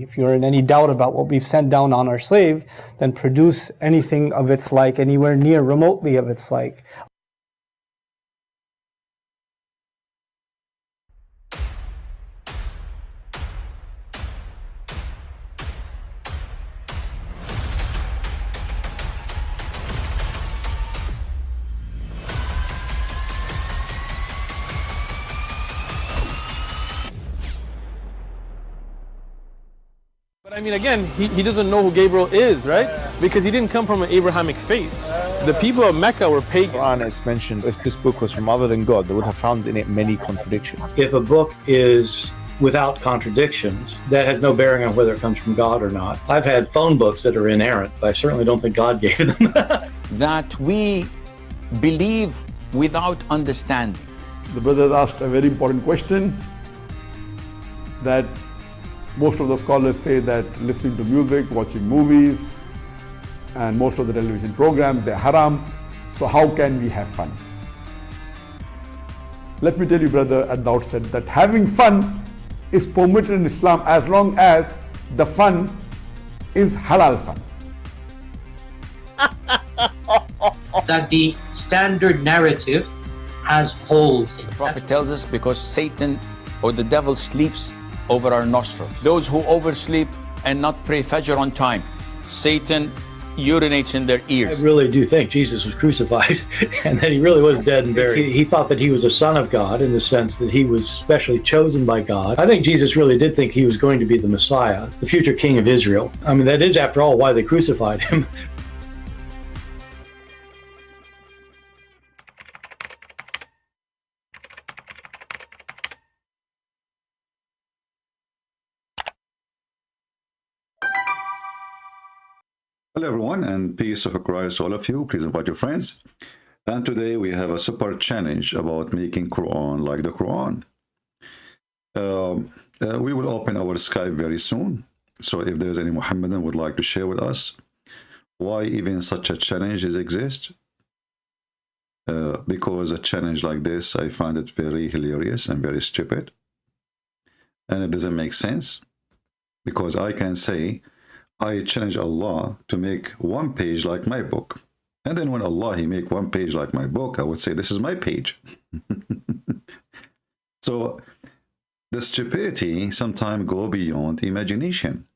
authority. If you're in any doubt about what we've sent down on our slave, then produce anything of its like, anywhere near remotely of its like. But I mean, again, he doesn't know who Gabriel is, right? Because he didn't come from an Abrahamic faith. The people of Mecca were pagan. Quran is mentioned, if this book was from other than God, they would have found in it many contradictions. If a book is without contradictions, that has no bearing on whether it comes from God or not. I've had phone books that are inerrant, but I certainly don't think God gave them. That we believe without understanding. The brother asked a very important question, that most of the scholars say that listening to music, watching movies, and most of the television programs, they're haram. So how can we have fun? Let me tell you, brother, at the outset, that having fun is permitted in Islam as long as the fun is halal fun. That the standard narrative has holes in it. The Prophet tells us because Satan or the devil sleeps over our nostrils. Those who oversleep and not pray Fajr on time, Satan urinates in their ears. I really do think Jesus was crucified and that he really was dead and buried. He thought that he was a son of God in the sense that he was specially chosen by God. I think Jesus really did think he was going to be the Messiah, the future king of Israel. I mean, that is, after all, why they crucified him. Hello everyone, and peace of Christ to all of you. Please invite your friends. And today we have a super challenge about making Quran like the Quran. We will open our Skype very soon. So if there is any Muhammadan would like to share with us why even such a challenge exists, because a challenge like this, I find it very hilarious and very stupid. And it doesn't make sense, because I can say, I challenge Allah to make one page like my book. And then when Allah, he make one page like my book, I would say, this is my page. So the stupidity sometimes go beyond imagination.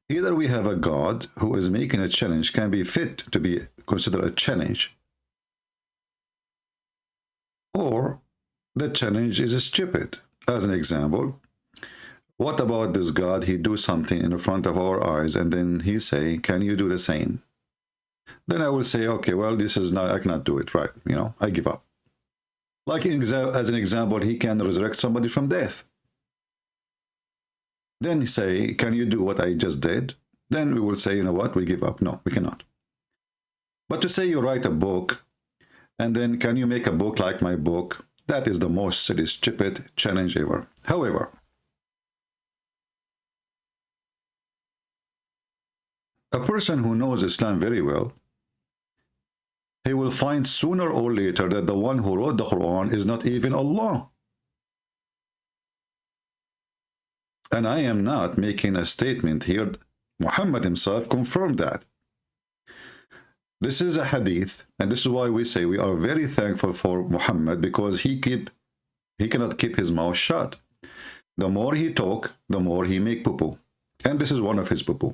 Either we have a God who is making a challenge can be fit to be considered a challenge, or the challenge is stupid. As an example, what about this God? He do something in front of our eyes, and then he say, can you do the same? Then I will say, okay, well, this is not, I cannot do it, right? You know, I give up. Like as an example, he can resurrect somebody from death. Then he say, can you do what I just did? Then we will say, you know what, we give up. No, we cannot. But to say you write a book, and then can you make a book like my book? That is the most silly, stupid challenge ever. However, a person who knows Islam very well, he will find sooner or later that the one who wrote the Quran is not even Allah. And I am not making a statement here. Muhammad himself confirmed that. This is a hadith, and this is why we say we are very thankful for Muhammad, because he cannot keep his mouth shut. The more he talk, the more he make poo-poo. And this is one of his poo-poo.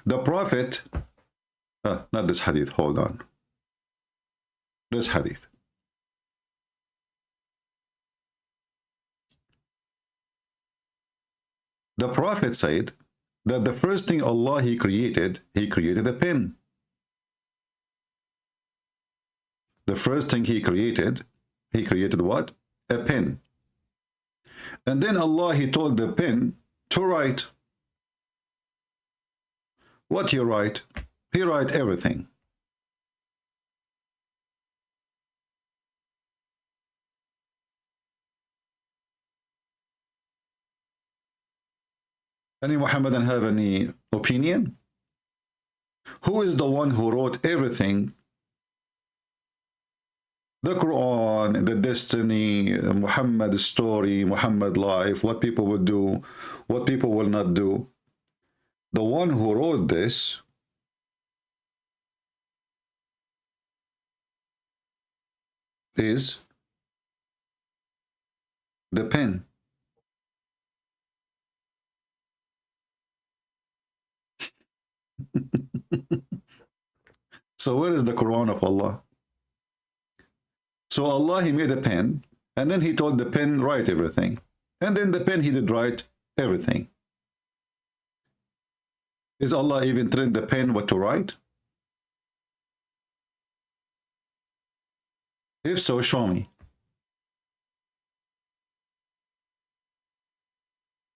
The Prophet, not this hadith, hold on. This hadith. The Prophet said that the first thing Allah he created a pen. The first thing he created what? A pen. And then Allah, he told the pen to write. What he write? He write everything. Any Muhammadan have any opinion? Who is the one who wrote everything The Quran, the destiny, Muhammad's story, Muhammad life, what people will do, what people will not do. The one who wrote this is the pen. So where is the Quran of Allah? So Allah, he made a pen, and then he told the pen write everything. And then the pen, he did write everything. Is Allah even telling the pen what to write? If so, show me.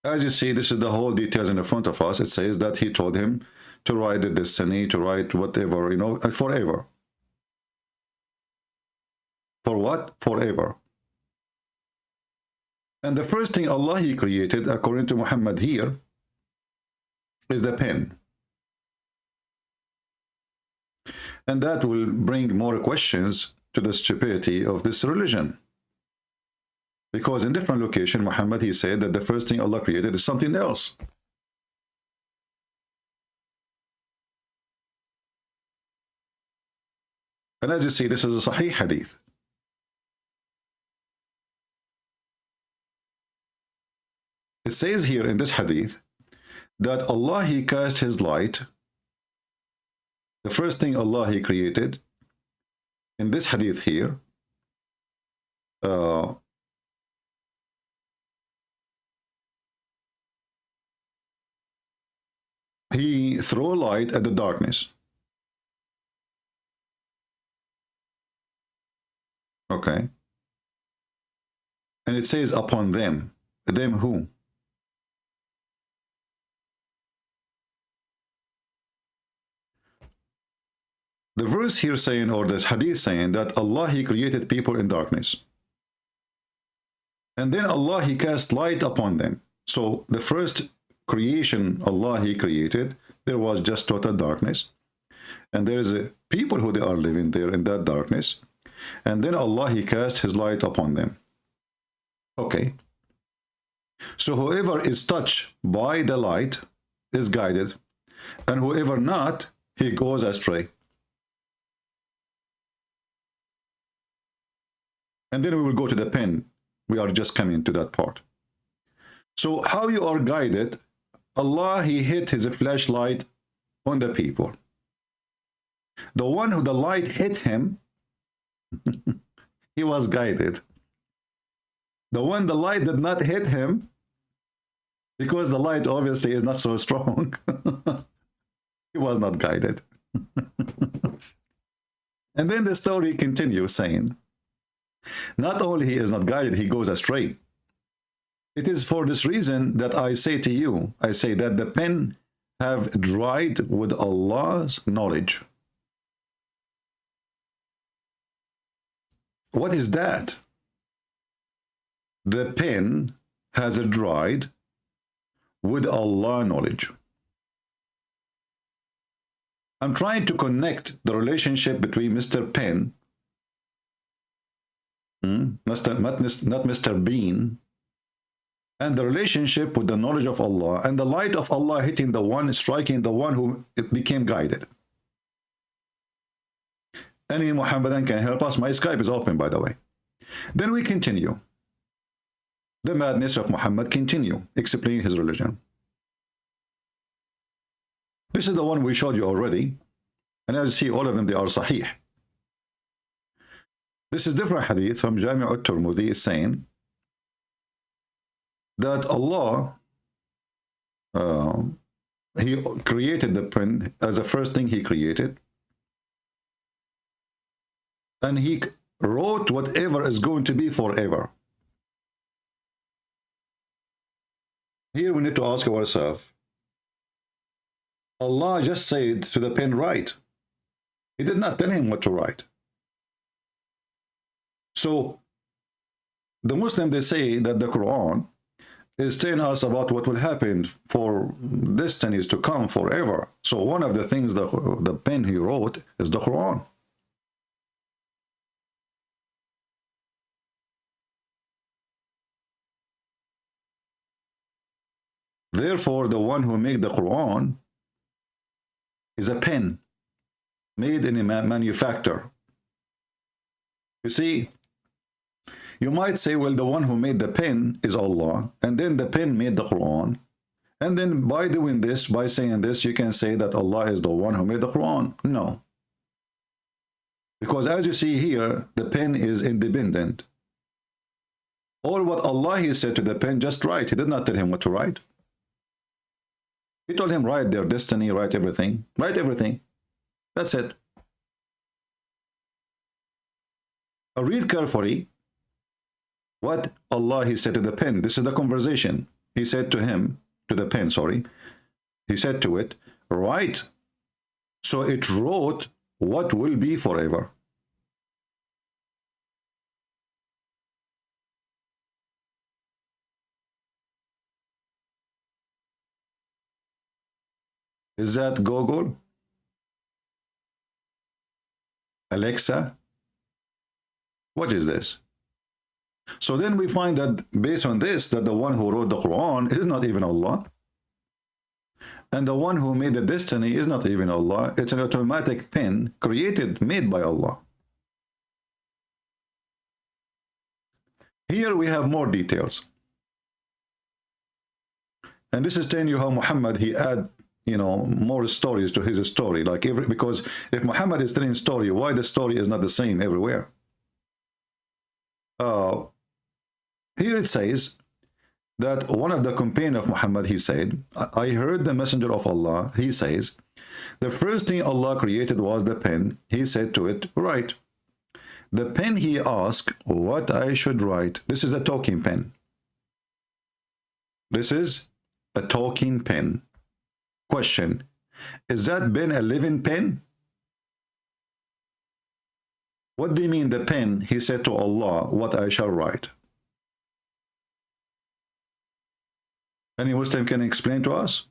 As you see, this is the whole details in the front of us. It says that he told him to write the destiny, to write whatever, you know, forever. For what? Forever. And the first thing Allah, he created, according to Muhammad here, is the pen. And that will bring more questions to the stupidity of this religion. Because in different location, Muhammad, he said that the first thing Allah created is something else. And as you see, this is a Sahih hadith. It says here in this hadith that Allah, he cast his light. The first thing Allah, he created, in this hadith here, he threw light at the darkness. Okay. And it says upon them. Them who? The verse here saying, or this hadith saying, that Allah, he created people in darkness. And then Allah, he cast light upon them. So the first creation Allah, he created, there was just total darkness. And there is a people who they are living there in that darkness. And then Allah, he cast his light upon them. Okay. So whoever is touched by the light is guided. And whoever not, he goes astray. And then we will go to the pen. We are just coming to that part. So how you are guided? Allah, he hit his flashlight on the people. The one who the light hit him, he was guided. The one the light did not hit him, because the light obviously is not so strong, he was not guided. And then the story continues saying, not only he is not guided, he goes astray. It is for this reason that I say to you, I say that the pen have dried with Allah's knowledge. What is that? The pen has dried with Allah's knowledge. I'm trying to connect the relationship between Mr. Pen, not Mr. Bean, and the relationship with the knowledge of Allah and the light of Allah hitting the one, striking the one who became guided. Any Muhammadan can help us. My Skype is open, by the way. Then we continue. The madness of Muhammad continue, explain his religion. This is the one we showed you already. And as you see, all of them, they are sahih. This is different hadith from Jami' al-Tirmidhi is saying that Allah, he created the pen as the first thing he created. And he wrote whatever is going to be forever. Here we need to ask ourselves, Allah just said to the pen, write. He did not tell him what to write. So the Muslim, they say that the Quran is telling us about what will happen for destinies to come forever. So one of the things that the pen he wrote is the Quran. Therefore, the one who made the Quran is a pen made in a manufacturer. You see, you might say, well, the one who made the pen is Allah, and then the pen made the Quran. And then by doing this, by saying this, you can say that Allah is the one who made the Quran. No. Because as you see here, the pen is independent. All what Allah he said to the pen, just write. He did not tell him what to write. He told him, write their destiny, write everything. Write everything. That's it. Read carefully what Allah he said to the pen. This is the conversation. He said to him, to the pen, sorry. He said to it, write. So it wrote what will be forever. Is that Google? Alexa? What is this? So then we find that based on this, that the one who wrote the Quran is not even Allah. And the one who made the destiny is not even Allah. It's an automatic pen created, made by Allah. Here we have more details. And this is telling you how Muhammad, he add, you know, more stories to his story. Like because if Muhammad is telling a story, why the story is not the same everywhere? Here it says that one of the companions of Muhammad, he said, I heard the messenger of Allah, he says, the first thing Allah created was the pen. He said to it, write. The pen he asked what I should write. This is a talking pen. This is a talking pen. Question, is that pen a living pen? What do you mean the pen? He said to Allah, what I shall write. Any Muslim can explain to us?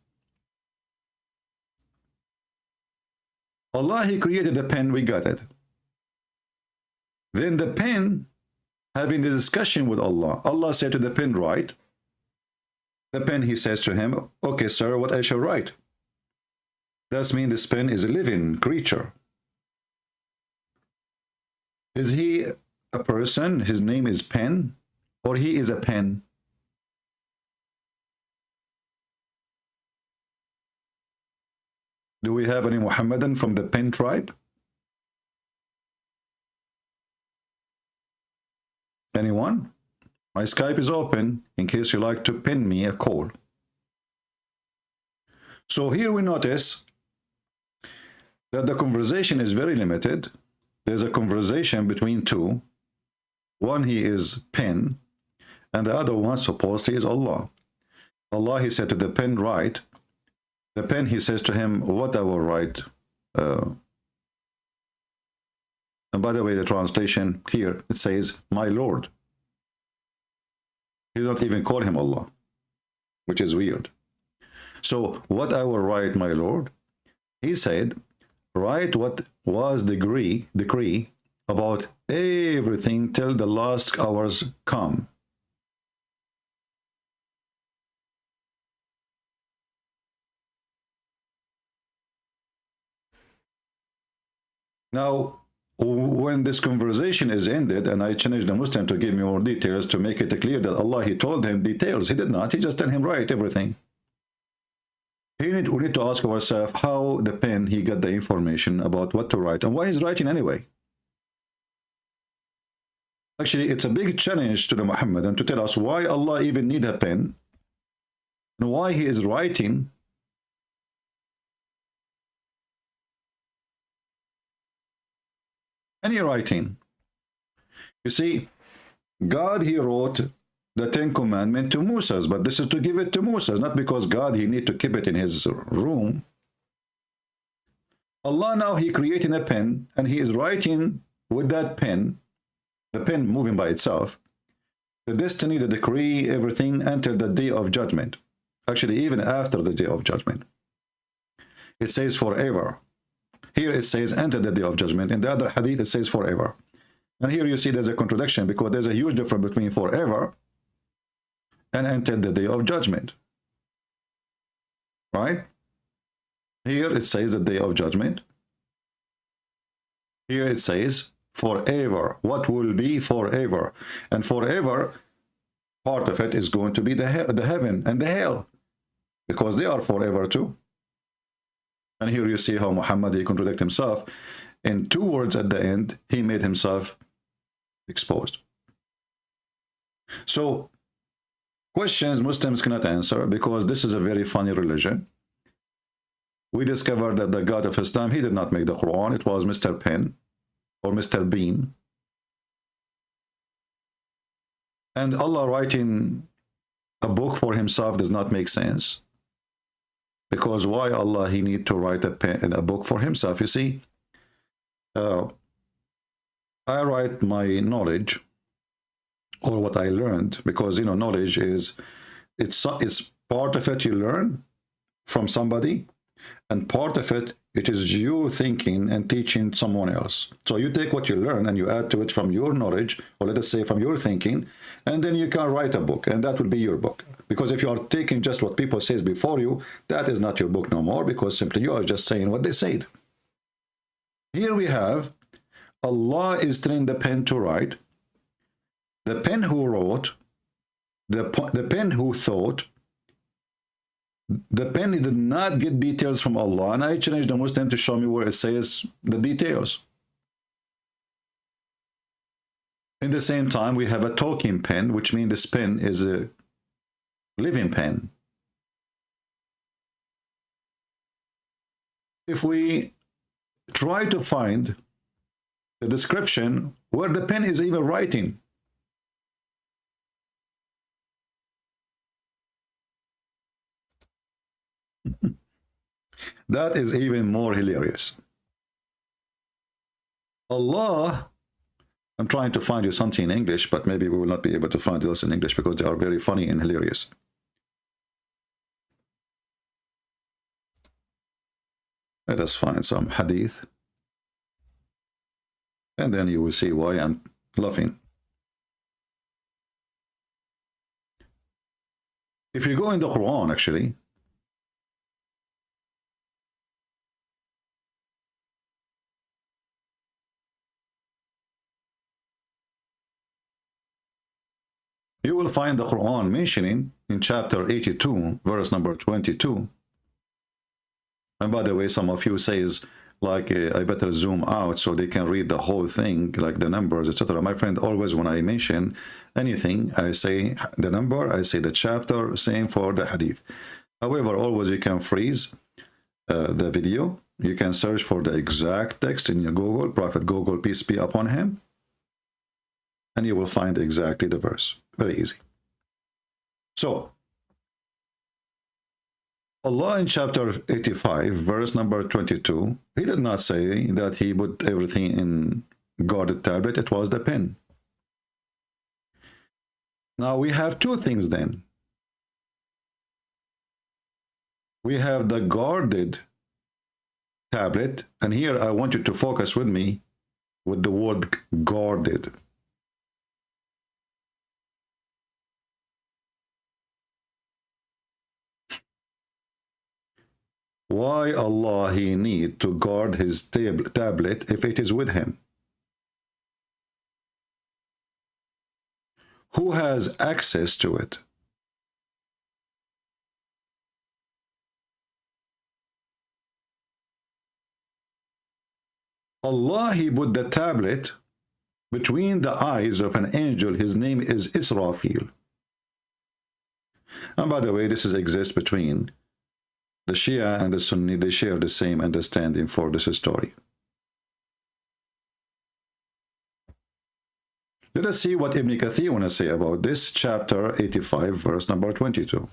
Allah, he created the pen, we got it. Then the pen, having the discussion with Allah, Allah said to the pen, write. The pen, he says to him, okay, sir, what I shall write. That means this pen is a living creature. Is he a person? His name is Pen, or he is a pen? Do we have any Muhammadan from the Pen tribe? Anyone? My Skype is open in case you like to pin me a call. So here we notice that the conversation is very limited. There's a conversation between two. One, he is pen, and the other one, supposedly, is Allah. Allah, he said to the pen, write. The pen, he says to him, what I will write. And by the way, the translation here, it says, my Lord. He don't even call him Allah, which is weird. So, what I will write, my Lord? He said, write what was the decree about everything till the last hours come. Now, when this conversation is ended, and I challenged the Muslim to give me more details to make it clear that Allah, he told him details. He did not. He just told him, write everything. We need to ask ourselves how the pen, he got the information about what to write and why he's writing anyway. Actually, it's a big challenge to the Muhammadan to tell us why Allah even need a pen and why he is writing. Any writing. You see, God, he wrote the 10 Commandments to Moses, but this is to give it to Moses, not because God, he need to keep it in his room. Allah now, he created a pen, and he is writing with that pen, the pen moving by itself, the destiny, the decree, everything until the day of judgment. Actually, even after the day of judgment. It says forever. Here it says until the day of judgment. In the other hadith, it says forever. And here you see there's a contradiction because there's a huge difference between forever and until the day of judgment. right? Here it says the day of judgment. Here it says forever. What will be forever? And forever, part of it is going to be the heaven and the hell, because they are forever too. And here you see how Muhammad, he contradicted himself. In 2 words at the end, he made himself exposed. So, questions Muslims cannot answer, because this is a very funny religion. We discovered that the God of Islam, he did not make the Quran. It was Mr. Pen or Mr. Bean. And Allah writing a book for himself does not make sense. Because why Allah, he need to write a book for himself? You see, I write my knowledge, or what I learned, because, you know, knowledge is, it's part of it you learn from somebody, and part of it, it is you thinking and teaching someone else. So you take what you learn and you add to it from your knowledge, or let us say from your thinking, and then you can write a book, and that will be your book. Because if you are taking just what people says before you, that is not your book no more, because simply you are just saying what they said. Here we have, Allah is telling the pen to write. The pen who wrote, the pen who thought, the pen did not get details from Allah. And I challenge the Muslim to show me where it says the details. In the same time, we have a talking pen, which means this pen is a living pen. If we try to find the description where the pen is even writing, that is even more hilarious. Allah, I'm trying to find you something in English, but maybe we will not be able to find those in English because they are very funny and hilarious. Let us find some hadith, and then you will see why I'm laughing. If you go in the Quran, actually, you will find the Quran mentioning in chapter 82, verse number 22. And by the way, some of you says, like, I better zoom out so they can read the whole thing, like the numbers, etc. My friend, always when I mention anything, I say the number, I say the chapter, same for the hadith. However, always you can freeze the video. You can search for the exact text in your Google, Prophet Google, peace be upon him, and you will find exactly the verse. Very easy. So, Allah in chapter 85, verse number 22, he did not say that he put everything in guarded tablet. It was the pen. Now we have two things then. We have the guarded tablet, and here I want you to focus with me with the word guarded. Why Allah he need to guard his tablet if it is with him? Who has access to it? Allah he put the tablet between the eyes of an angel. His name is Israfil. And by the way, this exists between the Shia and the Sunni. They share the same understanding for this story. Let us see what Ibn Kathir want to say about this, chapter 85, verse number 22.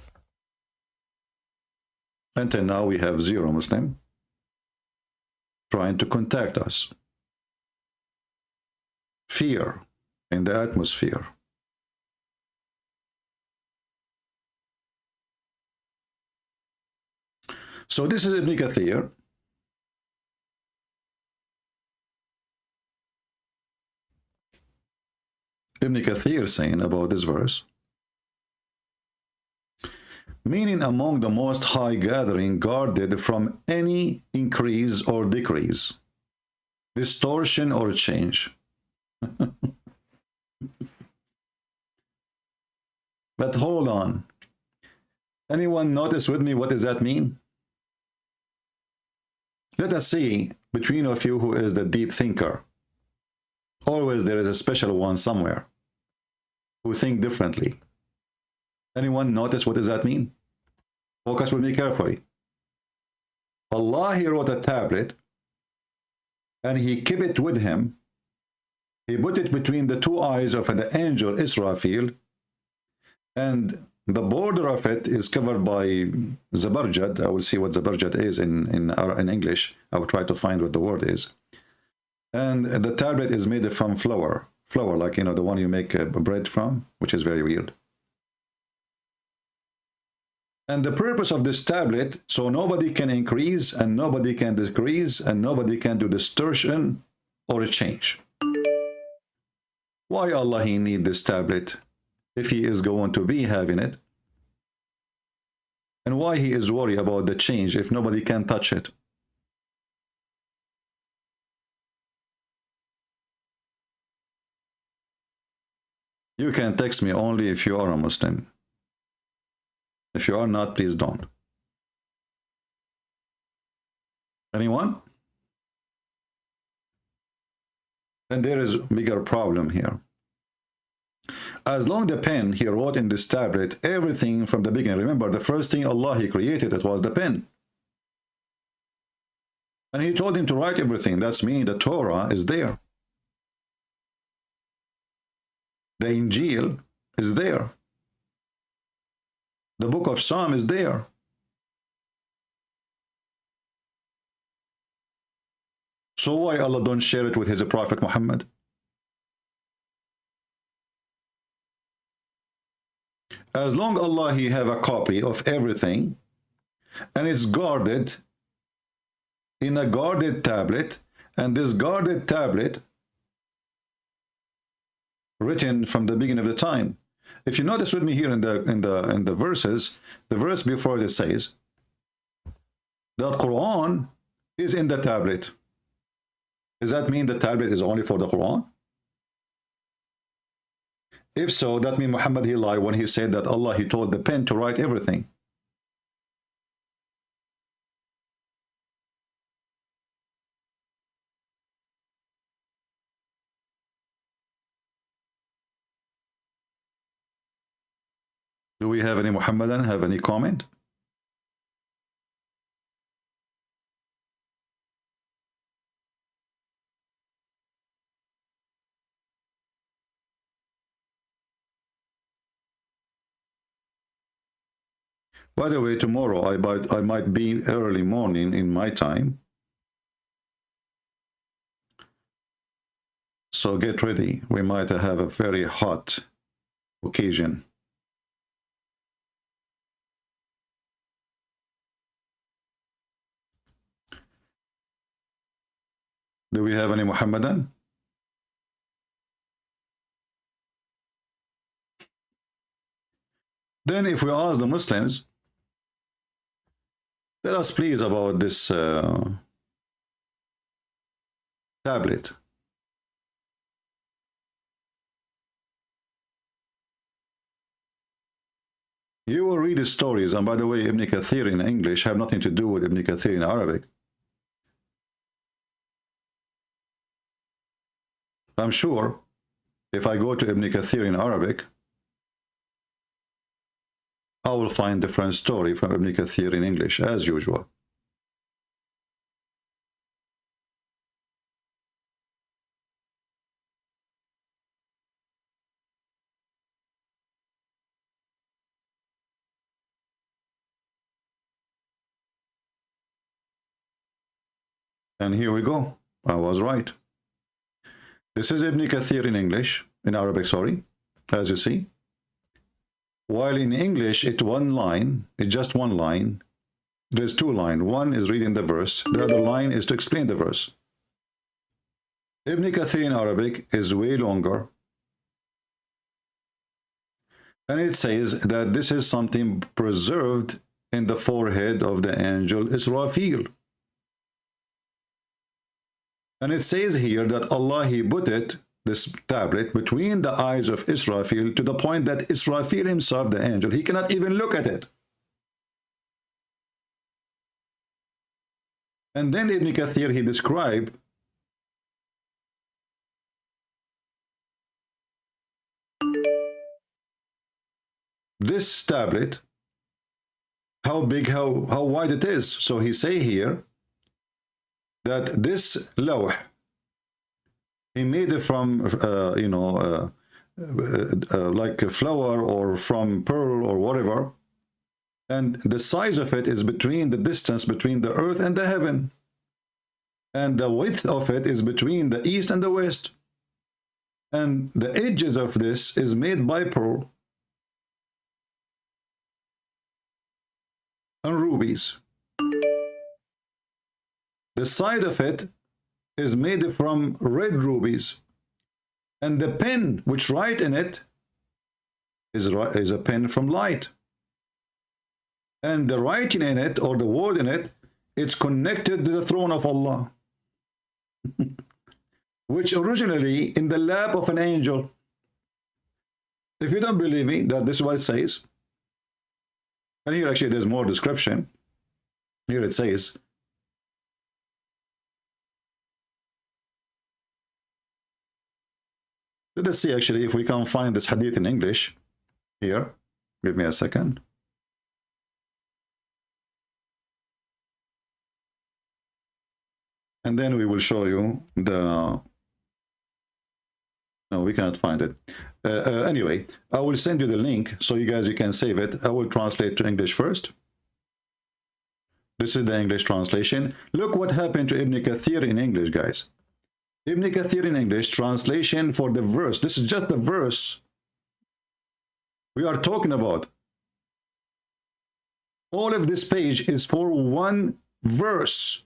Until now, we have zero Muslim trying to contact us. Fear in the atmosphere. So this is Ibn Kathir. Ibn Kathir saying about this verse, meaning among the most high gathering, guarded from any increase or decrease, distortion or change. But hold on. Anyone notice with me what does that mean? Let us see between of you who is the deep thinker. Always there is a special one somewhere who think differently. Anyone notice what does that mean? Focus with me carefully. Allah, he wrote a tablet and he kept it with him. He put it between the two eyes of the angel Israfil, and the border of it is covered by zabarjad. I will see what zabarjad is in English. I will try to find what the word is. And the tablet is made from flour, like, you know, the one you make bread from, which is very weird. And the purpose of this tablet, so nobody can increase and nobody can decrease and nobody can do distortion or change. Why Allah he need this tablet if he is going to be having it? And why he is worried about the change if nobody can touch it? You can text me only if you are a Muslim. If you are not, please don't. Anyone? And there is a bigger problem here. As long the pen he wrote in this tablet, everything from the beginning. Remember, the first thing Allah he created, it was the pen. And he told him to write everything. That's meaning the Torah is there. The Injil is there. The book of Psalm is there. So why Allah don't share it with his Prophet Muhammad? As long Allah he have a copy of everything and it's guarded in a guarded tablet, and this guarded tablet written from the beginning of the time. If you notice with me here in the verses, the verse before it says that Quran is in the tablet. Does that mean the tablet is only for the Quran? If so, that means Muhammad he lied when he said that Allah he told the pen to write everything. Do we have any Muhammadan have any comment? By the way, tomorrow I might be early morning in my time. So get ready. We might have a very hot occasion. Do we have any Muhammadan? Then if we ask the Muslims, tell us please about this tablet. You will read the stories, and by the way, Ibn Kathir in English have nothing to do with Ibn Kathir in Arabic. I'm sure if I go to Ibn Kathir in Arabic, I will find different story from Ibn Kathir in English, as usual. And here we go. I was right. This is Ibn Kathir in English, in Arabic, sorry, as you see. While in English, it's one line, it's just one line. There's two lines. One is reading the verse. The other line is to explain the verse. Ibn Kathir in Arabic is way longer. And it says that this is something preserved in the forehead of the angel Israfil. And it says here that Allah, he put it, this tablet, between the eyes of Israfil, to the point that Israfil himself, the angel, he cannot even look at it. And then Ibn Kathir, he described this tablet, how big, how wide it is. So he say here that this lawh, he made it from, like a flower or from pearl or whatever. And the size of it is between the distance between the earth and the heaven. And the width of it is between the east and the west. And the edges of this is made by pearl and rubies. The side of it is made from red rubies. And the pen which write in it is a pen from light. And the writing in it, or the word in it, it's connected to the throne of Allah, which originally in the lap of an angel. If you don't believe me, that this is what it says. And here actually there's more description. Here it says, let us see actually if we can find this hadith in English. Here, give me a second. And then we will show you the... No, we cannot find it. Anyway, I will send you the link so you guys, you can save it. I will translate to English first. This is the English translation. Look what happened to Ibn Kathir in English, guys. Ibn Kathir in English, translation for the verse. This is just the verse we are talking about. All of this page is for one verse.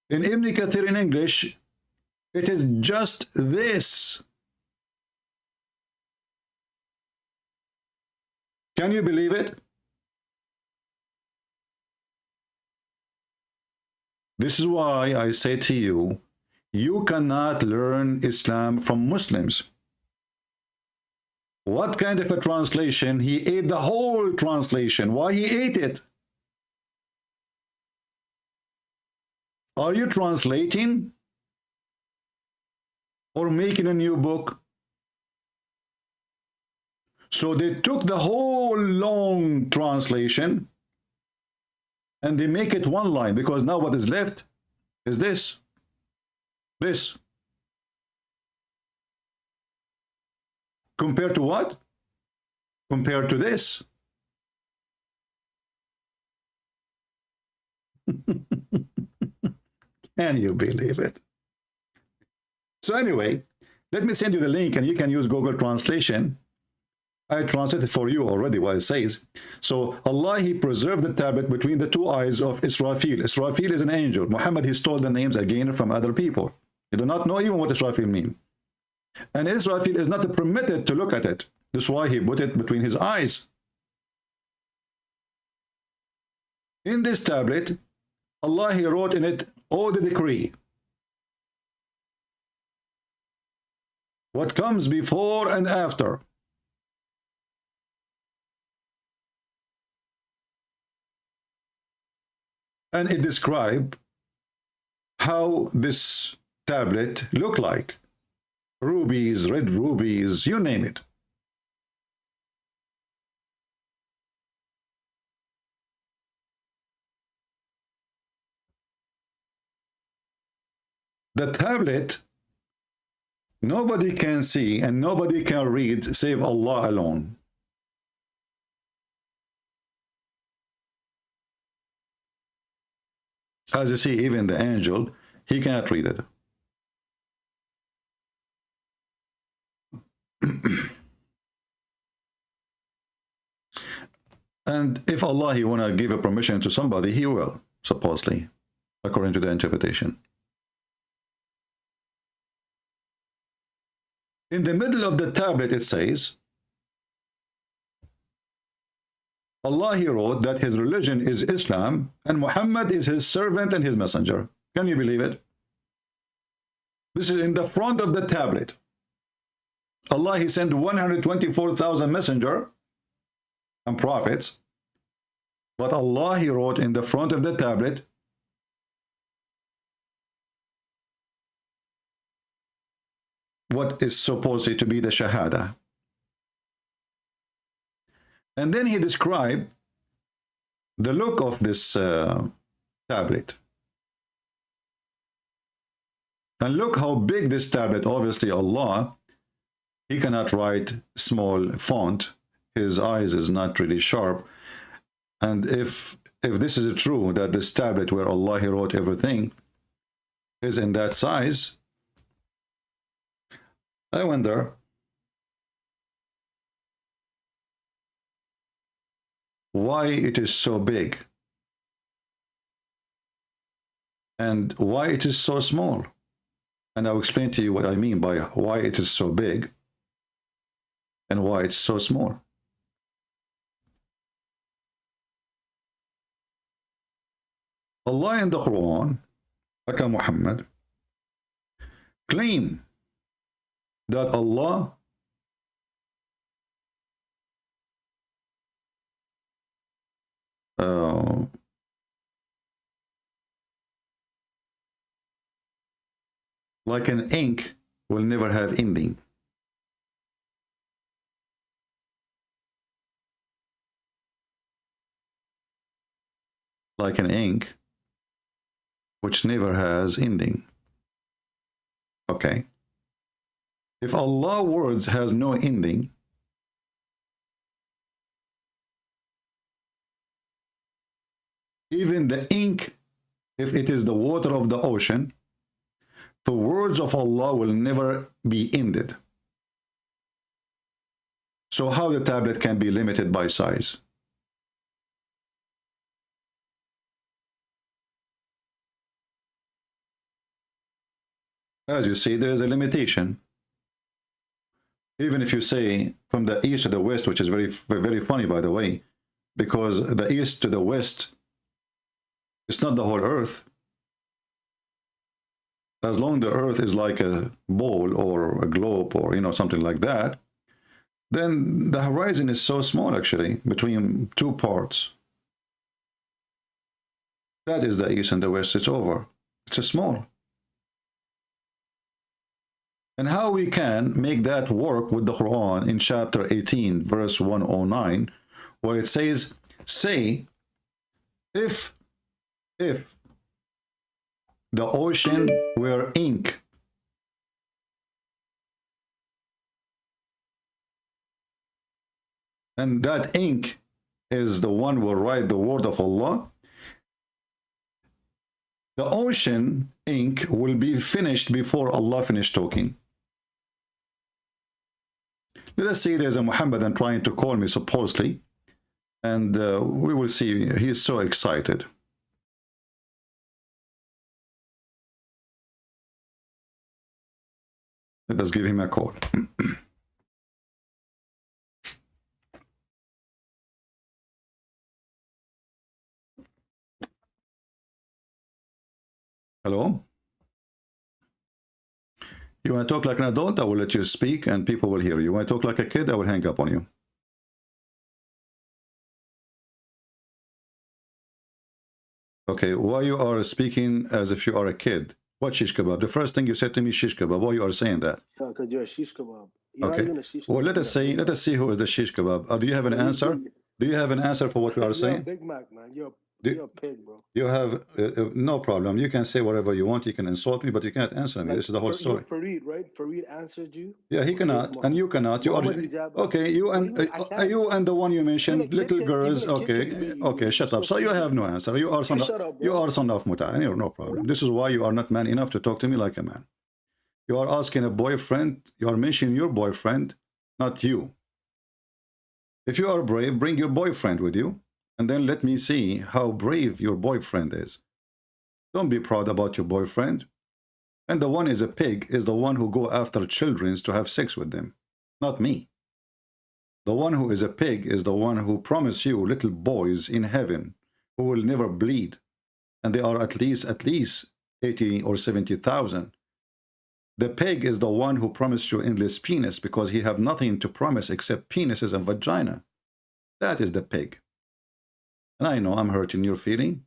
In Ibn Kathir in English, it is just this. Can you believe it? This is why I say to you, you cannot learn Islam from Muslims. What kind of a translation? He ate the whole translation. Why he ate it? Are you translating or making a new book? So they took the whole long translation and they make it one line, because now what is left is this. This. Compared to what? Compared to this. Can you believe it? So anyway, let me send you the link and you can use Google Translation. I translated for you already what it says. So Allah, he preserved the tablet between the two eyes of Israfil. Israfil is an angel. Muhammad, he stole the names again from other people. You do not know even what Israfil means. And Israfil is not permitted to look at it. That's why he put it between his eyes. In this tablet, Allah, he wrote in it all the decree. What comes before and after. And it describes how this tablet looked like. Rubies, red rubies, you name it. The tablet, nobody can see and nobody can read save Allah alone. As you see, even the angel, he cannot read it. And if Allah, he want to give a permission to somebody, he will, supposedly, according to the interpretation. In the middle of the tablet, it says, Allah, he wrote that his religion is Islam and Muhammad is his servant and his messenger. Can you believe it? This is in the front of the tablet. Allah, he sent 124,000 messenger and prophets, but Allah, he wrote in the front of the tablet, what is supposed to be the Shahada. And then he described the look of this tablet. And look how big this tablet, obviously Allah, he cannot write small font. His eyes is not really sharp. And if this is true, that this tablet where Allah, he wrote everything, is in that size, I wonder why it is so big and why it is so small. And I'll explain to you what I mean by why it is so big and why it's so small. Allah in the Quran, like Muhammad, claim that Allah like an ink will never have ending. Like an ink which never has ending. Okay. If Allah's words has no ending, even the ink, if it is the water of the ocean, the words of Allah will never be ended. So how the tablet can be limited by size? As you see, there is a limitation. Even if you say from the east to the west, which is very funny, by the way, because the east to the west, it's not the whole earth. As long as the earth is like a bowl or a globe or, you know, something like that, then the horizon is so small, actually, between two parts. That is the east and the west. It's over. It's a small. And how we can make that work with the Quran in chapter 18, verse 109, where it says, say, if the ocean were ink, and that ink is the one who will write the word of Allah, the ocean ink will be finished before Allah finished talking. Let us say there's a Muhammadan trying to call me, supposedly, and we will see. He is so excited. Let us give him a call. Hello? You want to talk like an adult, I will let you speak and people will hear you. You want to talk like a kid, I will hang up on you. Okay, why you are speaking as if you are a kid? What shish kebab? The first thing you said to me, shish kebab. Why you are saying that? Because you're a shish kebab. You're Okay. not even a shish kebab. Well, let us see who is the shish kebab. Do you have an answer? Do you have an answer for what we are You're a saying? Big Mac, man. You're a pig, bro. You have no problem. You can say whatever you want. You can insult me, but you can't answer me. This is the whole story. Fareed, right? Fareed answered you. Yeah, he cannot, and you cannot. You are okay. You and the one you mentioned, little girls. Okay, okay, shut up. So you have no answer. You are son of muta. No problem. This is why you are not man enough to talk to me like a man. You are asking a boyfriend. You are mentioning your boyfriend, not you. If you are brave, bring your boyfriend with you. And then let me see how brave your boyfriend is. Don't be proud about your boyfriend. And the one is a pig is the one who go after children to have sex with them, not me. The one who is a pig is the one who promised you little boys in heaven who will never bleed. And they are at least 80 or 70,000. The pig is the one who promised you endless penis because he have nothing to promise except penises and vagina. That is the pig. And I know I'm hurting your feeling,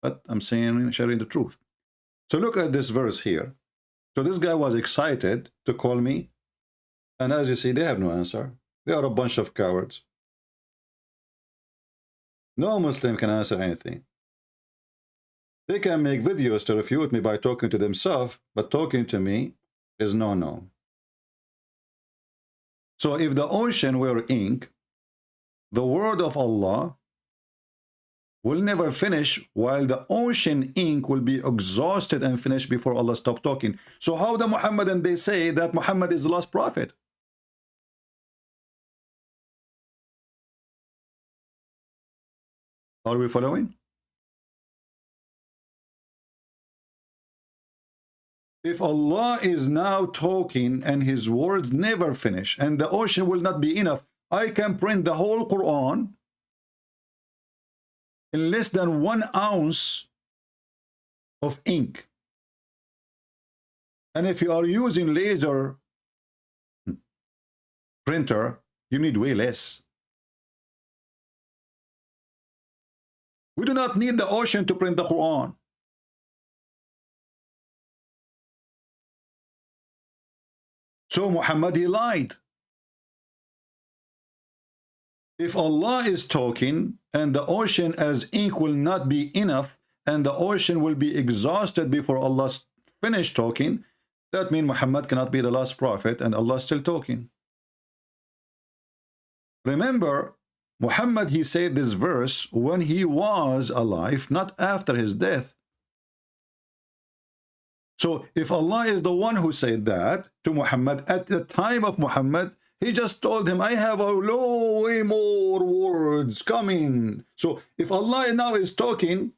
but I'm sharing the truth. So look at this verse here. So this guy was excited to call me. And as you see, they have no answer. They are a bunch of cowards. No Muslim can answer anything. They can make videos to refute me by talking to themselves, but talking to me is no. So if the ocean were ink, the word of Allah will never finish, while the ocean ink will be exhausted and finished before Allah stop talking. So how the Muhammadan, they say that Muhammad is the last prophet? Are we following? If Allah is now talking and his words never finish and the ocean will not be enough, I can print the whole Quran in less than 1 ounce of ink. And if you are using laser printer, you need way less. We do not need the ocean to print the Quran. So Muhammad, he lied. If Allah is talking and the ocean as ink will not be enough and the ocean will be exhausted before Allah finish talking, that means Muhammad cannot be the last prophet and Allah is still talking. Remember, Muhammad, he said this verse when he was alive, not after his death. So if Allah is the one who said that to Muhammad at the time of Muhammad, he just told him, I have way more words coming. So if Allah now is talking,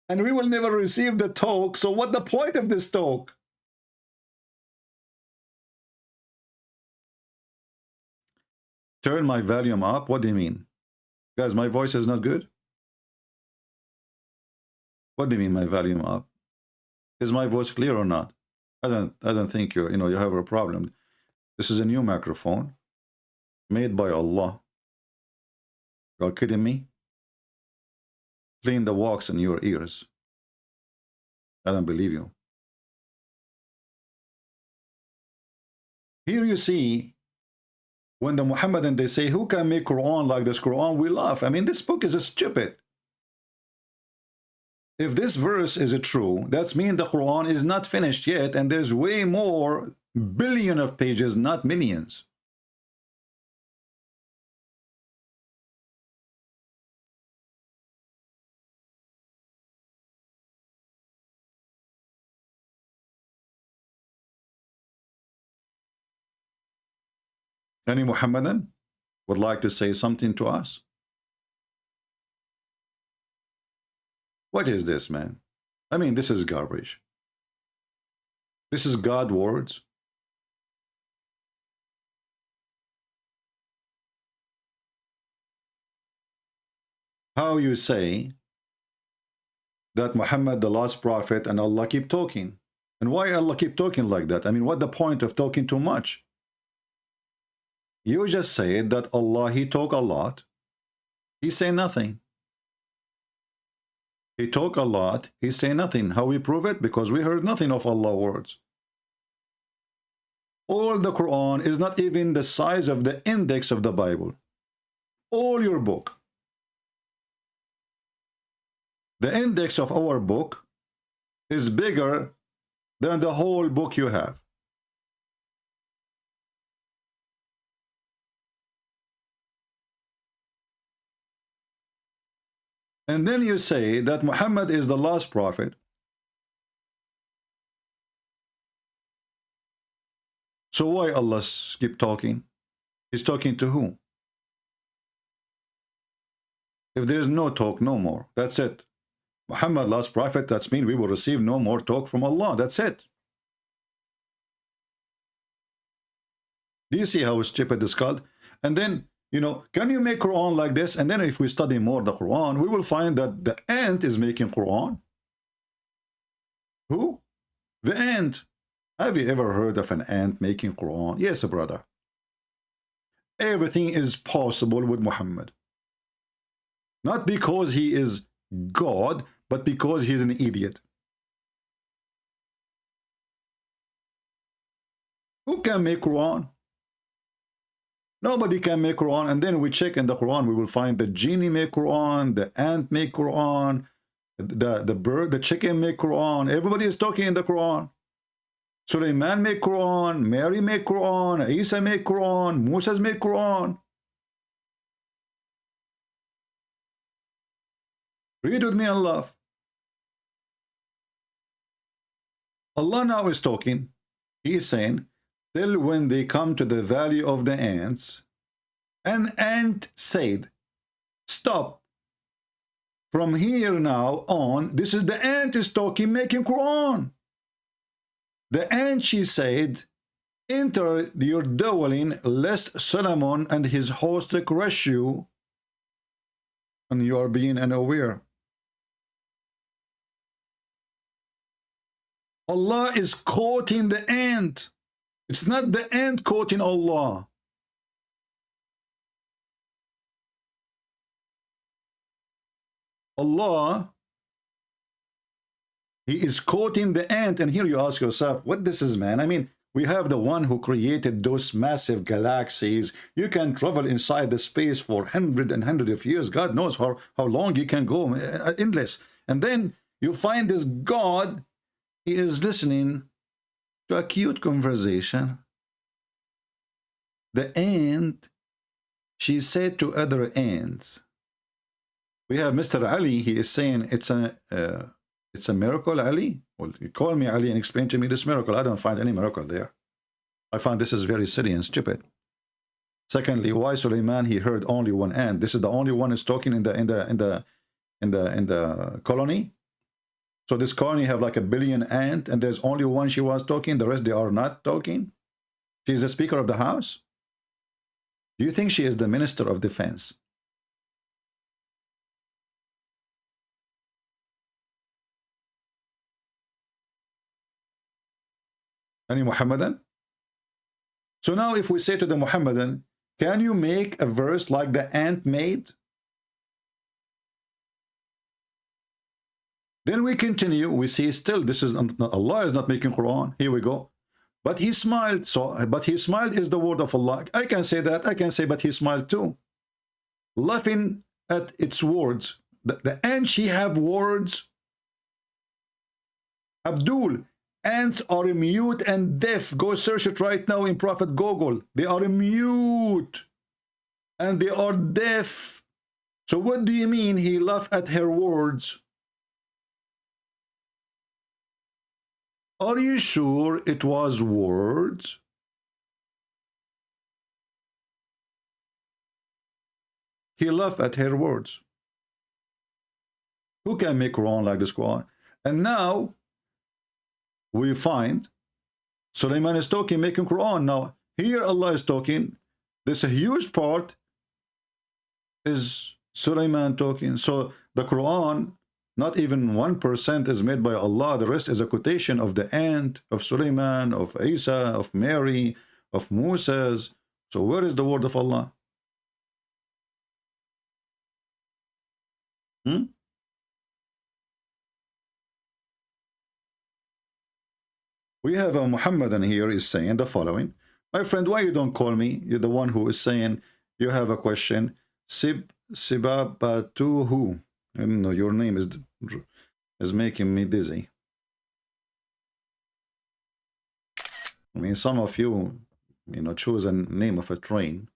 and we will never receive the talk, so what the point of this talk? Turn my volume up. What do you mean? Guys, my voice is not good? What do you mean my volume up? Is my voice clear or not? I don't think you have a problem. This is a new microphone made by Allah. You're kidding me? Clean the wax in your ears. I don't believe you. Here you see, when the Muhammadan, they say, who can make Quran like this Quran? We laugh. I mean, this book is stupid. If this verse is true, that means the Quran is not finished yet, and there's way more billion of pages, not millions. Any Muhammadan would like to say something to us? What is this, man? I mean, this is garbage. This is God words. How you say that Muhammad the last prophet and Allah keep talking? And why Allah keep talking like that? I mean, what the point of talking too much? You just said that Allah, he talk a lot. He say nothing. He talk a lot, he say nothing. How we prove it? Because we heard nothing of Allah words. All the Quran is not even the size of the index of the Bible. All your book. The index of our book is bigger than the whole book you have. And then you say that Muhammad is the last prophet. So why Allah keep talking? He's talking to who? If there is no talk, no more. That's it. Muhammad, last prophet, that means we will receive no more talk from Allah. That's it. Do you see how stupid this called? And then, you know, can you make Quran like this? And then if we study more the Quran, we will find that the ant is making Quran. Who? The ant. Have you ever heard of an ant making Quran? Yes, brother. Everything is possible with Muhammad. Not because he is God, but because he's an idiot. Who can make Quran? Nobody can make Quran. And then we check in the Quran, we will find the genie make Quran, the ant make Quran, the bird, the chicken make Quran. Everybody is talking in the Quran. Sulaiman make Quran, Mary make Quran, Isa make Quran, Moses make Quran. Read with me and laugh. Allah now is talking. He is saying, till when they come to the valley of the ants, an ant said, stop. From here now on, this is the ant is talking, making Quran. The ant, she said, enter your dwelling, lest Solomon and his host crush you, and you are being unaware. Allah is quoting the ant. It's not the ant quoting Allah. Allah, he is quoting the ant. And here you ask yourself, what this is, man? I mean, we have the one who created those massive galaxies. You can travel inside the space for hundreds and hundreds of years. God knows how long you can go, endless. And then you find this God, he is listening to a cute conversation. The ant, she said to other ants. We have Mr. Ali, he is saying it's a miracle, Ali. Well, you call me Ali and explain to me this miracle. I don't find any miracle there. I find this is very silly and stupid. Secondly, why Sulaiman he heard only one ant? This is the only one is talking in the colony. So this colony have like 1 billion ants, and there's only one she was talking. The rest they are not talking. She's the Speaker of the House. Do you think she is the Minister of Defense? Any Muhammadan? So now if we say to the Muhammadan, can you make a verse like the ant made? Then we continue, we see still this is Allah is not making Quran. Here we go. But he smiled. So but he smiled is the word of Allah. I can say that. I can say but he smiled too. Laughing at its words. The ant she have words. Abdul, ants are mute and deaf. Go search it right now in Prophet Google. They are mute and they are deaf. So what do you mean he laughed at her words? Are you sure it was words? He laughed at her words. Who can make Quran like this Quran? And now we find Sulaiman is talking, making Quran. Now here Allah is talking. This a huge part is Sulaiman talking. So the Quran, not even 1% is made by Allah. The rest is a quotation of the ant, of Sulaiman, of Isa, of Mary, of Moses. So where is the word of Allah? We have a Muhammadan here is saying the following. My friend, why you don't call me? You're the one who is saying you have a question. Sibabatuhu. I don't know, your name is making me dizzy. I mean, some of you, choose a name of a train.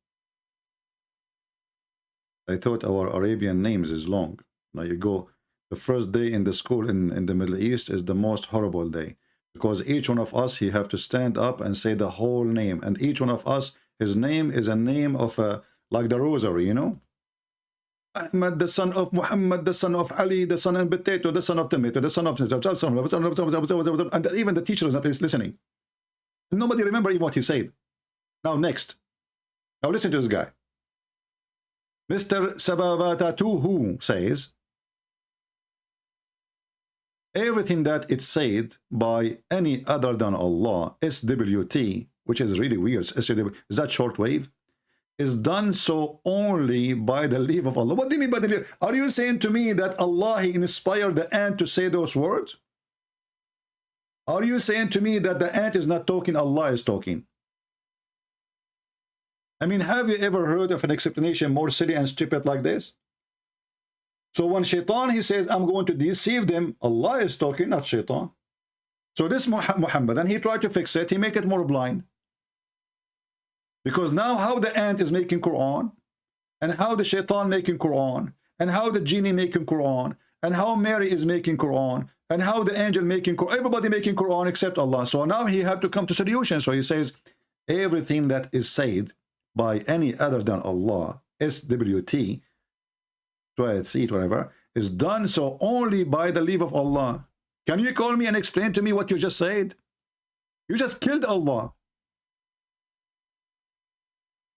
I thought our Arabian names is long. Now you go, the first day in the school in the Middle East is the most horrible day. Because each one of us, he have to stand up and say the whole name. And each one of us, his name is a name of like the rosary, Ahmad, the son of Muhammad, the son of Ali, the son of potato, the son of tomato, the son of... And even the teacher is not listening. Nobody remember even what he said. Now next. Now listen to this guy. Mr. Sababatatuhu says, everything that it's said by any other than Allah, SWT, which is really weird, SW, is that shortwave, is done so only by the leave of Allah. What do you mean by the leave? Are you saying to me that Allah inspired the ant to say those words? Are you saying to me that the ant is not talking, Allah is talking? I mean, have you ever heard of an explanation more silly and stupid like this? So when Shaitan, he says, I'm going to deceive them, Allah is talking, not Shaitan. So this Muhammad, and he tried to fix it, he make it more blind. Because now how the ant is making Quran, and how the Shaitan making Quran, and how the genie making Quran, and how Mary is making Quran, and how the angel making Quran, everybody making Quran except Allah. So now he have to come to solution. So he says, everything that is said by any other than Allah, SWT, whatever, is done so only by the leave of Allah. Can you call me and explain to me what you just said? You just killed Allah.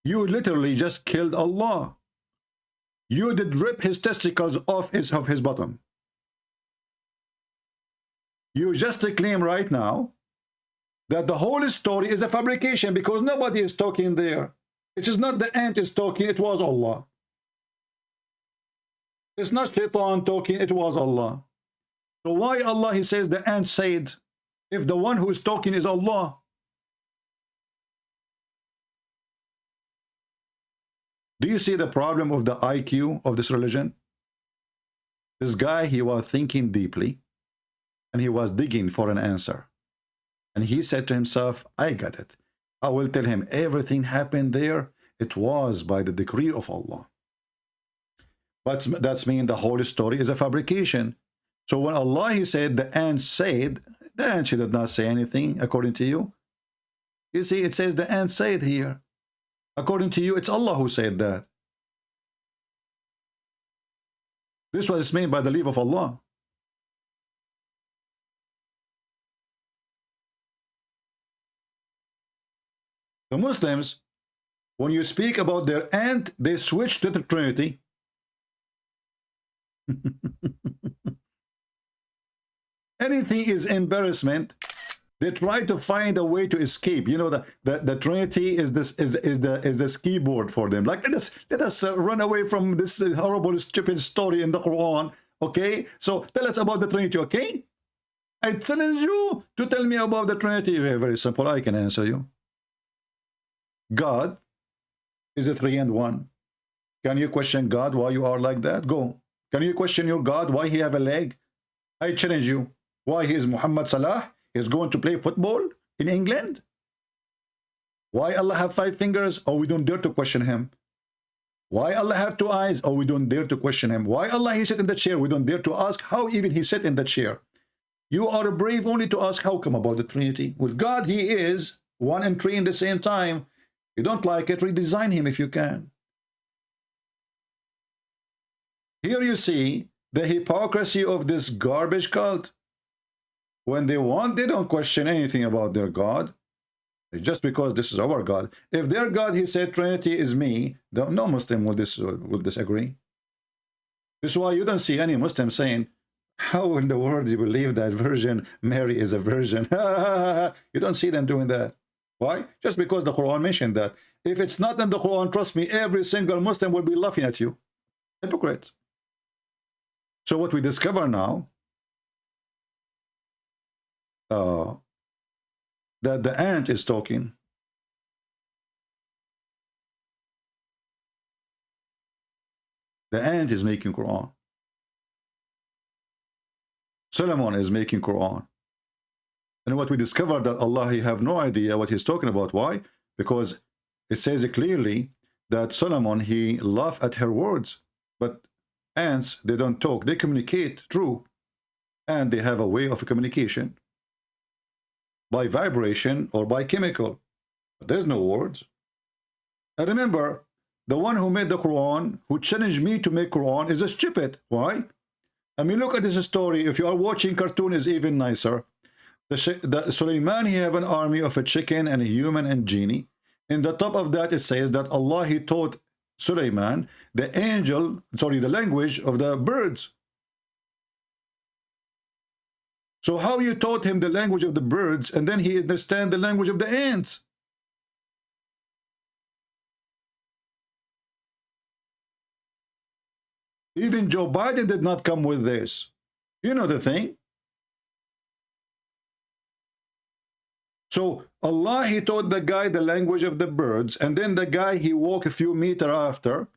You literally just killed Allah. You did rip his testicles off his bottom. You just claim right now that the whole story is a fabrication because nobody is talking there. It is not the ant is talking, it was Allah. It's not Shaitan talking, it was Allah. So why Allah, he says the ant said, if the one who is talking is Allah? Do you see the problem of the IQ of this religion? This guy, he was thinking deeply, and he was digging for an answer. And he said to himself, I got it. I will tell him everything happened there. It was by the decree of Allah. But that's mean the whole story is a fabrication. So when Allah, he said, the ant said, the ant, she did not say anything according to you. You see, it says the ant said here. According to you, it's Allah who said that. This was meant by the leave of Allah. The Muslims, when you speak about their ant, they switch to the Trinity. Anything is embarrassment. They try to find a way to escape. You know, the Trinity is the ski board for them. Like let us run away from this horrible, stupid story in the Quran. Okay, so tell us about the Trinity. Okay, I challenge you to tell me about the Trinity. Very simple. I can answer you. God is a 3 and 1. Can you question God why you are like that? Go. Can you question your God why he have a leg? I challenge you. Why he is Muhammad Salah is going to play football in England? Why Allah have 5 fingers? Oh, we don't dare to question him. Why Allah have 2 eyes? Oh, we don't dare to question him. Why Allah he sit in the chair? We don't dare to ask how even he sit in the chair. You are brave only to ask how come about the Trinity. With God, he is 1 and 3 in the same time. You don't like it, redesign him if you can. Here you see the hypocrisy of this garbage cult. When they want, they don't question anything about their God. Just because this is our God. If their God, he said, Trinity is me, no Muslim will disagree. This is why you don't see any Muslim saying, how in the world do you believe that Virgin Mary is a virgin? You don't see them doing that. Why? Just because the Quran mentioned that. If it's not in the Quran, trust me, every single Muslim will be laughing at you. Hypocrites. So what we discover now, that the ant is talking. The ant is making Quran. Solomon is making Quran. And what we discovered that Allah, he have no idea what he's talking about. Why? Because it says clearly that Solomon, he laughed at her words. But ants, they don't talk. They communicate, true. And they have a way of communication. By vibration or by chemical. But there's no words. And remember, the one who made the Quran, who challenged me to make Quran, is a stupid. Why? I mean, look at this story. If you are watching cartoon, is even nicer. The Sulaiman, he have an army of a chicken and a human and genie. In the top of that, it says that Allah, he taught Sulaiman the language of the birds. So how you taught him the language of the birds and then he understand the language of the ants? Even Joe Biden did not come with this. You know the thing. So Allah, he taught the guy the language of the birds, and then the guy, he walked a few meters after,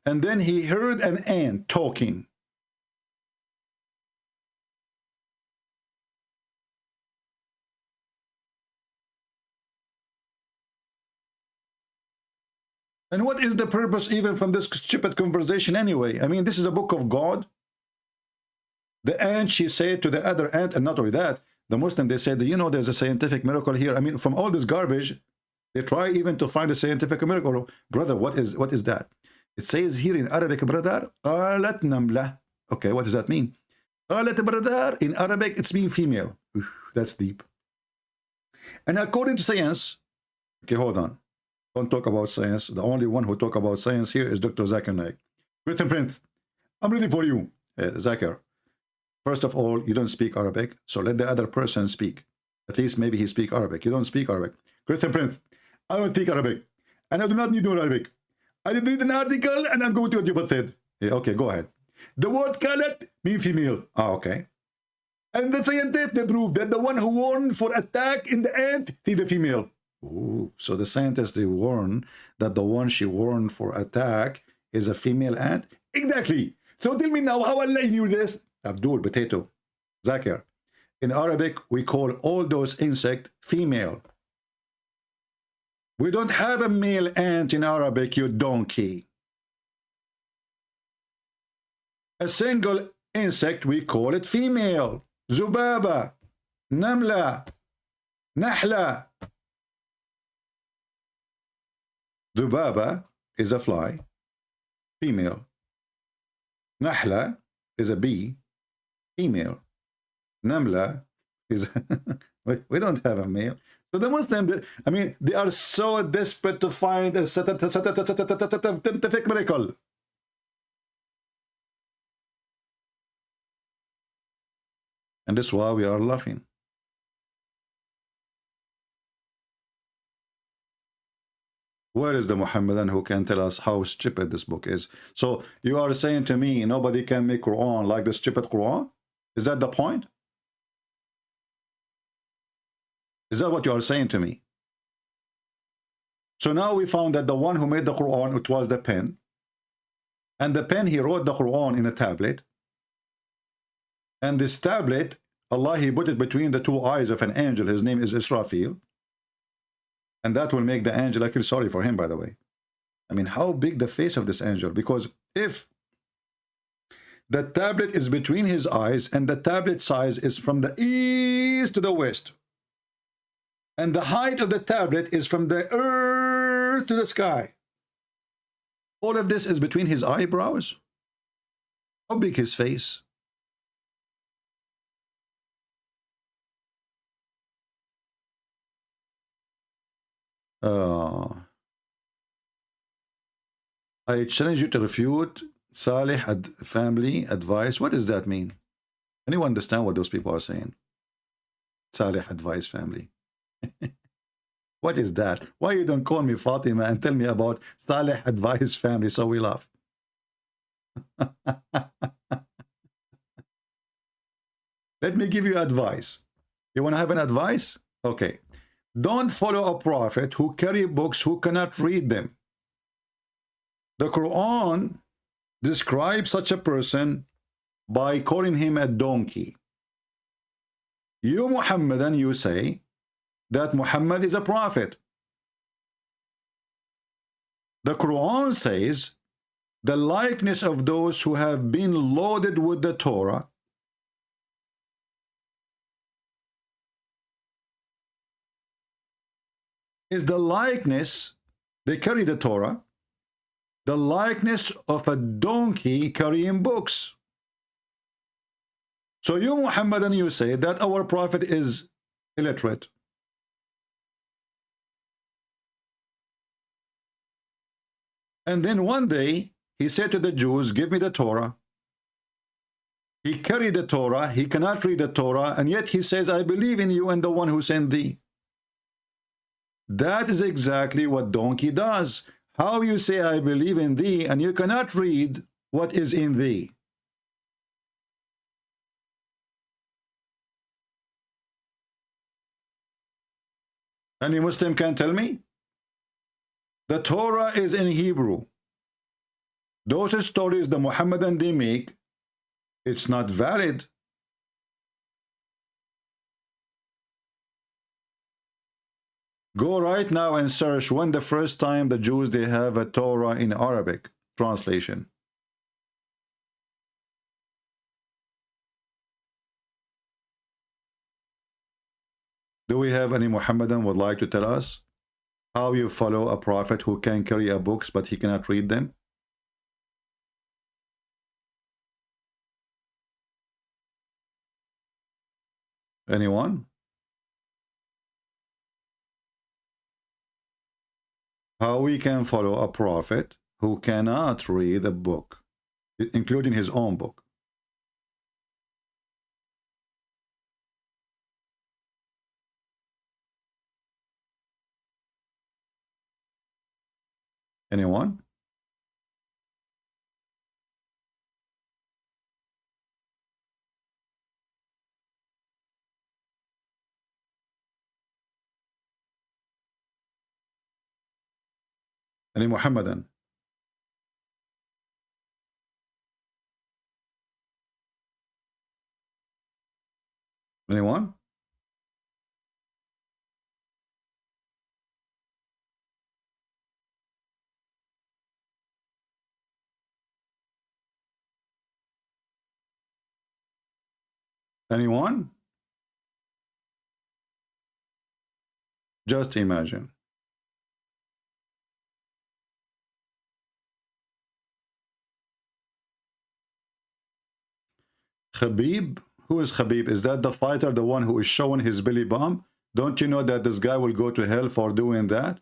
and then he heard an ant talking. And what is the purpose even from this stupid conversation anyway? I mean, this is a book of God. The ant, she said to the other ant, and not only that, the Muslim, they said, you know, there's a scientific miracle here. I mean, from all this garbage, they try even to find a scientific miracle. Brother, what is that? It says here in Arabic, brother, قالت نملة. Okay, what does that mean? قالت brother, in Arabic, it's mean female. That's deep. And according to science, okay, hold on. Don't talk about science. The only one who talk about science here is Dr. Zakir Naik. Christian Prince, I'm ready for you. Zakir, first of all, you don't speak Arabic, so let the other person speak. At least maybe he speak Arabic. You don't speak Arabic. Christian Prince, I don't speak Arabic. And I do not need to know Arabic. I did read an article and I'm going to what you said. Yeah, okay, go ahead. The word kalat means female. Ah, okay. And the scientists, they proved that the one who warned for attack in the ant is the female. Ooh, so the scientists, they warn that the one she warned for attack is a female ant? Exactly. So tell me now how Allah knew this. Abdul, potato, Zakir. In Arabic, we call all those insects female. We don't have a male ant in Arabic, you donkey. A single insect, we call it female. Zubaba, Namla, Nahla. Dubaba is a fly, female. Nahla is a bee, female. Namla is we don't have a male. So the Muslims, I mean, they are so desperate to find a scientific miracle. And that's why we are laughing. Where is the Muhammadan who can tell us how stupid this book is? So you are saying to me, nobody can make Quran like the stupid Quran? Is that the point? Is that what you are saying to me? So now we found that the one who made the Quran, it was the pen. And the pen, he wrote the Quran in a tablet. And this tablet, Allah, he put it between the two eyes of an angel. His name is Israfil. And that will make the angel, I feel sorry for him, by the way. I mean, how big the face of this angel? Because if the tablet is between his eyes and the tablet size is from the east to the west, and the height of the tablet is from the earth to the sky, all of this is between his eyebrows. How big his face? I challenge you to refute Salih family advice. What does that mean? Anyone understand what those people are saying? Salih advice family. What is that? Why you don't call me Fatima and tell me about Salih advice family so we laugh? Let me give you advice. You want to have an advice? Okay. Don't follow a prophet who carry books who cannot read them. The Quran describes such a person by calling him a donkey. You Muhammadan, you say that Muhammad is a prophet. The Quran says the likeness of those who have been loaded with the Torah is the likeness, they carry the Torah, the likeness of a donkey carrying books. So you Muhammadan, you say that our prophet is illiterate. And then one day, he said to the Jews, give me the Torah. He carried the Torah. He cannot read the Torah. And yet he says, I believe in you and the one who sent thee. That is exactly what donkey does. How you say, I believe in thee, and you cannot read what is in thee. Any Muslim can tell me? The Torah is in Hebrew. Those stories the Muhammadan they make, it's not valid. Go right now and search when the first time the Jews they have a Torah in Arabic translation. Do we have any Muhammadan would like to tell us how you follow a prophet who can carry a books but he cannot read them? Anyone? How we can follow a prophet who cannot read a book, including his own book? Anyone? Any Muhammadan? Anyone? Anyone? Just imagine. Khabib? Who is Khabib? Is that the fighter, the one who is showing his belly bump? Don't you know that this guy will go to hell for doing that?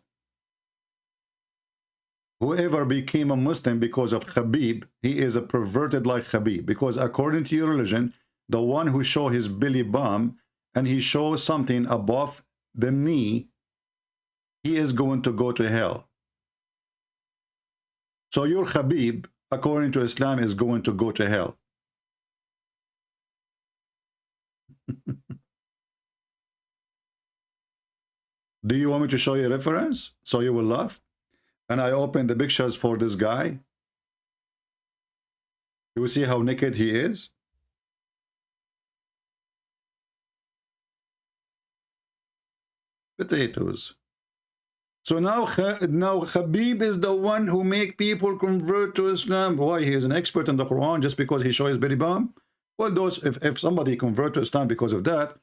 Whoever became a Muslim because of Khabib, he is a perverted like Khabib. Because according to your religion, the one who show his belly bump and he shows something above the knee, he is going to go to hell. So your Khabib, according to Islam, is going to go to hell. Do you want me to show you a reference so you will laugh? And I open the pictures for this guy. You will see how naked he is. Potatoes. So now Khabib is the one who make people convert to Islam. Why? He is an expert in the Quran just because he shows his belly bump? Well, those if somebody convert to Islam because of that,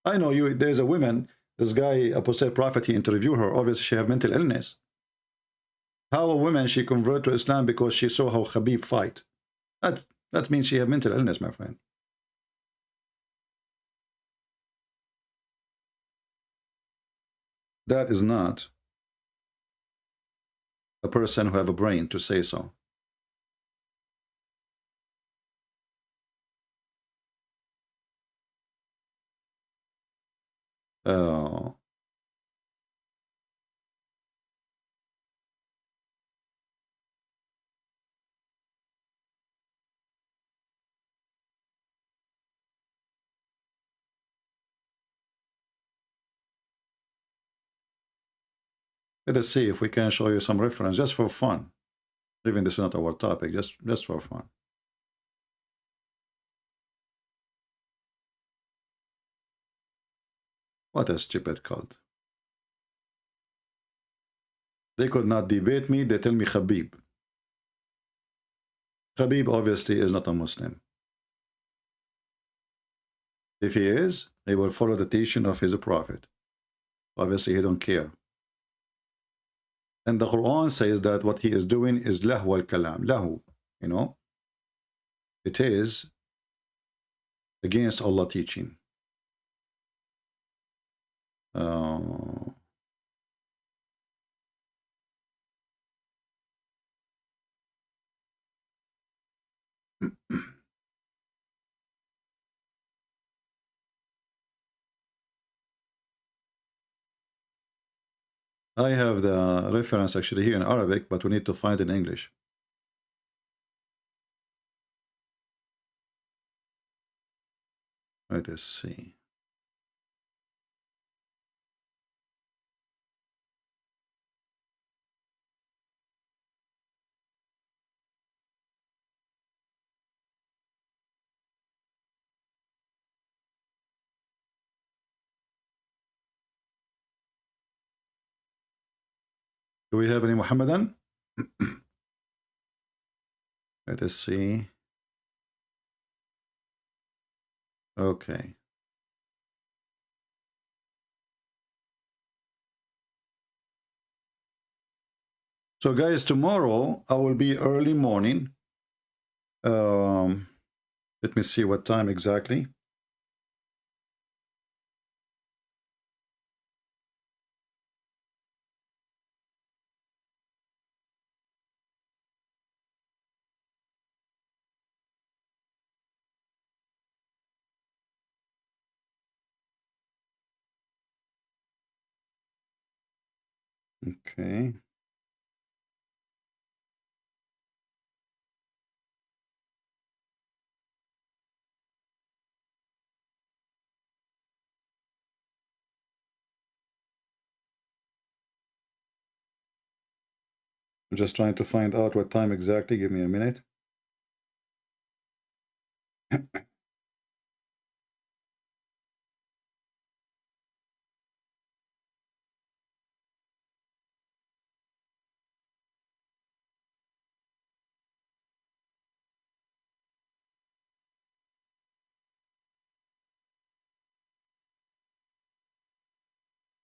I know you. There's a woman. This guy, Apostate prophet, he interviewed her. Obviously, she have mental illness. How a woman she convert to Islam because she saw how Khabib fight? That means she have mental illness, my friend. That is not a person who have a brain to say so. Oh. Let us see if we can show you some reference just for fun. Even this is not our topic, just for fun. What a stupid cult. They could not debate me, they tell me Khabib. Khabib obviously is not a Muslim. If he is, he will follow the teaching of his prophet. Obviously he don't care. And the Quran says that what he is doing is lahu al-kalam, lahu, you know. It is against Allah teaching. I have the reference actually here in Arabic, but we need to find it in English. Let us see. Do we have any Muhammadan? Let us see. Okay. So guys, tomorrow I will be early morning. Let me see what time exactly. Okay. I'm just trying to find out what time exactly. Give me a minute.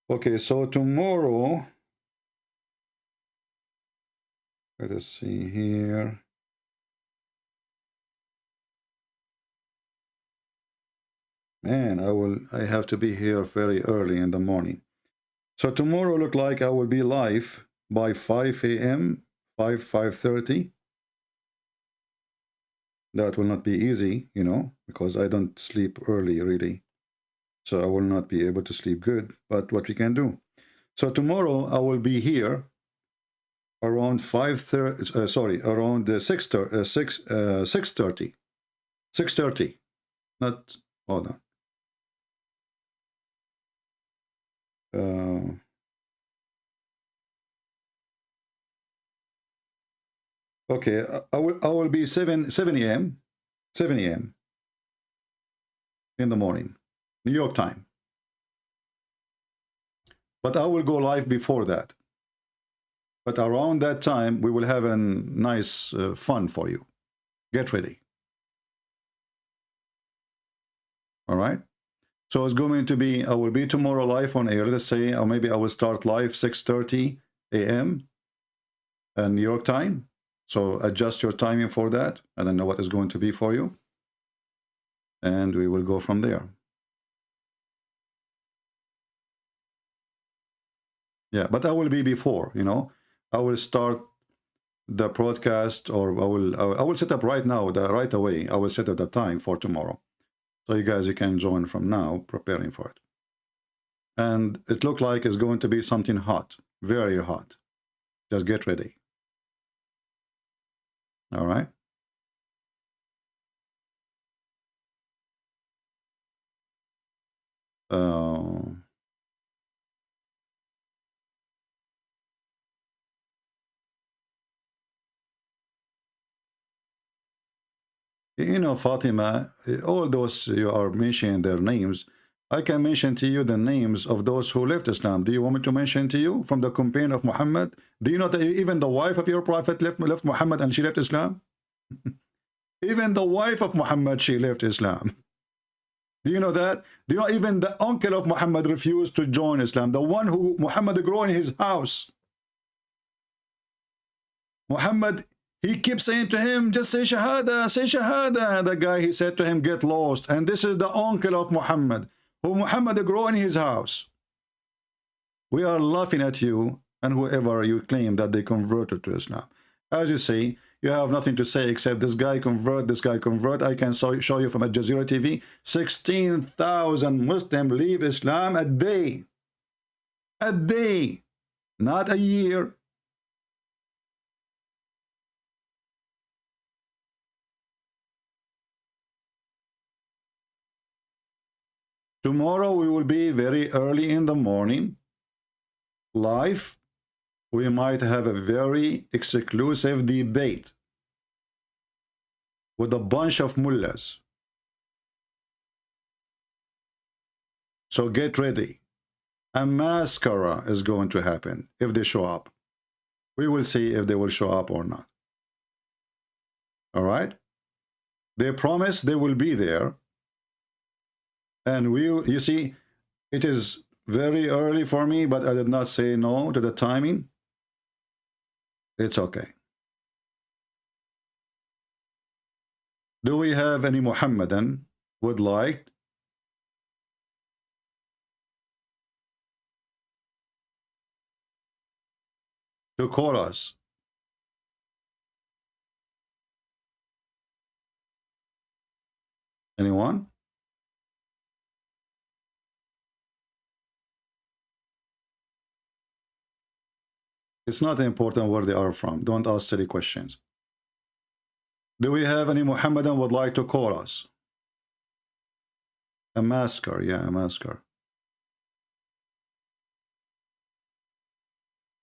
Okay, so tomorrow, let us see here. Man, I have to be here very early in the morning. So tomorrow look like I will be live by 5 a.m., 5:30. That will not be easy, you know, because I don't sleep early really. So I will not be able to sleep good, but what we can do. So tomorrow I will be here around 5:30, around 6:30. 6:30. Not, hold on. Okay, I will be 7 a.m. 7 a.m. in the morning, New York time. But I will go live before that. But around that time, we will have a nice fun for you. Get ready. All right. So it's going to be, I will be tomorrow live on air, let's say, or maybe I will start live 6:30 a.m. New York time. So adjust your timing for that. I don't know what is going to be for you. And we will go from there. Yeah, but I will be before, you know. I will start the broadcast, or I will set up right now, right away. I will set up the time for tomorrow. So you guys, you can join from now, preparing for it. And it looked like it's going to be something hot, very hot. Just get ready. All right. You know, Fatima, all those you are mentioning their names, I can mention to you the names of those who left Islam. Do you want me to mention to you from the companion of Muhammad? Do you know that even the wife of your prophet left Muhammad and she left Islam? Even the wife of Muhammad, she left Islam. Do you know that? Do you know even the uncle of Muhammad refused to join Islam? The one who Muhammad grew in his house. Muhammad, he keeps saying to him, just say Shahada, say Shahada. The guy, he said to him, get lost. And this is the uncle of Muhammad, who Muhammad grew in his house. We are laughing at you and whoever you claim that they converted to Islam. As you say, You have nothing to say except this guy convert, this guy convert. I can show you from Al Jazeera TV, 16,000 Muslims leave Islam a day. A day, not a year. Tomorrow we will be very early in the morning, live. We might have a very exclusive debate with a bunch of mullahs. So get ready. A mascara is going to happen if they show up. We will see if they will show up or not. All right? They promise they will be there. And you see, it is very early for me, but I did not say no to the timing. It's okay. Do we have any Muhammadan would like to call us? Anyone? It's not important where they are from. Don't ask silly questions. Do we have any Muhammadan would like to call us? A masker, yeah, a masker.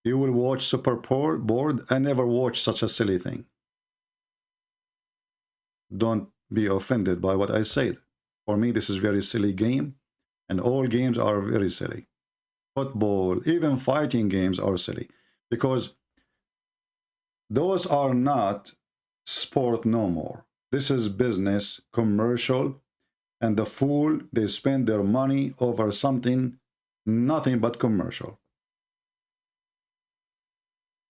You will watch Super Board. I never watch such a silly thing. Don't be offended by what I said. For me, this is very silly game, and all games are very silly. Football, even fighting games are silly, because those are not sport no more. This is business, commercial, and the fool, they spend their money over something, nothing but commercial.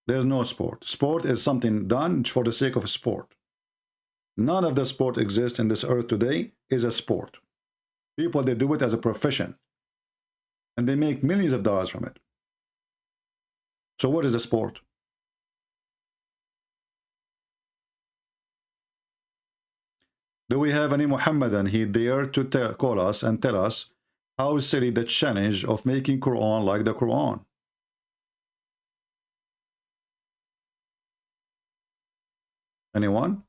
There's no sport. Sport is something done for the sake of sport. None of the sport exists in this earth today is a sport. People, they do it as a profession, and they make millions of dollars from it. So what is the sport? Do we have any Muhammadan he dare to call us and tell us how silly the challenge of making Qur'an like the Qur'an? Anyone?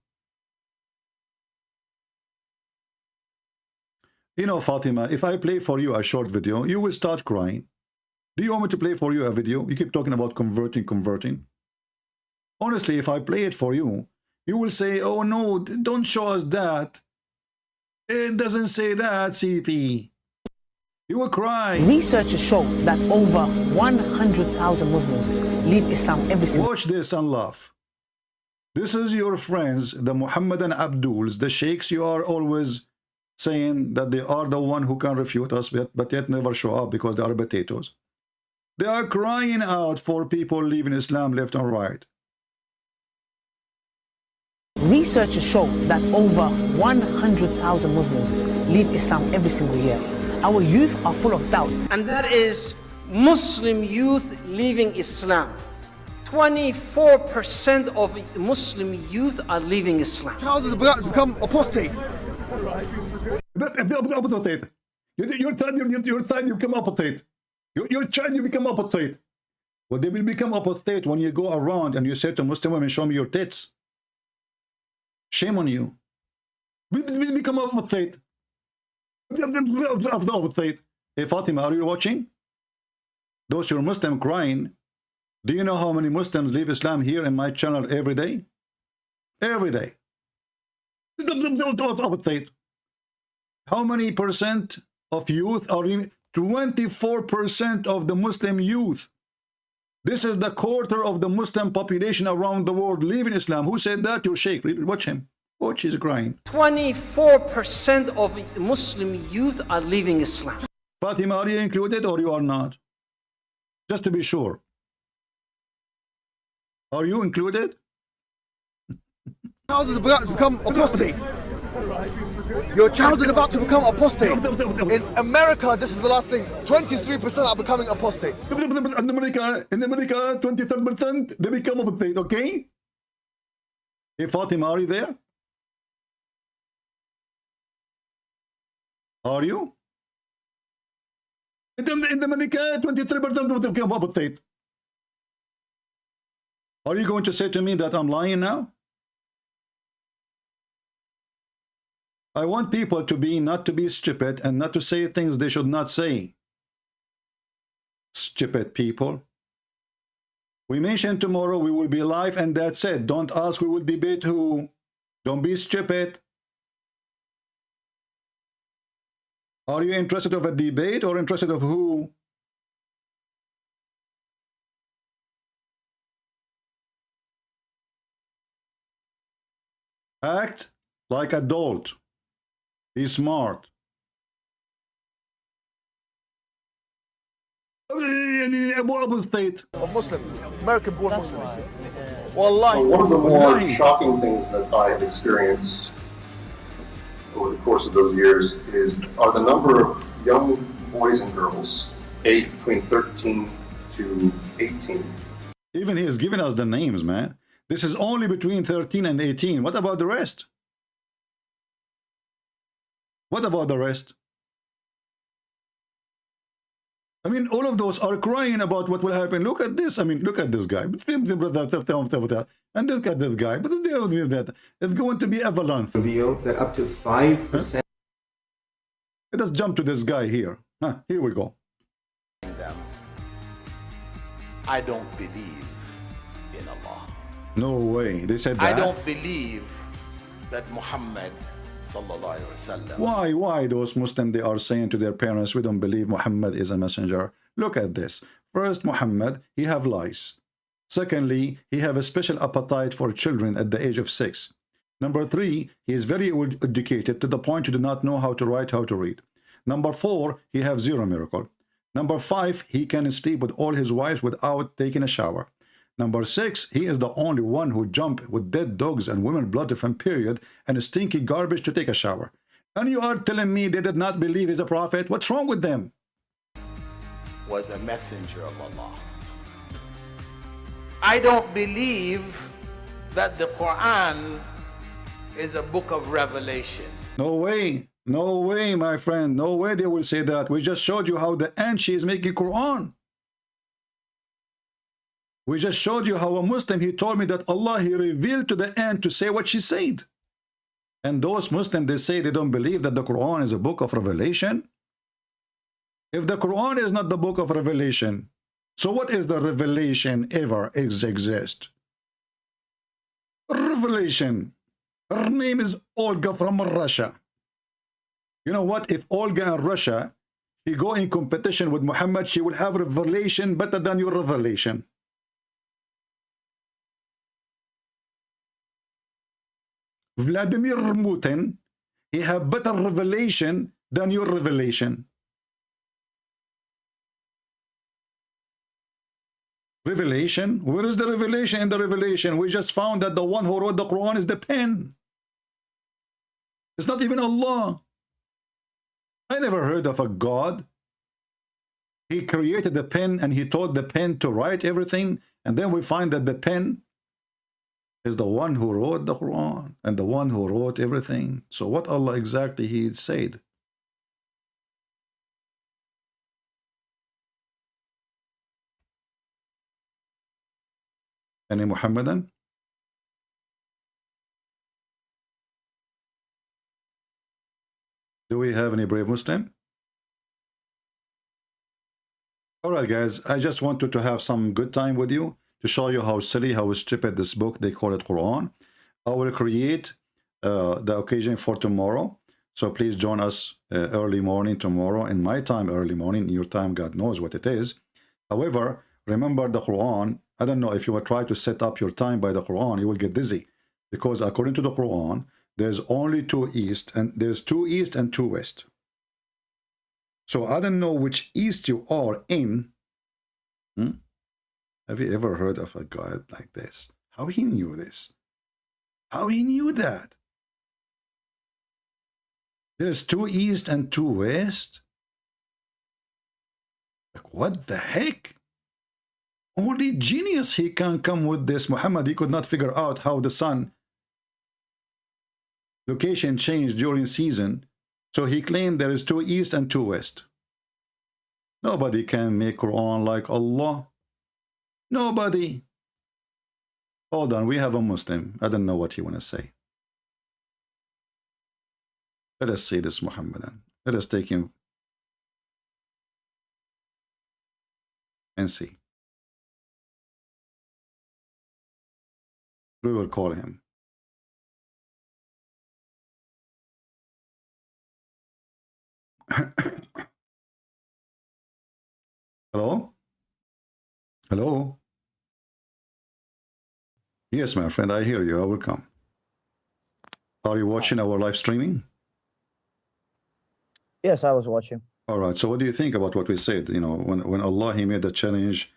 You know, Fatima, if I play for you a short video, you will start crying. Do you want me to play for you a video? You keep talking about converting. Honestly, if I play it for you, you will say, oh no, don't show us that. It doesn't say that, CP. You will cry. Researchers show that over 100,000 Muslims leave Islam every single day. Watch this and laugh. This is your friends, the Muhammadan Abduls, the sheikhs. You are always saying that they are the one who can refute us, but yet never show up because they are potatoes. They are crying out for people leaving Islam left and right. Researchers show that over 100,000 Muslims leave Islam every single year. Our youth are full of doubts. And that is Muslim youth leaving Islam. 24% of Muslim youth are leaving Islam. Child is about to become apostate. Apostate. Your time you become apostate. Your child you become apostate. Well, they will become apostate when you go around and you say to Muslim women, show me your tits. Shame on you. We become apostate. Hey Fatima, are you watching? Those who are Muslim crying, do you know how many Muslims leave Islam here in my channel every day? Every day. How many percent of youth are in? 24% of the Muslim youth. This is the quarter of the Muslim population around the world leaving Islam. Who said that? Your sheikh. Watch him. Watch, he's crying. 24% of Muslim youth are leaving Islam. Fatima, are you included or you are not? Just to be sure. Are you included? Child is about to become apostate. Your child is about to become apostate. In America, this is the last thing. 23% are becoming apostates. In America, 23%, they become apostate, okay? Hey, Fatima, are you there? Are you? In the Malika, 23% of the Apostate. Are you going to say to me that I'm lying now? I want people to be, not to be stupid and not to say things they should not say. Stupid people. We mentioned tomorrow we will be live and that's it. Don't ask we will debate who. Don't be stupid. Are you interested of a debate or interested of who? Act like adult. Be smart. Apostate. Of Muslims, American-born Muslims. Well, one of the more shocking things that I have experienced over the course of those years are the number of young boys and girls aged between 13 to 18. Even he has given us the names, man. This is only between 13 and 18. What about the rest? What about the rest? I mean, all of those are crying about what will happen. Look at this. I mean, look at this guy. And look at this guy. But it's going to be avalanche. Reveal that up to 5%. Let us jump to this guy here. Here we go. I don't believe in Allah. No way. They said that. I don't believe that Muhammad sallallahu alaihi wasallam. Why those Muslims, they are saying to their parents, we don't believe Muhammad is a messenger. Look at this. First, Muhammad, he have lice. Secondly, he have a special appetite for children at the age of 6. Number 3, he is very educated to the point he do not know how to write, how to read. Number 4, he have 0 miracle. Number 5, he can sleep with all his wives without taking a shower. Number 6, he is the only one who jumped with dead dogs and women blood from period and stinky garbage to take a shower. And you are telling me they did not believe he's a prophet? What's wrong with them? Was a messenger of Allah. I don't believe that the Quran is a book of revelation. No way. No way, my friend. No way they will say that. We just showed you how the ant she is making Quran. We just showed you how a Muslim, he told me that Allah, he revealed to the ant to say what she said. And those Muslims, they say they don't believe that the Quran is a book of revelation. If the Quran is not the book of revelation, so what is the revelation ever exist? Revelation. Her name is Olga from Russia. You know what? If Olga in Russia, she go in competition with Muhammad, she will have revelation better than your revelation. Vladimir Putin, he have better revelation than your revelation. Revelation? Where is the revelation in the revelation? We just found that the one who wrote the Quran is the pen. It's not even Allah. I never heard of a God. He created the pen and he told the pen to write everything, and then we find that the pen is the one who wrote the Quran and the one who wrote everything. So what Allah exactly he said? Any Muhammadan? Do we have any brave Muslim? All right, guys, I just wanted to have some good time with you to show you how silly, how stupid this book, they call it Quran. I will create the occasion for tomorrow. So please join us early morning tomorrow, in my time early morning, in your time, God knows what it is. However, remember the Quran, I don't know if you will try to set up your time by the Quran, you will get dizzy. Because according to the Quran, there's only 2 east, and there's 2 east and 2 west. So I don't know which east you are in. Have you ever heard of a God like this? How he knew this? How he knew that? There's 2 east and 2 west? Like, what the heck? Only genius he can come with this. Muhammad, he could not figure out how the sun Location changed during season. So he claimed there is 2 east and 2 west. Nobody can make Quran like Allah. Nobody. Hold on, we have a Muslim. I don't know what you want to say. Let us see this Muhammadan. Let us take him and see. We will call him. Hello? Hello? Yes, my friend, I hear you. I will come. Are you watching our live streaming? Yes, I was watching. All right. So what do you think about what we said? You know, when Allah, he made the challenge,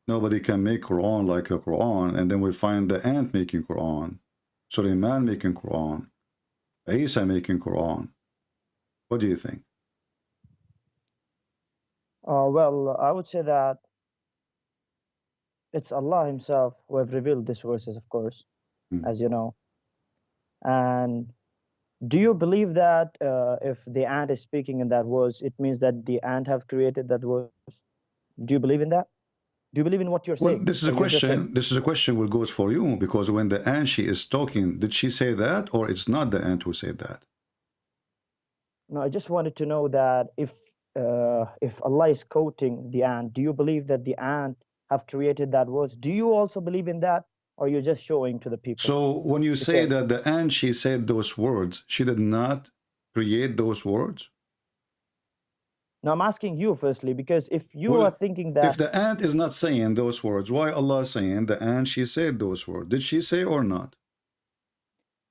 nobody can make Quran like the Quran, and then we find the ant making Quran, Sultan making Quran, Isa making Quran. What do you think? Well, I would say that it's Allah himself who have revealed these verses, of course, as you know. And do you believe that if the ant is speaking in that verse, it means that the ant have created that verse? Do you believe in that? Do you believe in what you're saying? Well, this is a question. This is a question that goes for you, because when the ant she is talking, did she say that, or it's not the ant who said that? No, I just wanted to know that if Allah is quoting the ant, do you believe that the ant have created that verse? Do you also believe in that, or you're just showing to the people? So when you say that the ant she said those words, she did not create those words? Now I'm asking you firstly, because if you are thinking that if the ant is not saying those words, why Allah saying the ant she said those words? Did she say or not?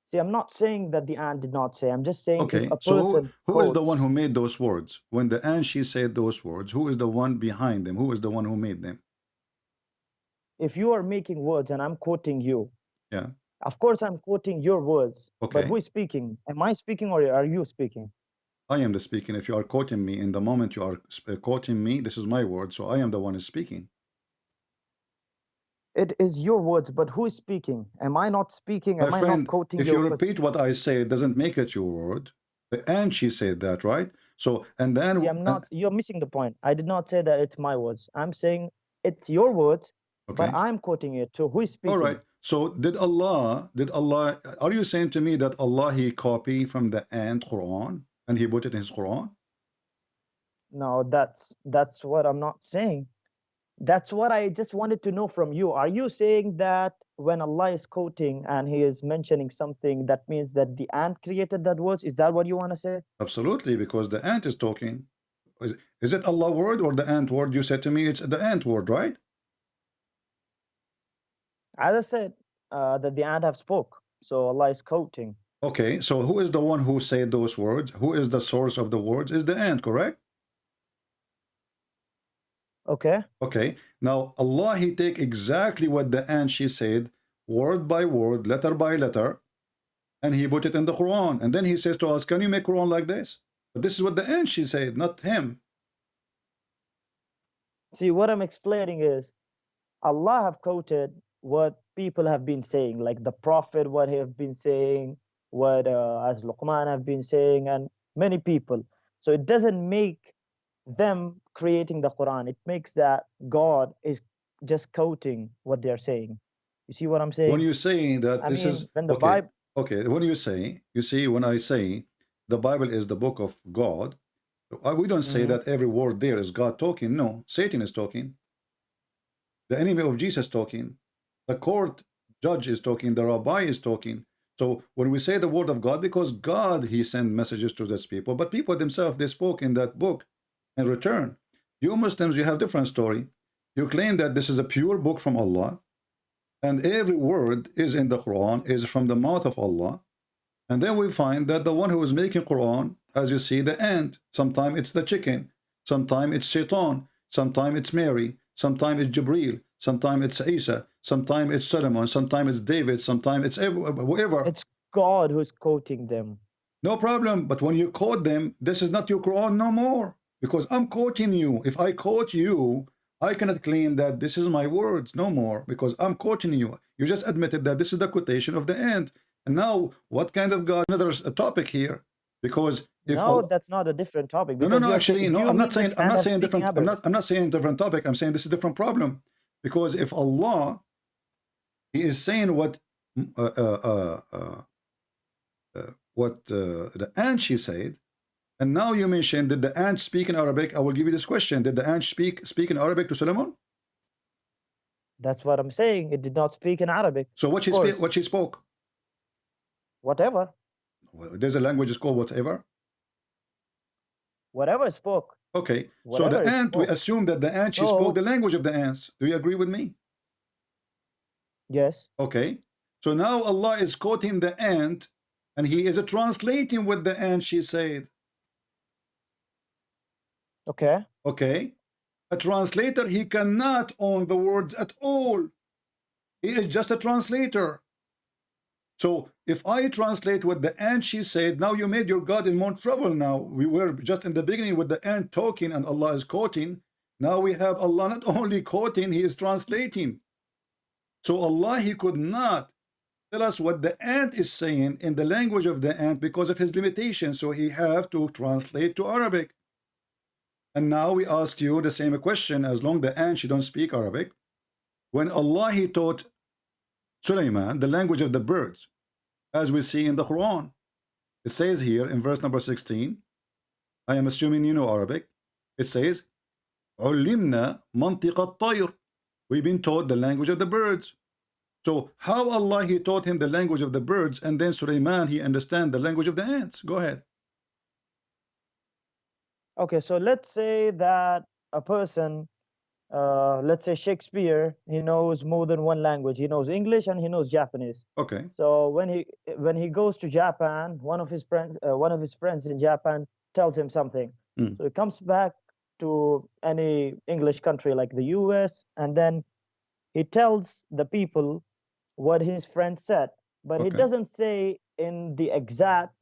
See, I'm not saying that the ant did not say. I'm just saying okay, if a so person who is the one who made those words? When the ant she said those words, who is the one behind them? Who is the one who made them? If you are making words and I'm quoting you, yeah, of course I'm quoting your words. Okay. But who is speaking? Am I speaking or are you speaking? I am the speaking. If you are quoting me, in the moment you are quoting me, this is my word, so I am the one who is speaking. It is your words, but who is speaking? Am I not speaking? Am My I friend, not quoting if your you words? repeat what I say, it doesn't make it your word. And she said that, right? So, and then... See, I'm not, you're missing the point. I did not say that it's my words. I'm saying it's your words, but I'm quoting it. So who is speaking? All right. So did Allah, are you saying to me that Allah, he copied from the ant Quran and he put it in his Quran? No, that's what I'm not saying. That's what I just wanted to know from you. Are you saying that when Allah is quoting and he is mentioning something, that means that the ant created that words? Is that what you want to say? Absolutely, because the ant is talking. Is it Allah word or the ant word? You said to me it's the ant word, right? As I said, that the ant have spoke. So Allah is quoting. Okay, so who is the one who said those words? Who is the source of the words? Is the ant, correct? Okay. Okay. Now Allah, he take exactly what the ant she said, word by word, letter by letter, and he put it in the Quran. And then he says to us, can you make Quran like this? But this is what the ant she said, not him. See, what I'm explaining is Allah have quoted what people have been saying, like the Prophet, what he have been saying, what as Luqman have been saying, and many people. So it doesn't make them creating the Quran. It makes that God is just quoting what they're saying. You see what I'm saying? When you say that this is when the okay, Bible, okay, when you see, when I say the Bible is the book of God, we don't say that every word there is God talking. No, Satan is talking. The enemy of Jesus talking. The court judge is talking. The rabbi is talking. So when we say the word of God, because God, he sent messages to those people, but people themselves, they spoke in that book in return. You Muslims, you have different story. You claim that this is a pure book from Allah, and every word is in the Quran, is from the mouth of Allah. And then we find that the one who is making Quran, as you see, the ant, sometimes it's the chicken, sometimes it's Satan, sometimes it's Mary, sometimes it's Jibril, sometimes it's Isa, sometimes it's Solomon, sometimes it's David, sometimes it's whoever. It's God who's quoting them. No problem. But when you quote them, this is not your Quran no more, because I'm quoting you. If I quote you, I cannot claim that this is my words no more, because I'm quoting you. You just admitted that this is the quotation of the ant. And now, what kind of God? Another topic here, because if no, that's not a different topic. no, Because actually, no, I'm not saying different. Arabic. I'm not saying different topic. I'm saying this is a different problem, because if Allah, He is saying what the ant she said, and now you mentioned, did the ant speak in Arabic? I will give you this question: did the ant speak in Arabic to Solomon? That's what I'm saying. It did not speak in Arabic. So what she spoke? Whatever. Well, there's a language called whatever. Whatever spoke. Okay. Whatever so the ant, we assume that the ant, she spoke the language of the ants. Do you agree with me? Yes. Okay. So now Allah is quoting the ant, and He is translating what the ant she said. Okay. Okay. A translator, he cannot own the words at all. He is just a translator. So if I translate what the ant she said, now you made your God in more trouble now. We were just in the beginning with the ant talking and Allah is quoting. Now we have Allah not only quoting, He is translating. So Allah, He could not tell us what the ant is saying in the language of the ant because of His limitations. So He have to translate to Arabic. And now we ask you the same question, as long the ant, she don't speak Arabic. When Allah, He taught Sulaiman the language of the birds, as we see in the Quran. It says here in verse number 16, I am assuming you know Arabic. It says, عُلِّمْنَا مَنْطِقَ الطَّيْرِ. We've been taught the language of the birds. So how Allah, He taught him the language of the birds, and then Sulaiman, he understand the language of the ants? Go ahead. Okay, so let's say that a person, let's say Shakespeare, he knows more than one language. He knows English and he knows Japanese. Okay. So when he goes to Japan, one of his friends in Japan tells him something. So he comes back to any English country like the US, and then he tells the people what his friend said, but he doesn't say in the exact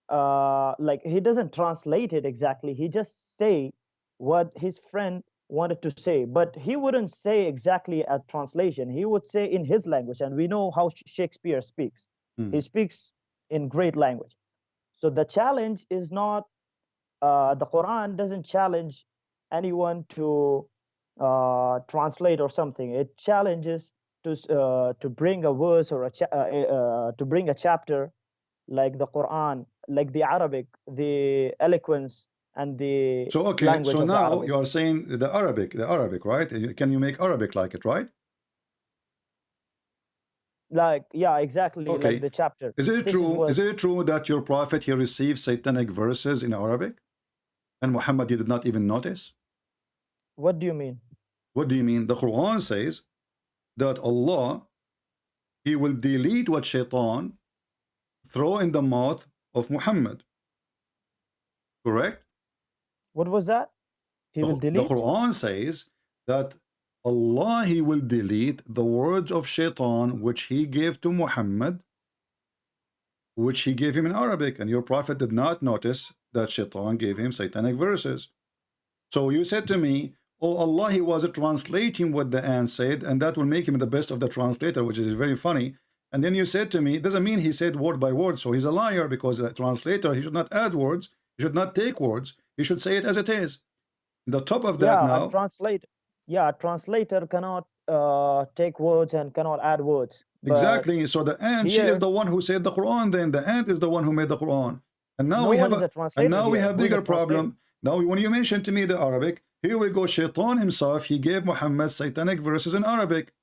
like he doesn't translate it exactly. He just say what his friend wanted to say, but he wouldn't say exactly a translation. He would say in his language, and we know how Shakespeare speaks. He speaks in great language. So the challenge is not the Quran doesn't challenge anyone to translate or something. It challenges to bring a verse or to bring a chapter like the Quran, like the Arabic, the eloquence and the so okay, language so of now you are saying the Arabic, right? Can you make Arabic like it, right? Like, yeah, exactly. Okay. Like the chapter. Is it true? Is it true that your prophet, he received satanic verses in Arabic, and Muhammad, he did not even notice? What do you mean? What do you mean? The Quran says that Allah, He will delete what Shaitan throw in the mouth of Muhammad. Correct? What was that? He will delete? The Quran says that Allah, He will delete the words of Shaitan which He gave to Muhammad, which He gave him in Arabic, and your prophet did not notice that Shaitan gave him satanic verses. So you said to me, oh, Allah, He was translating what the ant said, and that will make him the best of the translator, which is very funny. And then you said to me, it doesn't mean he said word by word, so he's a liar, because the translator, he should not add words, he should not take words, he should say it as it is. The top of that now. A translator cannot take words and cannot add words. Exactly. So the ant, she is the one who said the Quran, then the ant is the one who made the Quran. And now we have bigger problem. Now when you mention to me the Arabic, here we go, Shaitan himself, he gave Muhammad satanic verses in Arabic.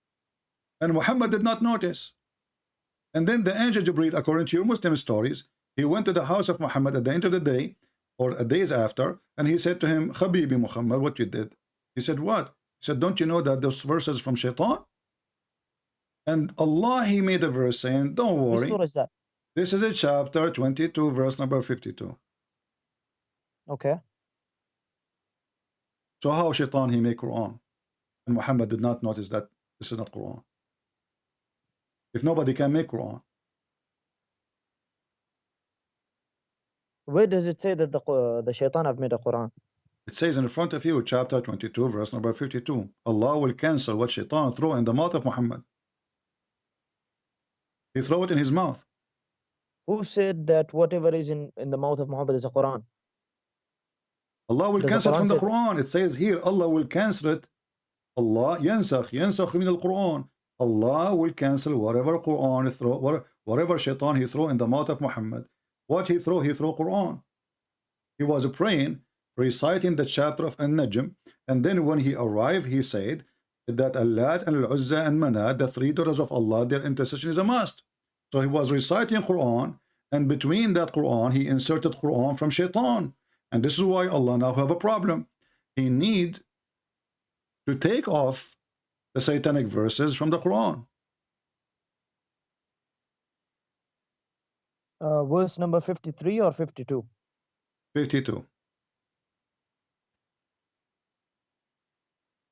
And Muhammad did not notice. And then the angel Jibreel, according to your Muslim stories, he went to the house of Muhammad at the end of the day, or days after, and he said to him, Habibi Muhammad, what you did? He said, what? He said, don't you know that those verses from Shaitan? And Allah, He made a verse saying, don't worry. What is that? This is a chapter 22, verse number 52. Okay. So how Shaitan, he made Quran? And Muhammad did not notice that this is not Quran. If nobody can make Quran. Where does it say that the Shaitan have made a Quran? It says in front of you, chapter 22, verse number 52. Allah will cancel what Shaitan threw in the mouth of Muhammad. He threw it in his mouth. Who said that whatever is in the mouth of Muhammad is a Quran? Allah will Does the cancel it Quran from the say that? Quran. It says here, Allah will cancel it. Allah ينسخ من القرآن. Allah will cancel whatever Quran is throw, whatever shaitan he throw in the mouth of Muhammad. What he throw Quran. He was praying, reciting the chapter of An-Najm, and then when he arrived, he said that Allat and Al-Uzza and Manat, the three daughters of Allah, their intercession is a must. So he was reciting Quran, and between that Quran, he inserted Quran from shaitan. And this is why Allah now have a problem. He need to take off the satanic verses from the Quran. Verse number 53 or 52? 52.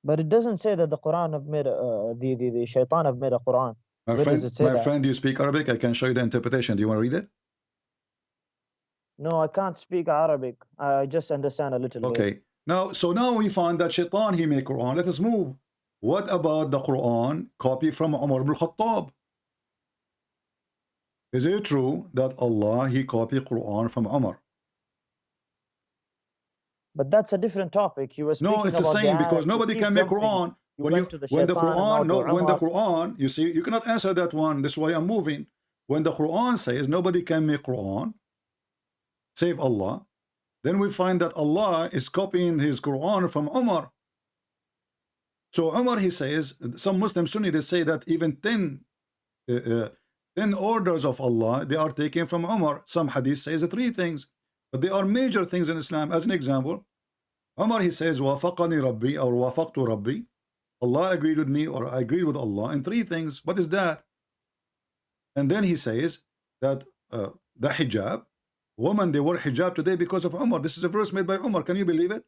But it doesn't say that the Quran have made the shaitan have made a Quran. My Where does it say that? friend, you speak Arabic? I can show you the interpretation. Do you want to read it? No, I can't speak Arabic. I just understand a little bit. Okay. So now we find that shaitan, he made Quran. Let us move. What about the Quran copy from Umar ibn Khattab? Is it true that Allah, he copied Quran from Umar? But that's a different topic. You were speaking No, it's the about same the because ayat. nobody You keep can make jumping. Quran. When the Quran, you see, you cannot answer that one. This is why I'm moving. When the Quran says nobody can make Quran, save Allah, then we find that Allah is copying his Quran from Umar. So Umar, he says, some Muslim Sunni, they say that even 10 orders of Allah, they are taken from Umar. Some hadith says 3 things, but they are major things in Islam. As an example, Umar, he says, wafaqani Rabbi, or wafaqtu Rabbi. Allah agreed with me, or I agreed with Allah in 3 things. What is that? And then he says that the hijab, women, they wear hijab today because of Umar. This is a verse made by Umar. Can you believe it?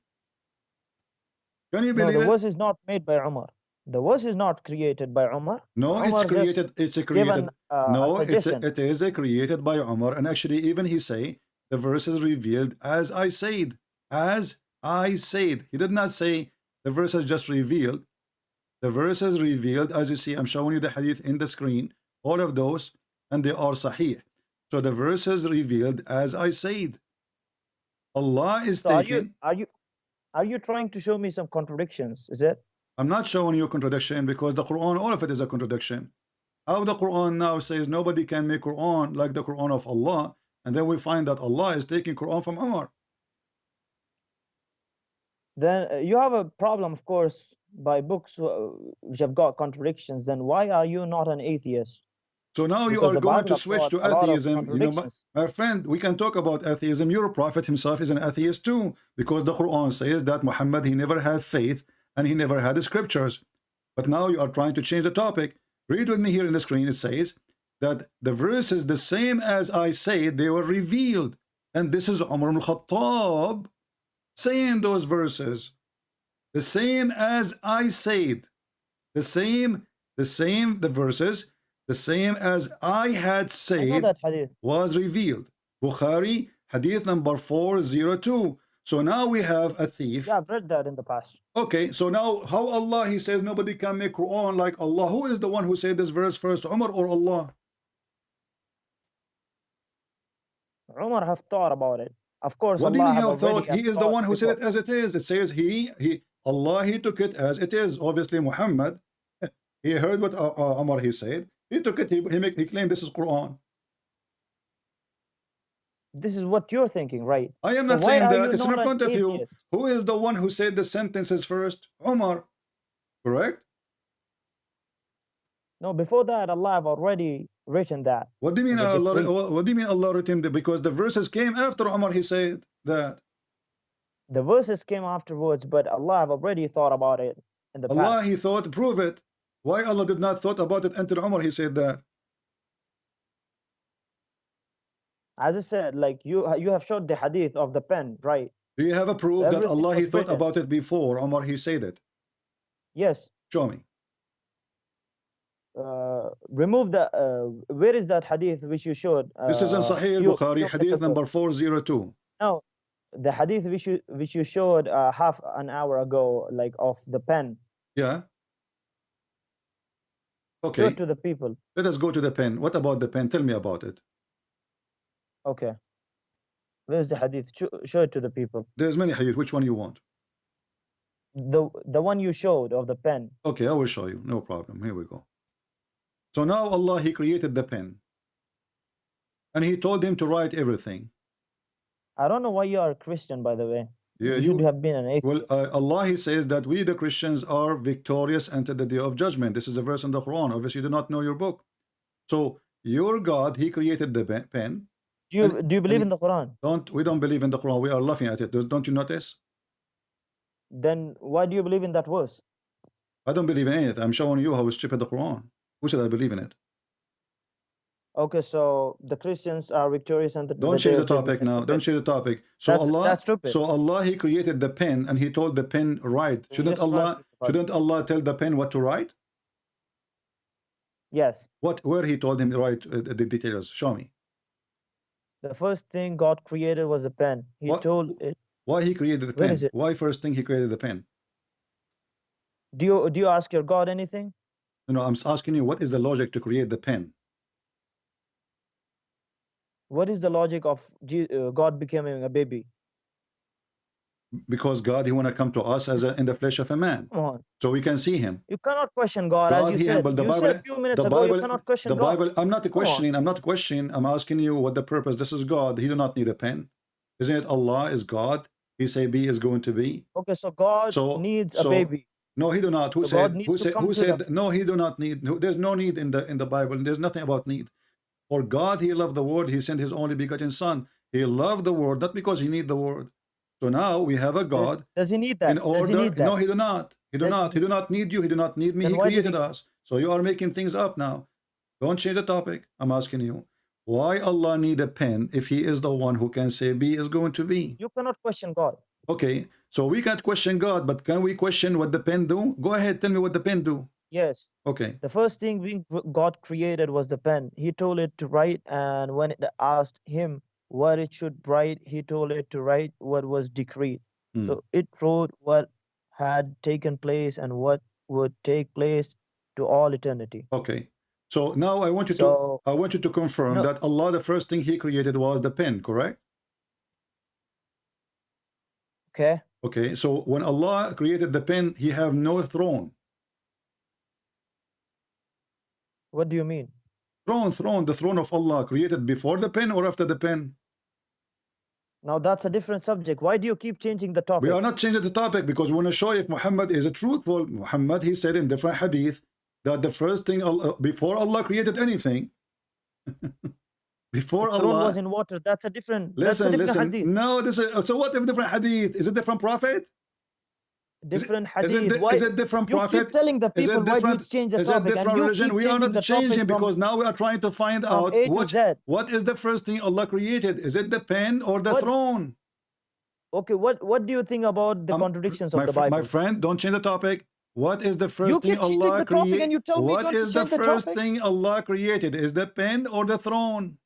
Can you believe No, it? the verse is not made by Umar. The verse is not created by Umar. No, Umar it's created. It's created. given, No, a suggestion. it is created by Umar. And actually, even he say the verse is revealed as I said. As I said. He did not say the verse is just revealed. The verse is revealed as you see. I'm showing you the hadith in the screen. All of those, and they are sahih. So the verse is revealed as I said. Allah is So taking. Are you trying to show me some contradictions? Is it? I'm not showing you contradiction because the Quran, all of it is a contradiction. How the Quran now says nobody can make Quran like the Quran of Allah, and then we find that Allah is taking Quran from Umar. Then you have a problem, of course, by books which have got contradictions. Then why are you not an atheist? So now you are going to switch to atheism. You know, my friend, we can talk about atheism. Your prophet himself is an atheist too, because the Quran says that Muhammad, he never had faith and he never had the scriptures. But now you are trying to change the topic. Read with me here in the screen. It says that the verses, the same as I said, they were revealed. And this is Umar ibn Khattab saying those verses. The same as I said. The verses, the same as I had said was revealed. Bukhari, hadith number 402. So now we have a thief. Yeah, I've read that in the past. Okay, so now how Allah, he says nobody can make Quran like Allah. Who is the one who said this verse first, Umar or Allah? Umar have thought about it. Of course, What do you Allah mean have have thought? already He is the one who said before. it as it is. It says Allah, he took it as it is. Obviously, Muhammad, he heard what Umar, he said. He took it, he claimed this is Quran. This is what you're thinking, right? I am not saying that. It's in front of you. Who is the one who said the sentences first? Umar. Correct? No, before that, Allah have already written that. What do you mean Allah? What do you mean Allah written that? Because the verses came after Umar, he said that. The verses came afterwards, but Allah have already thought about it in the Allah, past. he thought, prove it. Why Allah did not thought about it until Umar, he said that? As I said, like you have showed the hadith of the pen, right? Do you have a proof that Everything Allah, he was thought written. about it before Umar, he said it? Yes. Show me. Remove the where is that hadith which you showed? This is in Sahih Bukhari, hadith number 402. No, the hadith which you showed half an hour ago, like of the pen. Yeah. Show Okay. it to the people. Let us go to the pen. What about the pen? Tell me about it. Okay. Where's the hadith? Show it to the people. There's many hadith. Which one you want? The one you showed of the pen. Okay, I will show you. No problem. Here we go. So now Allah, He created the pen. And He told him to write everything. I don't know why you are a Christian, by the way. Yeah, you should have been an atheist. Well, Allah, He says that we, the Christians, are victorious until the day of judgment. This is a verse in the Quran. Obviously, you do not know your book. So, your God, He created the pen. Do you believe in the Quran? We don't believe in the Quran. We are laughing at it. Don't you notice? Then why do you believe in that verse? I don't believe in it. I'm showing you how stupid the Quran. Who said I believe in it? Okay, so the Christians are victorious and don't change the topic now. Don't change the topic. So that's stupid. So Allah, He created the pen and He told the pen write. Shouldn't Allah tell the pen what to write? Yes. Where He told him to write the details? Show me. The first thing God created was a pen. He told it. Why He created the pen? Why first thing He created the pen? Do you ask your God anything? No, I'm asking you, what is the logic to create the pen? What is the logic of God becoming a baby? Because God, He want to come to us as in the flesh of a man. Come on. So we can see Him. You cannot question God, as you said. You said a few minutes ago, you cannot question God. I'm not questioning. I'm not questioning. I'm asking you what the purpose. This is God. He do not need a pen. Isn't it Allah is God? He say be is going to be. Okay, so God needs a baby. No, He do not. Who said? Who said? No, He do not need. There's no need in the Bible. There's nothing about need. For God, He loved the world. He sent His only begotten Son. He loved the world, not because He need the world. So now we have a God. Does He need that? In order, Does He need that? No, He do not. He do not. He do not need you. He do not need me. He created us. So you are making things up now. Don't change the topic. I'm asking you. Why Allah need a pen if He is the one who can say be is going to be? You cannot question God. Okay, so we can't question God, but can we question what the pen do? Go ahead, tell me what the pen do. Yes. Okay. The first thing God created was the pen. He told it to write, and when it asked Him what it should write, He told it to write what was decreed. So it wrote what had taken place and what would take place to all eternity. Okay. So now I want you to confirm that Allah, the first thing He created was the pen, correct? Okay. Okay. So when Allah created the pen, He have no throne. What do you mean? Throne, the throne of Allah created before the pen or after the pen? Now that's a different subject. Why do you keep changing the topic? We are not changing the topic because we want to show if Muhammad is a truthful. Muhammad, he said in different hadith that the first thing before Allah created anything, before the throne Allah was in water. That's a different. Listen. Hadith. No, this is so. What if different hadith? Is it different prophet? Different hadith. Is it different prophet? You keep telling the people why do you change the topic? Is topic? it different religion? We are not changing because now we are trying to find out what is the first thing Allah created. Is it the pen or the throne? Okay, what do you think about the contradictions of the Bible? My friend, don't change the topic. What is the first thing Allah created? What is the first thing Allah created? Is the pen or the throne?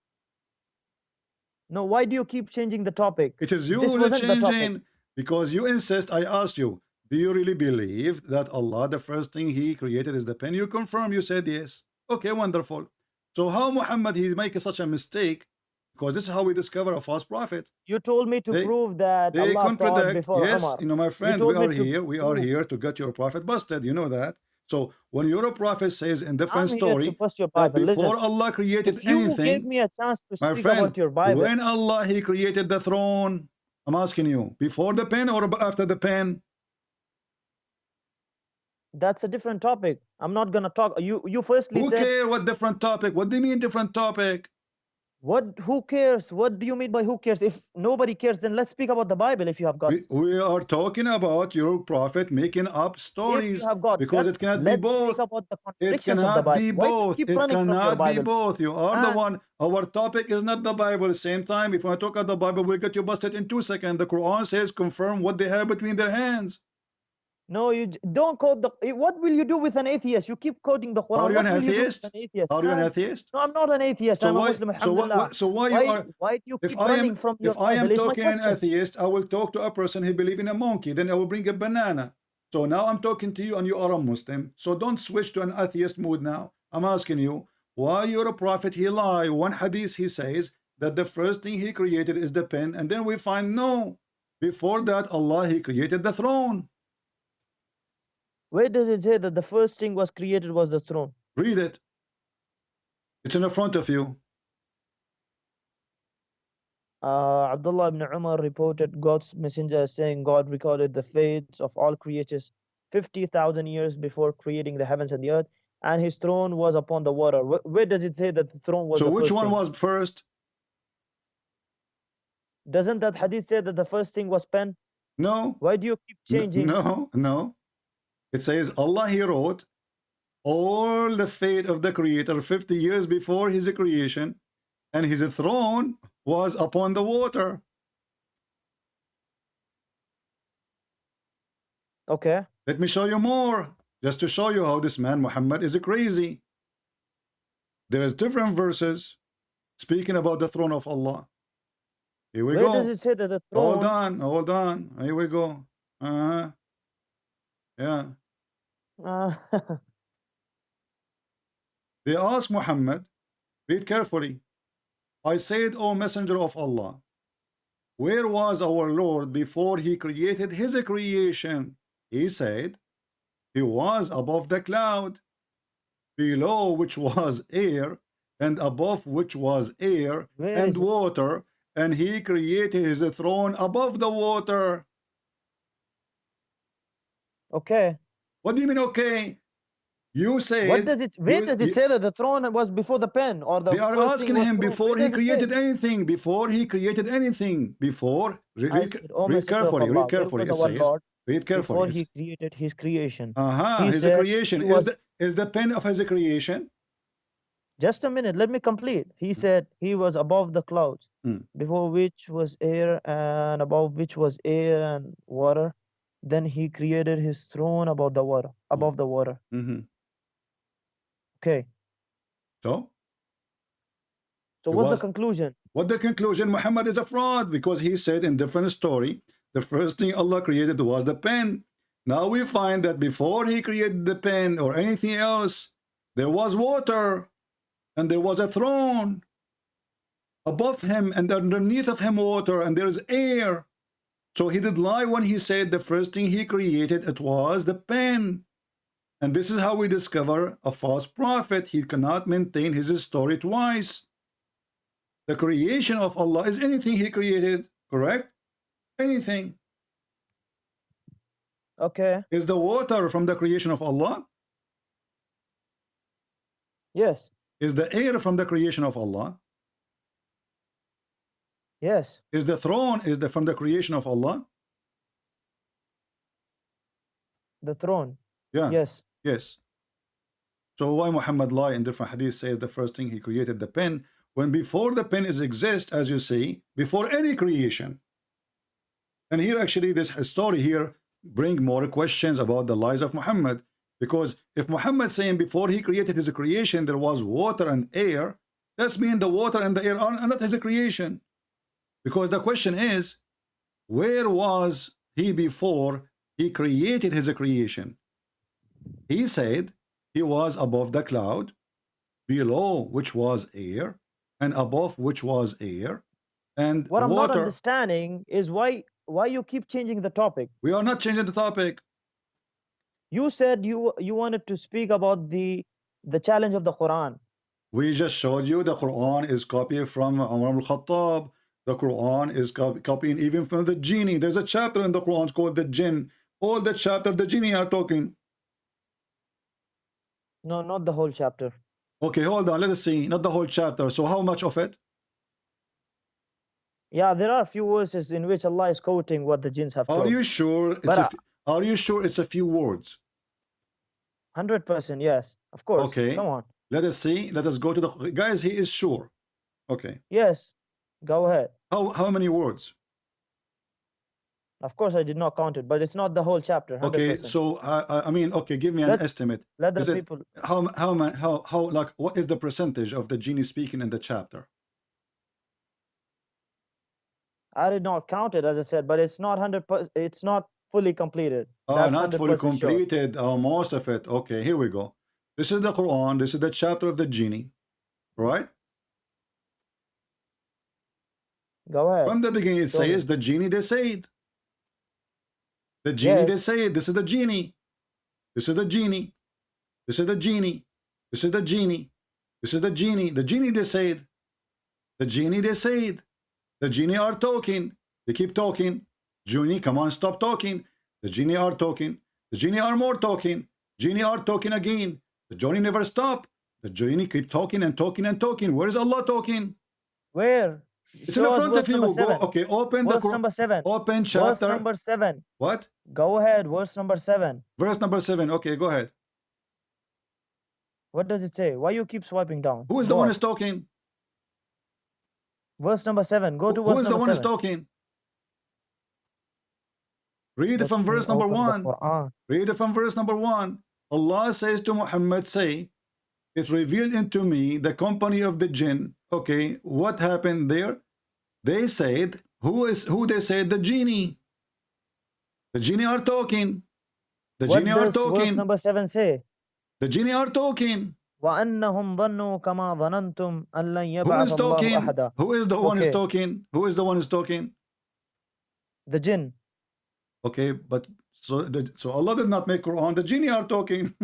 No, why do you keep changing the topic? It is you who are changing because you insist. I asked you, do you really believe that Allah, the first thing He created is the pen? You confirm, you said yes. Okay, wonderful. So how Muhammad, he making such a mistake? Because this is how we discover a false prophet. You told me to prove that they Allah thought before Yes, Umar. you know, my friend, we are here to get your prophet busted. You know that. So when your prophet says in different story that before Allah created anything, you gave me a chance to my speak friend, about your Bible. when Allah He created the throne, I'm asking you, before the pen or after the pen? That's a different topic. I'm not gonna talk. You firstly Who said. care what different topic? What do you mean different topic? Who cares? What do you mean by who cares? If nobody cares, then let's speak about the Bible if you have got we are talking about your prophet making up stories because it cannot be both. It cannot be both. It cannot be both. You are the one. Our topic is not the Bible. Same time, if I talk about the Bible, we'll get you busted in 2 seconds. The Quran says confirm what they have between their hands. No, you don't quote the. What will you do with an atheist? You keep quoting the Quran. Are you an atheist? Are you an atheist? No, I'm not an atheist. I'm a Muslim. Alhamdulillah. So why you are? Why do you keep running from your Bible? If I am talking an atheist, I will talk to a person who believes in a monkey. Then I will bring a banana. So now I'm talking to you, and you are a Muslim. So don't switch to an atheist mood now. I'm asking you, why you're a prophet? He lie. One hadith he says that the first thing he created is the pen, and then we find no. Before that, Allah, he created the throne. Where does it say that the first thing was created was the throne? Read it. It's in the front of you. Abdullah ibn Umar reported God's messenger saying God recorded the fates of all creatures 50,000 years before creating the heavens and the earth, and his throne was upon the water. Where does it say that the throne was so the which first one thing? was first? Doesn't that hadith say that the first thing was pen? No. Why do you keep changing? No. It says Allah, he wrote all the fate of the creator 50 years before his creation, and his throne was upon the water. Okay. Let me show you more, just to show you how this man Muhammad is crazy. There is different verses speaking about the throne of Allah. Here we Where go. does it say that the throne? Hold on. Here we go. Yeah. They asked Muhammad, read carefully. I said, O Messenger of Allah, where was our Lord before he created his creation? He said, he was above the cloud, below which was air, and above which was air and water, and he created his throne above the water. Okay. What do you mean, okay? You say. What does it? Where does it say that the throne was before the pen or the? They are first asking thing was him throne? before Where he does it created say? anything. Before he created anything. Before. I Read said, "O read Messenger of carefully. Allah, Read carefully. where It was our says. Lord Read carefully. before he created his creation?" He His said creation he was- is the pen of his creation. Just a minute, let me complete. He said he was above the clouds, before which was air, and above which was air and water. Then he created his throne above the water, above the water. Okay. So So what's the conclusion? What the conclusion? Muhammad is a fraud, because he said in different story, the first thing Allah created was the pen. Now we find that before he created the pen or anything else, there was water, and there was a throne above him, and underneath of him water, and there is air. So he did lie when he said the first thing he created, it was the pen. And this is how we discover a false prophet. He cannot maintain his story twice. The creation of Allah is anything he created, correct? Anything. Okay. Is the water from the creation of Allah? Yes. Is the air from the creation of Allah? Yes. Is the throne from the creation of Allah? The throne. Yeah. Yes. Yes. So why Muhammad lie in different hadith says the first thing he created the pen, when before the pen is exist, as you see, before any creation. And here actually this story here bring more questions about the lies of Muhammad, because if Muhammad saying before he created his creation there was water and air, that's mean the water and the air are not his creation. Because the question is, where was he before he created his creation? He said he was above the cloud, below which was air, and above which was air, and What I'm water. not understanding is why you keep changing the topic. We are not changing the topic. You said you wanted to speak about the challenge of the Quran. We just showed you the Quran is copied from Umar al-Khattab. The Quran is copying even from the genie. There's a chapter in the Quran called the jinn. All the chapter the genie are talking. No, not the whole chapter. Okay, hold on. Let us see. Not the whole chapter. So how much of it? Yeah, there are a few verses in which Allah is quoting what the jinns have told. Are you sure? Are you sure it's a few words? 100%, yes. Of course. Okay. Come on. Let us see. Let us go to the guys. He is sure. Okay. Yes. Go ahead. How many words? Of course, I did not count it, but it's not the whole chapter. 100%. Okay, so I mean, okay, give me an estimate. Let the Is it, people. how like what is the percentage of the genie speaking in the chapter? I did not count it, as I said, but it's not 100%. It's not fully completed. Oh, That's not fully 100% sure. completed. Most of it. Okay, here we go. This is the Quran. This is the chapter of the genie, right? Go ahead. From the beginning it Show me. says the genie they said. The genie they Yes. said. This is the genie. This is the genie. This is the genie. This is the genie. This is the genie. The genie they said. The genie they said. The genie are talking. They keep talking. Genie, come on, stop talking. The genie are talking. The genie are more talking. Genie are talking again. The genie never stop. The genie keep talking and talking and talking. Where is Allah talking? Where? It's in the front of you. Go, okay, open verse the number 7. Open Verse chapter. number 7. What? Go ahead. Verse number 7. Verse number 7. Okay, go ahead. What does it say? Why you keep swiping down? Who is the one who's talking? Verse number 7. Go to verse Who is the number one who's 7. talking? Read it Let from me verse number open the 1. Quran. Read it from verse number 1. Allah says to Muhammad, say, it revealed into me the company of the jinn. Okay, what happened there? They said, who they said? The genie. The genie are talking. The What genie are does verse talking. number 7 say? The genie are talking. وَأَنَّهُمْ ظَنُّوا كَمَا ظَنَنْتُمْ أَنْ لَنْ Who is يَبْعَثَ اللَّهُ talking? أَحَدًا. Who is the one who's Okay. talking? Who is the one who's talking? The jinn. Okay, but so Allah did not make Quran. The genie are talking.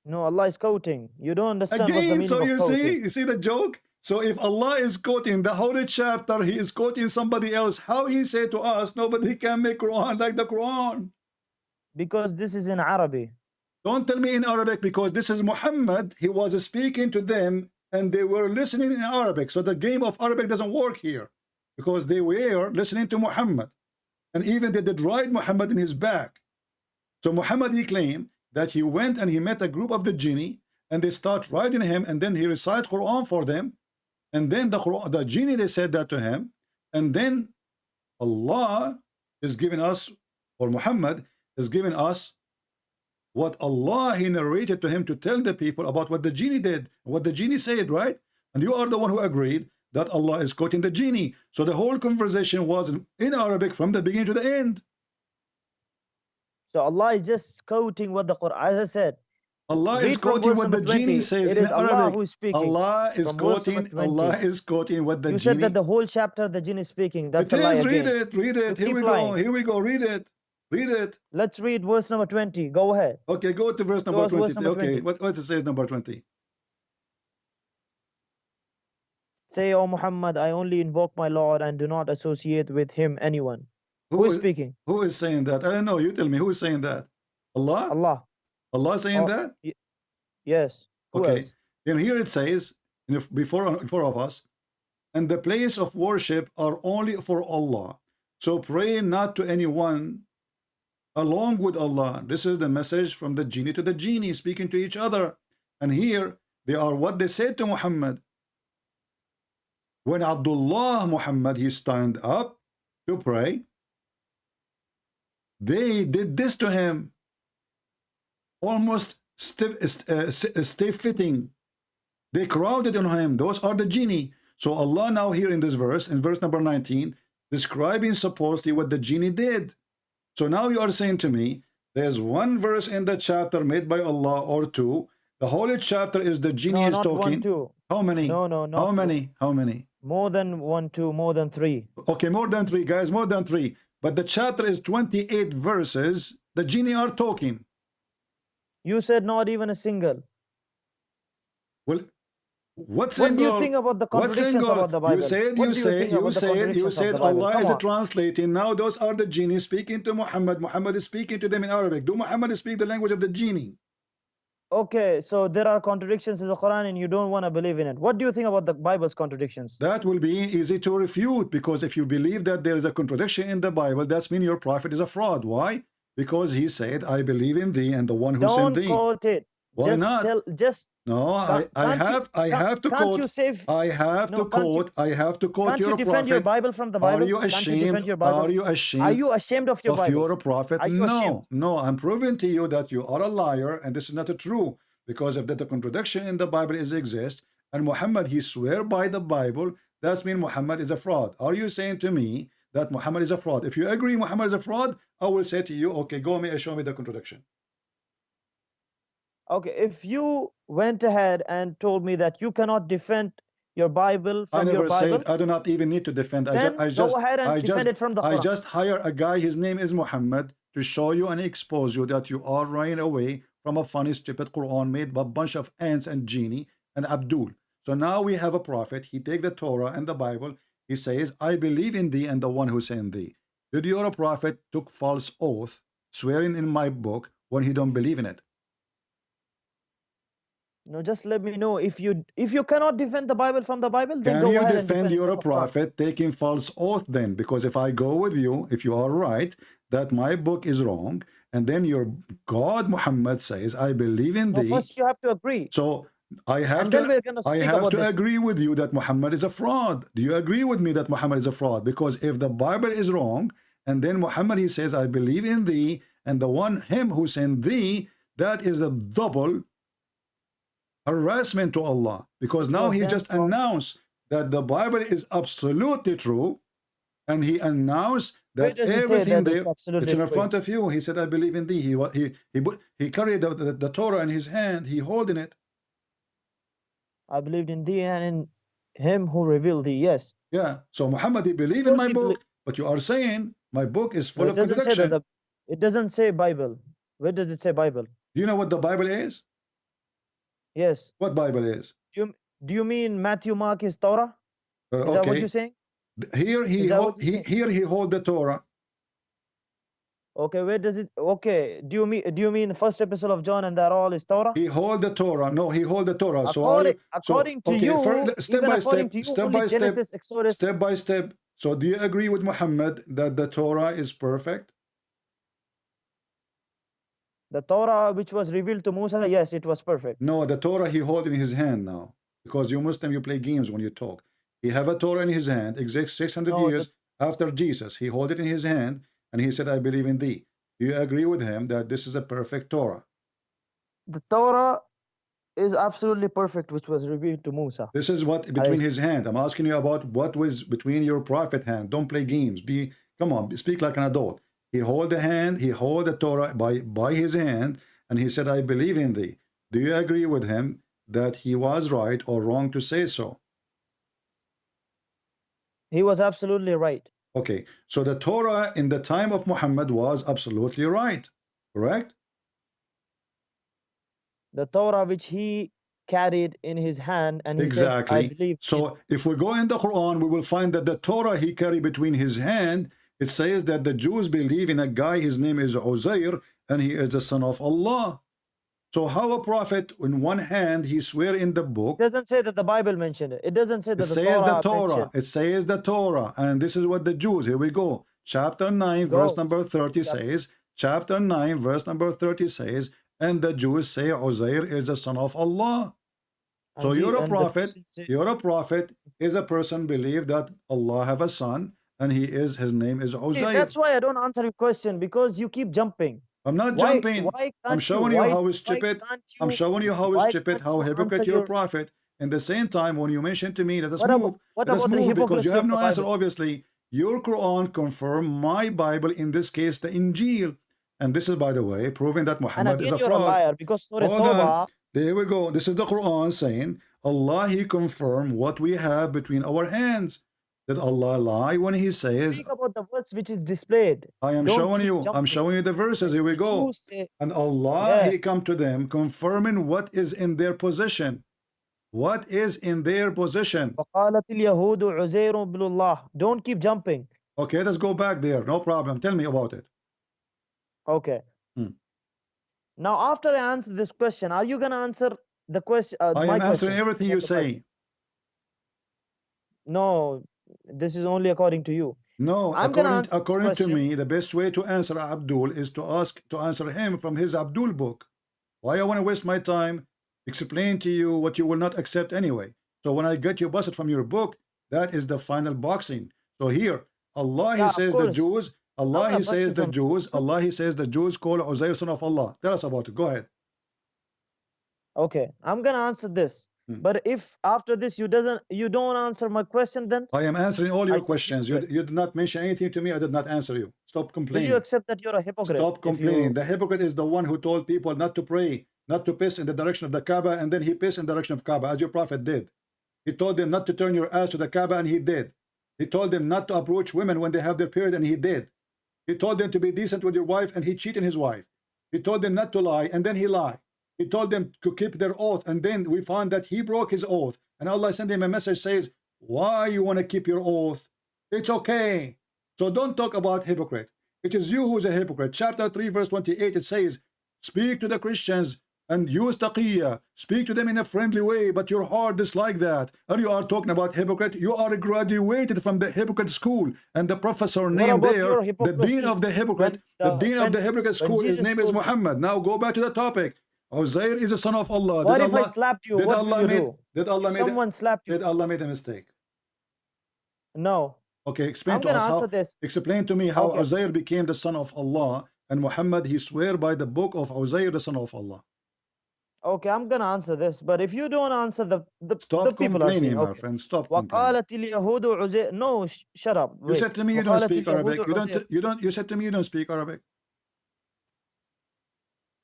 No, Allah is quoting. You don't understand what's the Again, meaning so of you quoting. see the joke? So if Allah is quoting the holy chapter, he is quoting somebody else. How he say to us, nobody can make Quran like the Quran? Because this is in Arabic. Don't tell me in Arabic, because this is Muhammad. He was speaking to them and they were listening in Arabic. So the game of Arabic doesn't work here, because they were listening to Muhammad. And even they did ride Muhammad in his back. So Muhammad, he claimed that he went and he met a group of the genie and they start riding him, and then he recite Quran for them. And then the genie, they said that to him. And then Allah is giving us, or Muhammad is giving us what Allah, he narrated to him to tell the people about what the genie did, what the genie said, right? And you are the one who agreed that Allah is quoting the genie. So the whole conversation was in Arabic from the beginning to the end. So Allah is just quoting what the Quran, as I said. Allah Read is from quoting verse what the number 20. genie says It in is Allah Arabic. who is speaking. Allah is From verse number quoting. 20. Allah is quoting what the You genie. said that the whole chapter the jinn is speaking. That's It a lie is. again. Read it. Read it. You Here keep we lying. go. Here we go. Read it. Read it. Let's read verse number 20. Go ahead. Okay, go to verse Show number us verse 20. number Okay, 20. what it says number 20? Say, O Muhammad, I only invoke my Lord and do not associate with him anyone. Who is speaking? Who is saying that? I don't know. You tell me. Who is saying that? Allah? Allah. Allah saying that? Yes. Who Okay. else? And here it says, before of us, and the place of worship are only for Allah. So pray not to anyone along with Allah. This is the message from the genie to the genie, speaking to each other. And here they are what they said to Muhammad. When Abdullah Muhammad, he stand up to pray, they did this to him, almost stay fitting. They crowded on him. Those are the genie. So Allah now here in this verse, in verse number 19, describing supposedly what the genie did. So now you are saying to me, there's one verse in the chapter made by Allah or two. The whole chapter is the genie is not talking. 1, 2. How many? No, not How 2. many? How many? More than 1, 2, more than 3. Okay, more than 3, guys, more than 3. But the chapter is 28 verses. The genie are talking. You said not even a single. Well, what single? What do you think about the contradictions about the Bible? You said Allah is translating. Now those are the genie speaking to Muhammad. Muhammad is speaking to them in Arabic. Do Muhammad speak the language of the genie? Okay, so there are contradictions in the Quran and you don't want to believe in it. What do you think about the Bible's contradictions? That will be easy to refute, because if you believe that there is a contradiction in the Bible, that means your prophet is a fraud. Why? Because he said, I believe in thee and the one who sent thee. Don't quote it. Why just not? No, I have to quote. I have to quote your Can't you defend prophet. your Bible from the Bible? Are you ashamed? Are you ashamed? Are you ashamed of your Bible? Your prophet? Are you ashamed? No, I'm proving to you that you are a liar, and this is not true, because if the contradiction in the Bible exists, and Muhammad, he swear by the Bible, that means Muhammad is a fraud. Are you saying to me that Muhammad is a fraud? If you agree Muhammad is a fraud, I will say to you, okay, go and show me the contradiction. Okay, if you went ahead and told me that you cannot defend your Bible I from never your Bible, said I do not even need to defend. then go ahead and defend it from the Quran. I just hire a guy, his name is Muhammad, to show you and expose you that you are running away from a funny, stupid Quran made by a bunch of ants and genie and Abdul. So now we have a prophet. He take the Torah and the Bible. He says, I believe in thee and the one who sent thee. Did your prophet took false oath, swearing in my book when he don't believe in it? No, just let me know if you cannot defend the Bible from the Bible, then Can go you ahead and defend defend your it from the Quran. prophet taking false oath then? Because if I go with you, if you are right, that my book is wrong, and then your God Muhammad says, I believe in thee. First you have to agree. So I have And then we're gonna I speak have about to this. agree with you that Muhammad is a fraud. Do you agree with me that Muhammad is a fraud? Because if the Bible is wrong, and then Muhammad, he says, I believe in thee, and the one, him who sent thee, that is a double harassment to Allah, because now he just announced that the Bible is absolutely true, and he announced that everything there, it's in front of you. He said, I believe in thee. He carried the Torah in his hand, he holding it. I believed in thee and in him who revealed thee. Yes. Yeah. So Muhammad, he believed in my book, but you are saying my book is full of contradiction. It doesn't say Bible. Where does it say Bible? Do you know what the Bible is? Yes. What Bible is? Do you mean Matthew, Mark is Torah? Is that what you're saying? Here he hold the Torah. Okay, where does it? Okay, do you mean the first epistle of John and that all is Torah? He hold the Torah. No, he hold the Torah. According to you, step by step, Genesis, Exodus, step by step. So do you agree with Muhammad that the Torah is perfect? The Torah which was revealed to Musa, yes, it was perfect. No, the Torah he hold in his hand now. Because you Muslim, you play games when you talk. He have a Torah in his hand, exact 600 years after Jesus. He hold it in his hand, and he said, I believe in thee. Do you agree with him that this is a perfect Torah? The Torah is absolutely perfect, which was revealed to Musa. This is what between his hand. I'm asking you about what was between your prophet hand. Don't play games. Come on, speak like an adult. He hold the hand, he hold the Torah by his hand, and he said, I believe in thee. Do you agree with him that he was right or wrong to say so? He was absolutely right. Okay, so the Torah in the time of Muhammad was absolutely right, correct? The Torah which he carried in his hand, and he exactly. said, I believe. So if we go in the Quran, we will find that the Torah he carried between his hand, it says that the Jews believe in a guy, his name is Uzair, and he is the son of Allah. So how a prophet, in one hand, he swear in the book. It doesn't say that the Bible mentioned it. It doesn't say that it says the Torah. It says the Torah. And this is what the Jews, here we go. Chapter 9, verse number 30 says, chapter 9, verse number 30 says, and the Jews say Uzair is the son of Allah. So you're a prophet is a person believe that Allah have a son, and his name is Uzair. That's why I don't answer your question, because you keep jumping. I'm not jumping. I'm showing you how it's stupid. I'm showing you how it's stupid, how hypocrite your prophet. In the same time, when you mention to me, let us move. Let us move, because you have no answer, obviously. Your Quran confirm my Bible, in this case, the Injil. And this is, by the way, proving that Muhammad is a fraud. You're a liar, because there we go. This is the Quran saying, Allah, he confirmed what we have between our hands. Did Allah lie when he says? Speak about the verse which is displayed. I am showing you. I'm showing you the verses. Here we go. And Allah, he come to them confirming what is in their position. What is in their position? Don't keep jumping. Okay, let's go back there. No problem. Tell me about it. Okay. Now, after I answer this question, are you gonna answer the question? I am answering everything you say. No. This is only according to you. No, according to me, the best way to answer Abdul is to answer him from his Abdul book. Why I want to waste my time explain to you what you will not accept anyway? So when I get you busted from your book, that is the final boxing. So here, Allah, he says the Jews, Allah, he says the Jews, Allah, he says the Jews call Uzair son of Allah. Tell us about it. Go ahead. Okay, I'm gonna answer this. But if after this you don't answer my question, then I am answering all your questions. You did not mention anything to me. I did not answer you. Stop complaining. Will you accept that you're a hypocrite? Stop complaining. The hypocrite is the one who told people not to pray, not to piss in the direction of the Kaaba, and then he pissed in the direction of Kaaba, as your prophet did. He told them not to turn your ass to the Kaaba, and he did. He told them not to approach women when they have their period, and he did. He told them to be decent with your wife, and he cheated his wife. He told them not to lie, and then he lied. He told them to keep their oath, and then we found that he broke his oath. And Allah sent him a message, says, why you want to keep your oath? It's okay. So don't talk about hypocrite. It is you who is a hypocrite. Chapter 3, verse 28, it says, speak to the Christians and use taqiyya. Speak to them in a friendly way, but your heart dislike that. And you are talking about hypocrite. You are graduated from the hypocrite school, and the professor named there, the dean of the hypocrite, the dean of the hypocrite school, his name is Muhammad. Now go back to the topic. Uzair is the son of Allah. What if I slapped you? What will you do? Someone slapped you. Did Allah made a mistake? No. Okay, explain to us how. Explain to me how Uzair became the son of Allah, and Muhammad he swear by the book of Uzair, the son of Allah. Okay, I'm gonna answer this, but if you don't answer the stop people complaining, are saying, my friend. Stop complaining. No, shut up. You said to me you don't speak Arabic. You said to me you don't speak Arabic.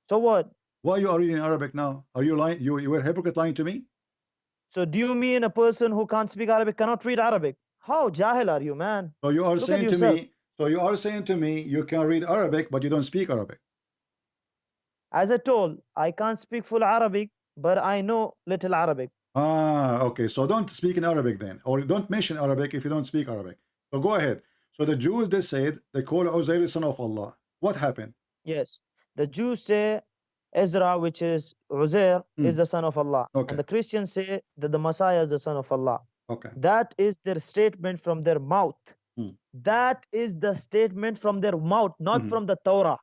So what? Why you are reading Arabic now? Are you lying? You were a hypocrite lying to me? So do you mean a person who can't speak Arabic cannot read Arabic? How jahil are you, man? So you are saying to me, you can read Arabic, but you don't speak Arabic. As I told, I can't speak full Arabic, but I know little Arabic. Ah, okay. So don't speak in Arabic then, or don't mention Arabic if you don't speak Arabic. So go ahead. So the Jews, they said, they call Uzair the son of Allah. What happened? Yes. The Jews say Ezra, which is Uzair, is the son of Allah. Okay. And the Christians say that the Messiah is the son of Allah. Okay. That is their statement from their mouth. That is the statement from their mouth, not from the Torah.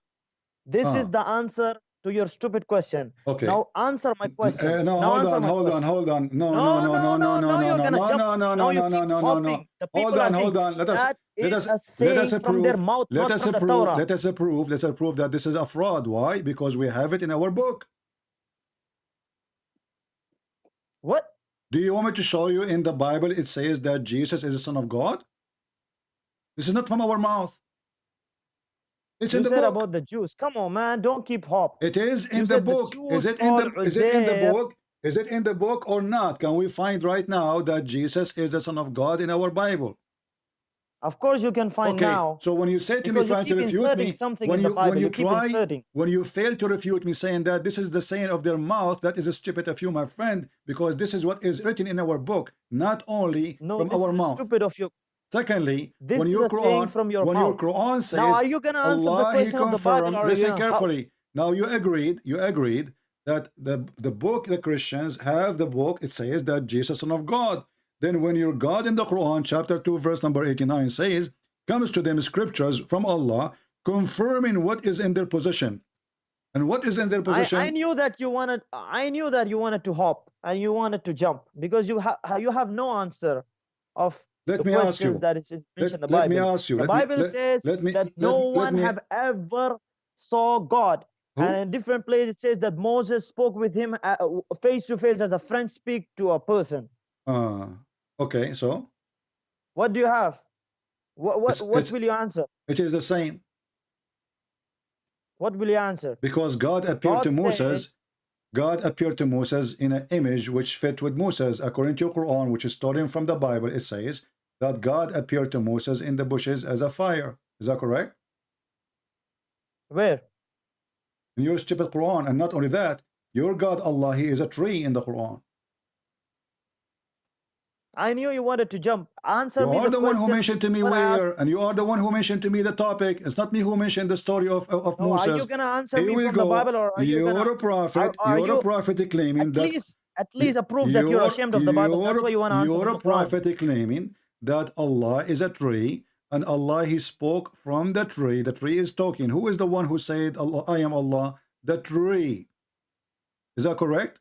This is the answer to your stupid question. Okay. Now answer my question. No, hold on. No. Hold on. Let us approve that this is a fraud. Why? Because we have it in our book. What? Do you want me to show you in the Bible it says that Jesus is the Son of God? This is not from our mouth. It's in the book. About the Jews. Come on, man. Don't keep hope. It is in the book. Is it in the book? Is it in the book or not? Can we find right now that Jesus is the Son of God in our Bible? Of course you can find now. So when you say to me trying to refute me, when you fail to refute me saying that this is the saying of their mouth, that is stupid of you, my friend, because this is what is written in our book, not only from our mouth. Stupid of you. Secondly, this when your Quran, from your when mouth. your Quran says, now are you gonna answer Allah, the question of the Bible? Or listen carefully. Now you agreed that the book, the Christians have the book, it says that Jesus, Son of God. Then when your God in the Quran, chapter 2, verse number 89 says, comes to them scriptures from Allah, confirming what is in their position. And what is in their position? I knew that you wanted to hop and you wanted to jump because you have no answer of Let the me questions ask you. that is mentioned in the Bible. Let me ask you. The Bible says that no one have ever saw God. Who? And in different places it says that Moses spoke with him face to face as a friend speak to a person. Okay, so? What do you have? What will you answer? It is the same. What will you answer? Because God appeared to Moses. God appeared to Moses in an image which fit with Moses. According to Quran, which is stolen from the Bible, it says that God appeared to Moses in the bushes as a fire. Is that correct? Where? In your stupid Quran. And not only that, your God Allah, He is a tree in the Quran. I knew you wanted to jump. Answer me. You are the one who mentioned to me where, and you are the one who mentioned to me the topic. It's not me who mentioned the story of Moses. Are you gonna answer me from the Bible, or are you're a prophet? You're a prophet claiming that at least approve that you're ashamed of the Bible. That's why you want to answer. You're a prophet claiming that Allah is a tree, and Allah He spoke from the tree. The tree is talking. Who is the one who said Allah? I am Allah. The tree. Is that correct?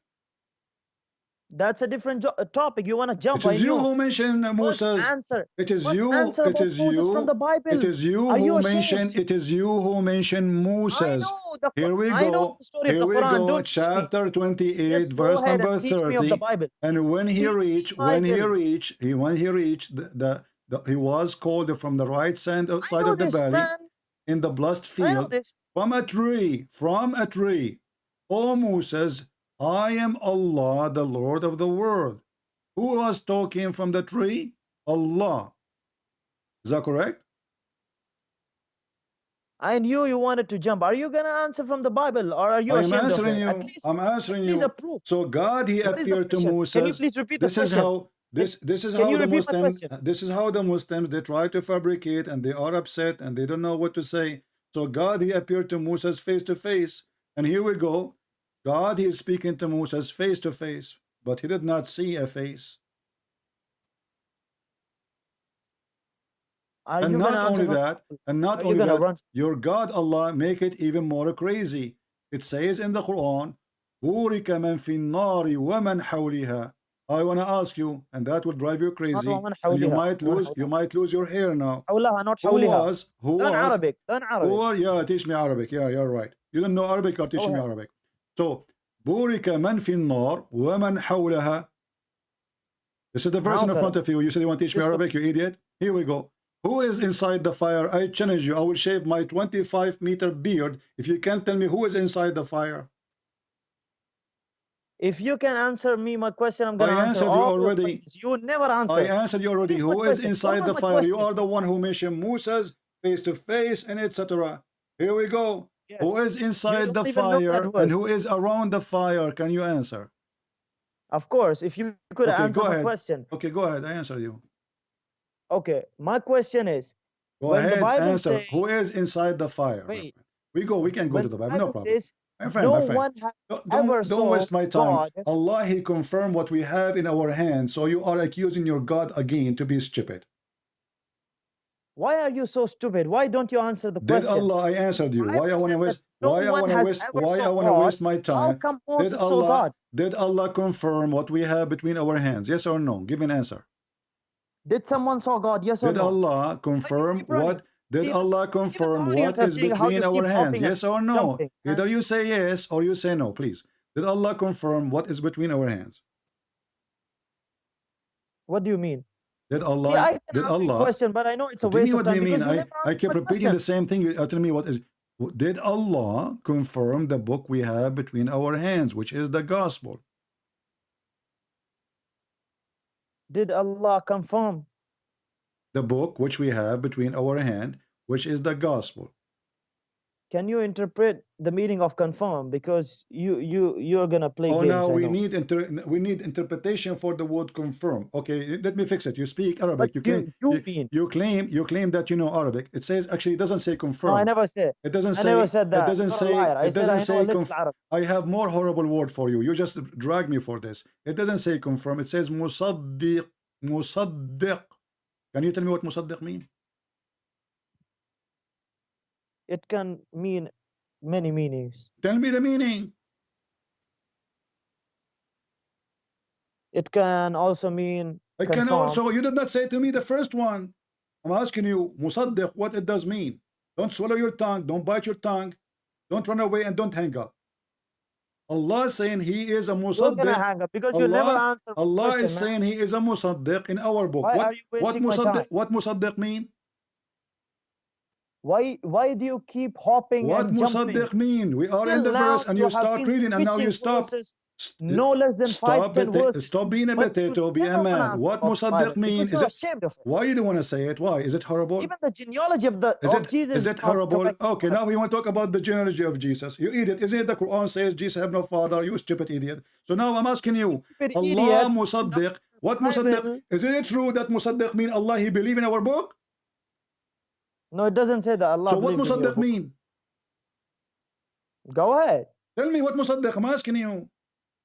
That's a different topic. You want to jump? It is you who mentioned Moses. Answer. It is you. It is you. From the Bible. It is you who mentioned. It is you who mentioned Moses. Here we go. Here we go. Chapter 28, verse number 30. And when he reached, he was called from the right side of the valley in the blessed field from a tree. O Moses, I am Allah, the Lord of the world. Who was talking from the tree? Allah. Is that correct? I knew you wanted to jump. Are you gonna answer from the Bible, or are you I am ashamed of answering it? you. At least, I'm answering please you. approve. So God, He What is the appeared to question? Moses. Can you please repeat the This is question? how this is Can how you the repeat my Muslims question? this is how the Muslims they try to fabricate, and they are upset and they don't know what to say. So God, He appeared to Moses face to face, and here we go. God, He is speaking to Moses face to face, but he did not see a face. Are And you not gonna answer only from the that, Bible? and not Are you only gonna that, run? your God Allah make it even more crazy. It says in the Quran, بُورِكَ مَنْ فِي النَّارِ وَمَنْ حَوْلِهَا. I want to ask you, and that will drive you crazy, ومن and you حولها. might lose your hair now. حولها, not Who حولها. was Learn Arabic. Learn Arabic. yeah, teach me Arabic. Yeah, you're right. You don't know Arabic, you're teaching me Arabic. So بُورِكَ مَنْ فِي النَّارِ وَمَنْ حَوْلَهَا. This is the verse in front of you. You said you want to teach me Arabic, you idiot. Here we go. Who is inside the fire? I challenge you. I will shave my 25-meter beard if you can't tell me who is inside the fire. If you can answer me my question, I'm gonna answer answered all you your already. questions. You never answer. I answered you already. Who is inside the fire? You are the one who mentioned Moses face to face and etc. Here we go. Yes. Who is inside the don't even know that fire verse. and who is around the fire? Can you answer? Of course, if you could Okay, answer go my ahead. question. Okay, go ahead. I answer you. Okay, my question is, Go when ahead, the Bible answer. says, Who is inside the fire? wait, We can go when to the the Bible, no Bible problem. says, My friend, no my friend. one has Don't saw waste my time. God. Allah, He confirmed what we have in our hands. So you are accusing your God again to be stupid. Why are you so stupid? Why don't you answer the Did question? Allah? I answered you. Why I want to waste? Why I want to waste my time? How come Moses saw Allah? God? Did Allah confirm what we have between our hands? Yes or no? Give me an answer. Did someone saw God? Yes or Did no? Allah confirm what? Did Allah confirm what is between our hands? Yes or no? Jumping, Either you say yes or you say no, please. Did Allah confirm what is between our hands? What do you mean? Did Allah? See, I can did answer your Allah? question, but I know it's a Give me waste of what do time you mean? because you never I answered kept my repeating the question. same thing. You tell me what is. Did Allah confirm the book we have between our hands, which is the gospel? Did Allah confirm the book which we have between our hand, which is the gospel? Can you interpret the meaning of confirm? Because you're gonna play games. Now I we know. need interpretation for the word confirm. Okay, let me fix it. You speak Arabic. But you claim that you know Arabic. It says actually it doesn't say confirm. No, I never said. It doesn't I say. never said that. It doesn't You're a say. liar. I It said doesn't I know say. a little Arabic. I have more horrible word for you. You just drag me for this. It doesn't say confirm. It says musaddiq. Musaddiq. Can you tell me what musaddiq means? It can mean many meanings. Tell me the meaning. It can also mean I can also. You did not say to me the first one. I'm asking you, musaddiq, what it does mean. Don't swallow your tongue. Don't bite your tongue. Don't run away and don't hang up. Allah is saying He is a musaddiq. You're gonna hang up because you never answer. Allah is saying He is a musaddiq in our book. Why are you wasting my time? What musaddiq mean? Why do you keep hopping what and jumping? What musaddiq mean? We are in the verse and you start reading and now you stop. No less than 5-10 verses. Stop being a potato, be a man. What musaddiq mean? Is ashamed of it. Why you don't want to say it? Why? Is it horrible? Even the genealogy of Jesus. Is it horrible? Okay, now we want to talk about the genealogy of Jesus. You idiot. Isn't it the Quran says Jesus have no father? You stupid idiot. So now I'm asking you, Allah musaddiq. What musaddiq? Isn't it true that musaddiq mean Allah He believe in our book? No, it doesn't say that Allah. So what musaddiq mean? Go ahead. Tell me what musaddiq. I'm asking you.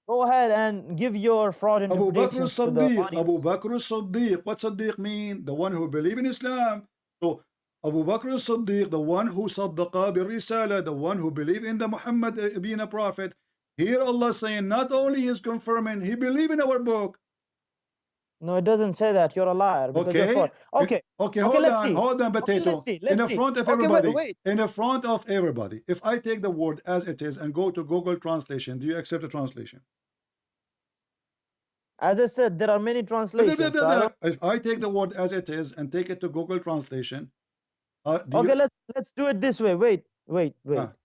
Go ahead and give your fraud interpretations to the audience. Abu Bakr as-Siddiq. What Siddiq mean? The one who believe in Islam. So Abu Bakr as-Siddiq, the one who saddaqa bil-risala, the one who believe in the Muhammad being a prophet. Here Allah saying not only He is confirming, He believe in our book. No, it doesn't say that. You're a liar. Okay. Okay, Hold on, potato. Let's see. In the front of everybody. Wait. In the front of everybody. If I take the word as it is and go to Google Translation, do you accept the translation? As I said, there are many translations. If I take the word as it is and take it to Google Translation, okay, let's do it this way. Wait. Wait.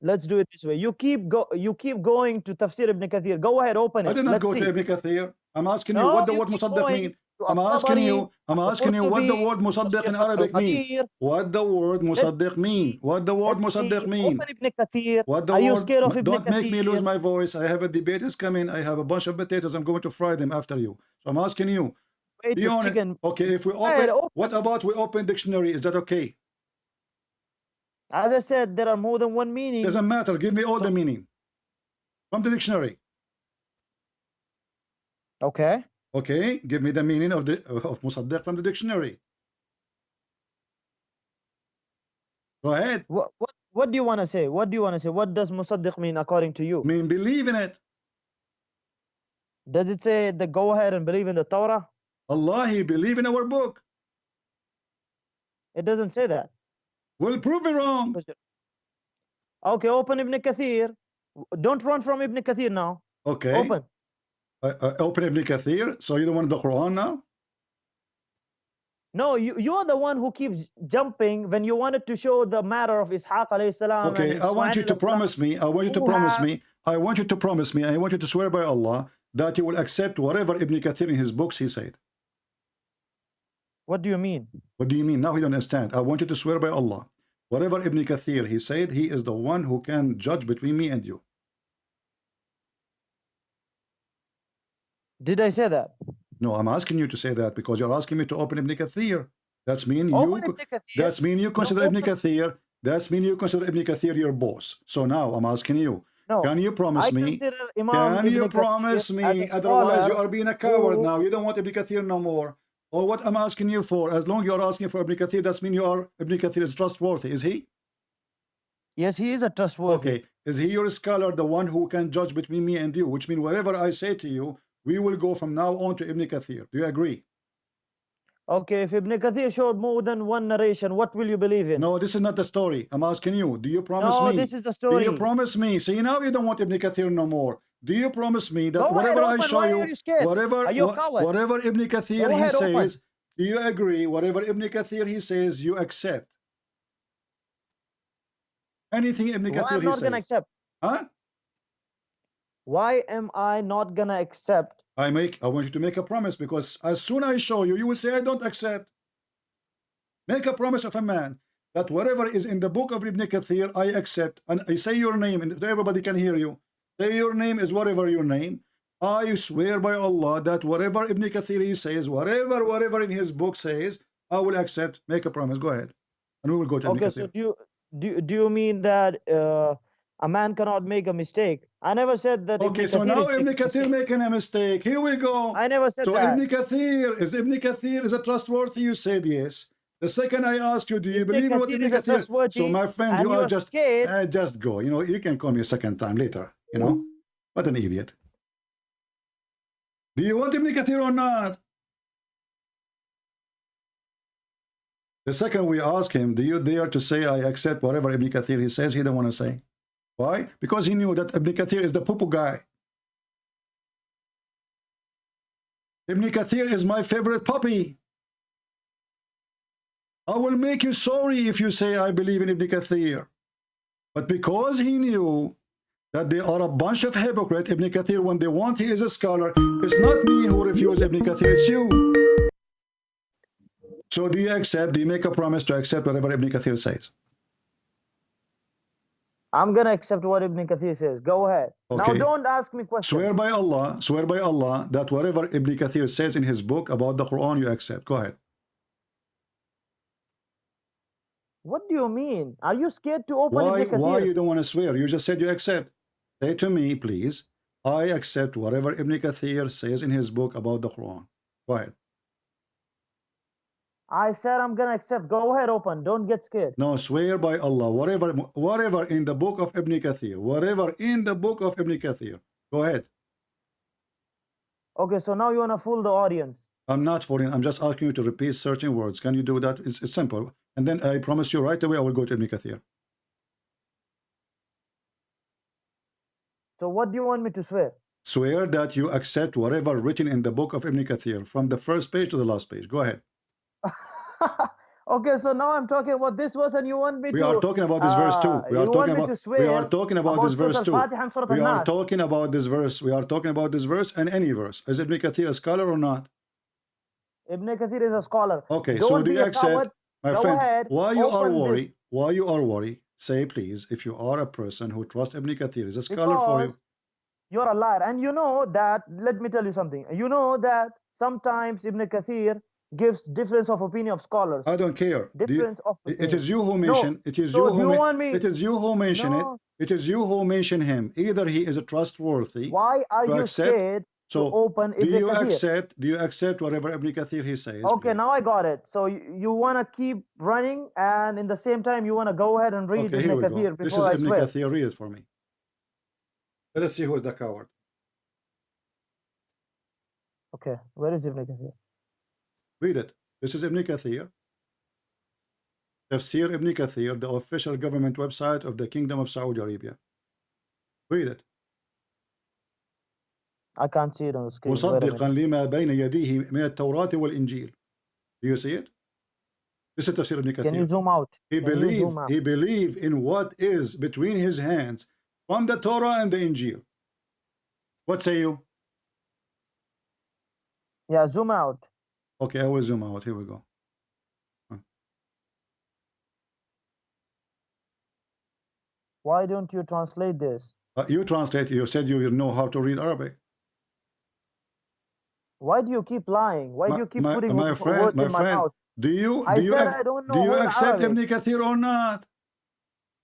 Let's do it this way. You keep going to Tafsir Ibn Kathir. Go ahead, open it. I did not Let's go see. to Ibn Kathir. I'm asking you No, what the you word keep musaddiq going mean. to I'm asking you Al-Tabari, what the Al-Qurtubi, word musaddiq in Tafsir Arabic mean. Al-Qadir. What the word musaddiq mean. What the word Let's see. musaddiq mean. Open Ibn Kathir. What the Are you word, scared of Ibn don't make me lose Kathir? my voice. I have a debate is coming. I have a bunch of potatoes. I'm going to fry them after you. So I'm asking you. Wait, Be honest. chicken. Okay, if we Ahead, open, open. what about we open dictionary? Is that okay? As I said, there are more than one meaning. Doesn't matter. Give me all the meaning from the dictionary. Okay. Okay, give me the meaning of musaddiq from the dictionary. Go ahead. What do you want to say? What do you want to say? What does musaddiq mean according to you? Mean believe in it. Does it say that go ahead and believe in the Torah? Allah, he believe in our book. It doesn't say that. We'll prove it wrong. Okay, open Ibn Kathir. Don't run from Ibn Kathir now. Okay. Open. Open Ibn Kathir. So you don't want the Quran now? No, you're the one who keeps jumping when you wanted to show the matter of Ishaq alayhi salam. Okay, I want you to promise me. I want you to promise me. I want you to promise me. I want you to swear by Allah that you will accept whatever Ibn Kathir in his books he said. What do you mean? What do you mean? Now he don't understand. I want you to swear by Allah. Whatever Ibn Kathir he said, he is the one who can judge between me and you. Did I say that? No, I'm asking you to say that because you're asking me to open Ibn Kathir. That's mean you consider Ibn Kathir. That's mean you consider Ibn Kathir your boss. So now I'm asking you. No, can you promise me? Can you promise me? Otherwise, you are being a coward now. You don't want Ibn Kathir no more. Or what I'm asking you for? As long as you're asking for Ibn Kathir, that's mean you are Ibn Kathir is trustworthy. Is he? Yes, he is a trustworthy. Okay. Is he your scholar, the one who can judge between me and you? Which means whatever I say to you, we will go from now on to Ibn Kathir. Do you agree? Okay, if Ibn Kathir showed more than one narration, what will you believe in? No, this is not the story. I'm asking you. Do you promise me? No, this is the story. Do you promise me? See, now you don't want Ibn Kathir no more. Do you promise me that whatever I show you, whatever Ibn Kathir he says, do you agree? Whatever Ibn Kathir he says, you accept. Anything Ibn Kathir he says. I'm not gonna accept. Huh? Why am I not gonna accept? I want you to make a promise, because as soon as I show you, you will say I don't accept. Make a promise of a man that whatever is in the book of Ibn Kathir, I accept. And I say your name, and everybody can hear you. Say your name is whatever your name. I swear by Allah that whatever Ibn Kathir he says, whatever in his book says, I will accept. Make a promise. Go ahead, and we will go to Ibn Kathir. So do you mean that a man cannot make a mistake? I never said that. Okay, so now Ibn Kathir making a mistake. Here we go. I never said that. So Ibn Kathir is a trustworthy? You said yes. The second I asked you, do you believe in what Ibn Kathir? So my friend, you are just scared. Just go. You know, you can call me a second time later. You know, what an idiot. Do you want Ibn Kathir or not? The second we ask him, do you dare to say I accept whatever Ibn Kathir he says? He don't want to say. Why? Because he knew that Ibn Kathir is the poo-poo guy. Ibn Kathir is my favorite puppy. I will make you sorry if you say I believe in Ibn Kathir. But because he knew that they are a bunch of hypocrites, Ibn Kathir, when they want, he is a scholar. It's not me who refused Ibn Kathir, it's you. So do you make a promise to accept whatever Ibn Kathir says? I'm going to accept what Ibn Kathir says. Go ahead. Okay. Now don't ask me questions. Swear by Allah that whatever Ibn Kathir says in his book about the Quran, you accept. Go ahead. What do you mean? Are you scared to open Ibn Kathir? Why you don't want to swear? You just said you accept. Say to me, please, I accept whatever Ibn Kathir says in his book about the Quran. Go ahead. I said I'm going to accept. Go ahead, open. Don't get scared. No, swear by Allah. Whatever in the book of Ibn Kathir. Whatever in the book of Ibn Kathir. Go ahead. Okay, so now you want to fool the audience. I'm not fooling. I'm just asking you to repeat certain words. Can you do that? It's simple. And then I promise you right away I will go to Ibn Kathir. So what do you want me to swear? Swear that you accept whatever written in the book of Ibn Kathir from the first page to the last page. Go ahead. Okay, so now I'm talking about this verse, and you want me We to? are talking about this verse too. We are talking about. We are talking about this verse too. We are talking about this verse. We are talking about this verse and any verse. Is Ibn Kathir a scholar or not? Ibn Kathir is a scholar. Okay, Don't so do be you a accept, coward. my Go friend? ahead, Why you are open worried? this. Why you are worried? Say please, if you are a person who trusts Ibn Kathir, is a scholar for you. Because you're a liar, and you know that. Let me tell you something. You know that sometimes Ibn Kathir gives difference of opinion of scholars. I don't care. Difference of it is you who No. mention. It is So you do who. you want me? It is you who mention No. it. It is you who mention him. Either he is a trustworthy. Why are to you accept. scared So to open do Ibn you Kathir? accept? Do you accept whatever Ibn Kathir he says? Okay, please? now I got it. So you want to keep running, and in the same time you want to go ahead and read Okay, here Ibn we Kathir go. before This is I Ibn swear. Kathir. Read it for me. Let us see who is the coward. Okay, where is Ibn Kathir? Read it. This is Ibn Kathir. Tafsir Ibn Kathir, the official government website of the Kingdom of Saudi Arabia. Read it. I can't see it on the screen. Wait a مصدقا minute. لما بين يديه من التوراة والإنجيل. Do you see it? This is Tafsir Ibn Kathir. Can you zoom out? He Can you zoom out? believed in what is between his hands from the Torah and the Injil. What say you? Yeah, zoom out. Okay, I will zoom out. Here we go. Why don't you translate this? You translate. You said you know how to read Arabic. Why do you keep lying? Why do you keep putting words in my mouth? Do you I don't know. do you accept Ibn Kathir or not?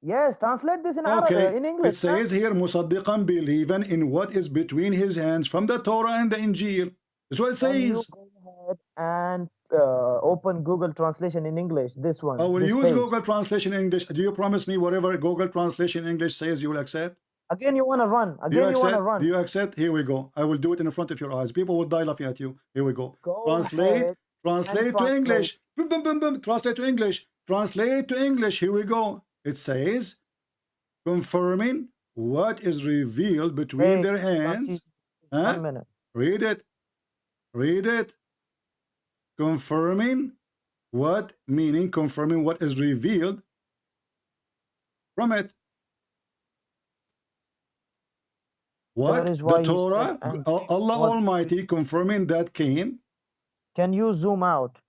Yes, translate this in Okay, Arabic, in English. it says here, Musaddiqan, believing in what is between his hands from the Torah and the Injil. That's what it Can you says. go ahead and open Google Translation in English? This one. I will this use page. Google Translation in English. Do you promise me whatever Google Translation in English says you will accept? Again, you want to run. Do you Again, you want to accept? run. Do you accept? Here we go. I will do it in front of your eyes. People will die laughing at you. Here we go. Translate to English. Boom, boom, boom, boom. Translate to English. Translate to English. Here we go. It says, confirming what is revealed between their hands. Huh? 1 minute. Read it. Read it. Confirming what, meaning confirming what is revealed from it. What? The Torah, Allah Almighty confirming that came. Can you zoom out?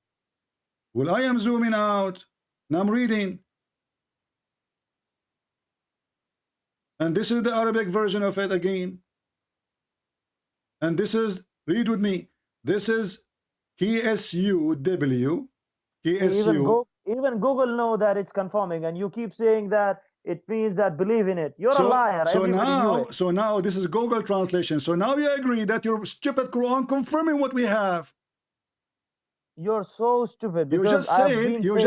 Well, I am zooming out. Now I'm reading. And this is the Arabic version of it again. And this is, read with me. This is KSUW. KSU. Even Google know that it's confirming, and you keep saying that it means that believe in it. You're a liar. So now this is Google translation. So now you agree that your stupid Quran confirming what we have. You're so stupid. You just said. Look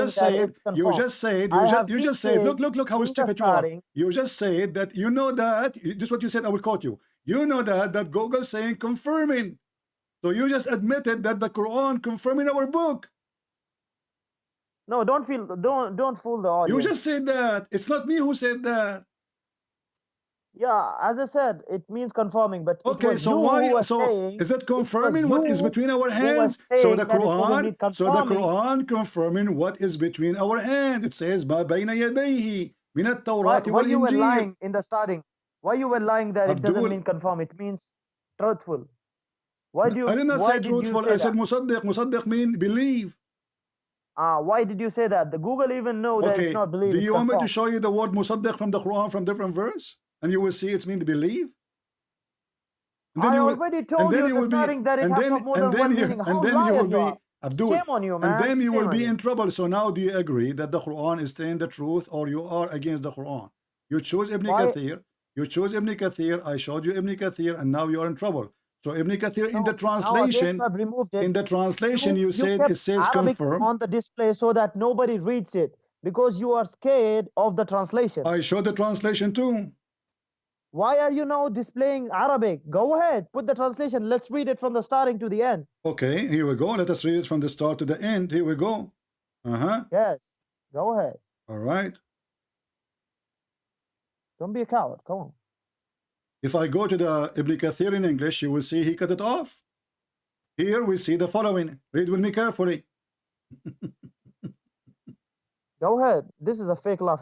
how stupid you are. You just said that you know that. This is what you said. I will quote you. You know that Google saying confirming. So you just admitted that the Quran confirming our book. No, don't fool the audience. You just said that. It's not me who said that. Yeah, as I said, it means confirming. But okay, so why? So is it confirming what is between our hands? So the Quran confirming what is between our hands. It says ما بين يديه من التوراة والإنجيل. Why you were lying in the starting? Why you were lying that it doesn't mean confirm? It means truthful. Why do you? I did not say truthful. I said musaddiq. Musaddiq mean believe. Why did you say that? The Google even know that it's not believe. Do you want me to show you the word musaddiq from the Quran from different verse? And you will see it's mean to believe. I already told you at the starting that it has more than one meaning. How liar you are. Shame on you, man. And then you will be in trouble. So now do you agree that the Quran is telling the truth, or you are against the Quran? You choose Ibn Kathir. You chose Ibn Kathir. I showed you Ibn Kathir, and now you are in trouble. So Ibn Kathir in the translation, you said it says confirm on the display so that nobody reads it because you are scared of the translation. I showed the translation too. Why are you now displaying Arabic? Go ahead, put the translation. Let's read it from the starting to the end. Okay, here we go. Let us read it from the start to the end. Here we go. Yes, go ahead. All right. Don't be a coward. Come on. If I go to the Ibn Kathir in English, you will see he cut it off. Here we see the following. Read with me carefully. Go ahead. This is a fake laugh.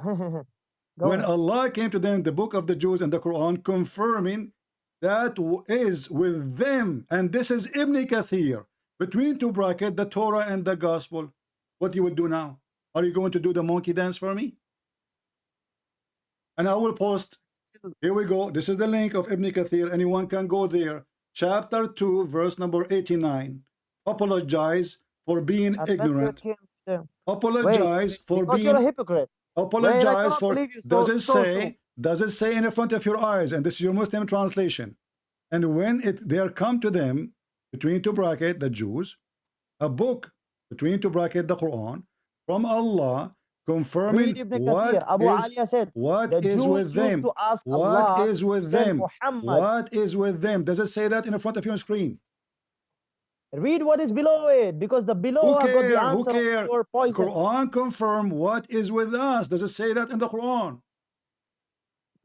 When Allah came to them, the book of the Jews and the Quran, confirming that is with them. And this is Ibn Kathir, between two brackets, the Torah and the Gospel. What you would do now? Are you going to do the monkey dance for me? And I will post, here we go. This is the link of Ibn Kathir. Anyone can go there. Chapter 2, verse number 89. Apologize for being ignorant. Apologize for being... You're a hypocrite. Apologize for... Does it say in front of your eyes? And this is your Muslim translation. And when there come to them, between two brackets, the Jews, a book, between two brackets, the Quran, from Allah, confirming what is with them. What is with them? What is with them? Does it say that in front of your screen? Read what is below it, because the below have got the answer for poison. Quran confirm what is with us. Does it say that in the Quran?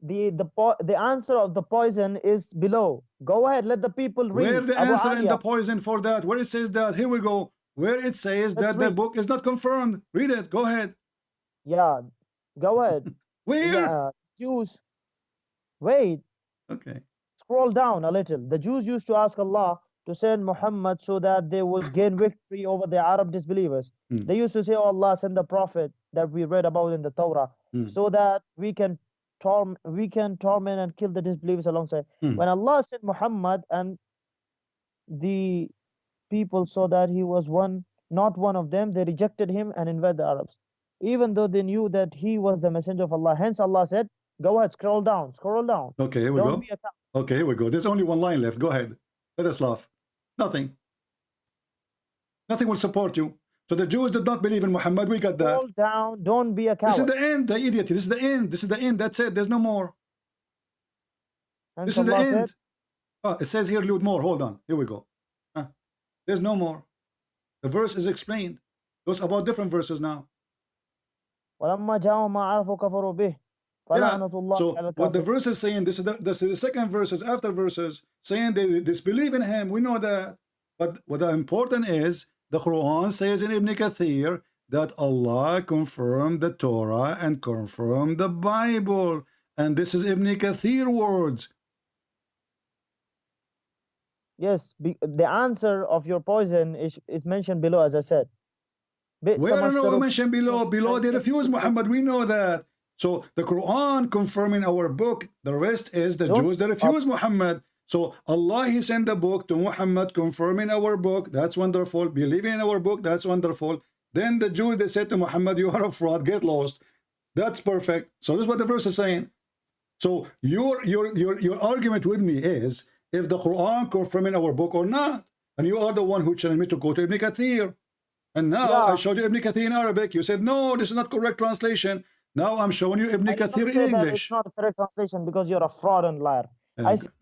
The answer of the poison is below. Go ahead, let the people read. Where the answer in the poison for that? Where it says that? Here we go. Where it says that the book is not confirmed. Read it. Go ahead. Yeah, go ahead. Where? Yeah, Jews. Wait. Okay. Scroll down a little. The Jews used to ask Allah to send Muhammad so that they would gain victory over the Arab disbelievers. They used to say, oh Allah, send the prophet that we read about in the Torah so that we can torment and kill the disbelievers alongside. When Allah sent Muhammad and the people saw that he was not one of them, they rejected him and invaded the Arabs, even though they knew that he was the messenger of Allah. Hence Allah said, go ahead, scroll down. Okay, here we go. Okay, here we go. There's only one line left. Go ahead. Let us laugh. Nothing will support you. So the Jews did not believe in Muhammad. We got that. Scroll down. Don't be a coward. This is the end, the idiot. This is the end. This is the end. That's it. There's no more. And this is the end. Oh, it says here, load more. Hold on. Here we go. There's no more. The verse is explained. Those about different verses now. Yeah. So what the verse is saying, this is the second verses after verses saying they disbelieve in him. We know that. But what the important is, the Quran says in Ibn Kathir that Allah confirmed the Torah and confirmed the Bible. And this is Ibn Kathir words. Yes, the answer of your poison is mentioned below, as I said. Where are we mentioned below? Below they refuse Muhammad. We know that. So the Quran confirming our book. The rest is the Jews that refuse Muhammad. So Allah, he sent the book to Muhammad confirming our book. That's wonderful. Believing in our book. That's wonderful. Then the Jews, they said to Muhammad, you are a fraud. Get lost. That's perfect. So this is what the verse is saying. So your argument with me is if the Quran confirming our book or not. And you are the one who challenged me to go to Ibn Kathir. And now I showed you Ibn Kathir in Arabic. You said, no, this is not correct translation. Now I'm showing you Ibn Kathir in English. It's not a correct translation because you're a fraud and liar.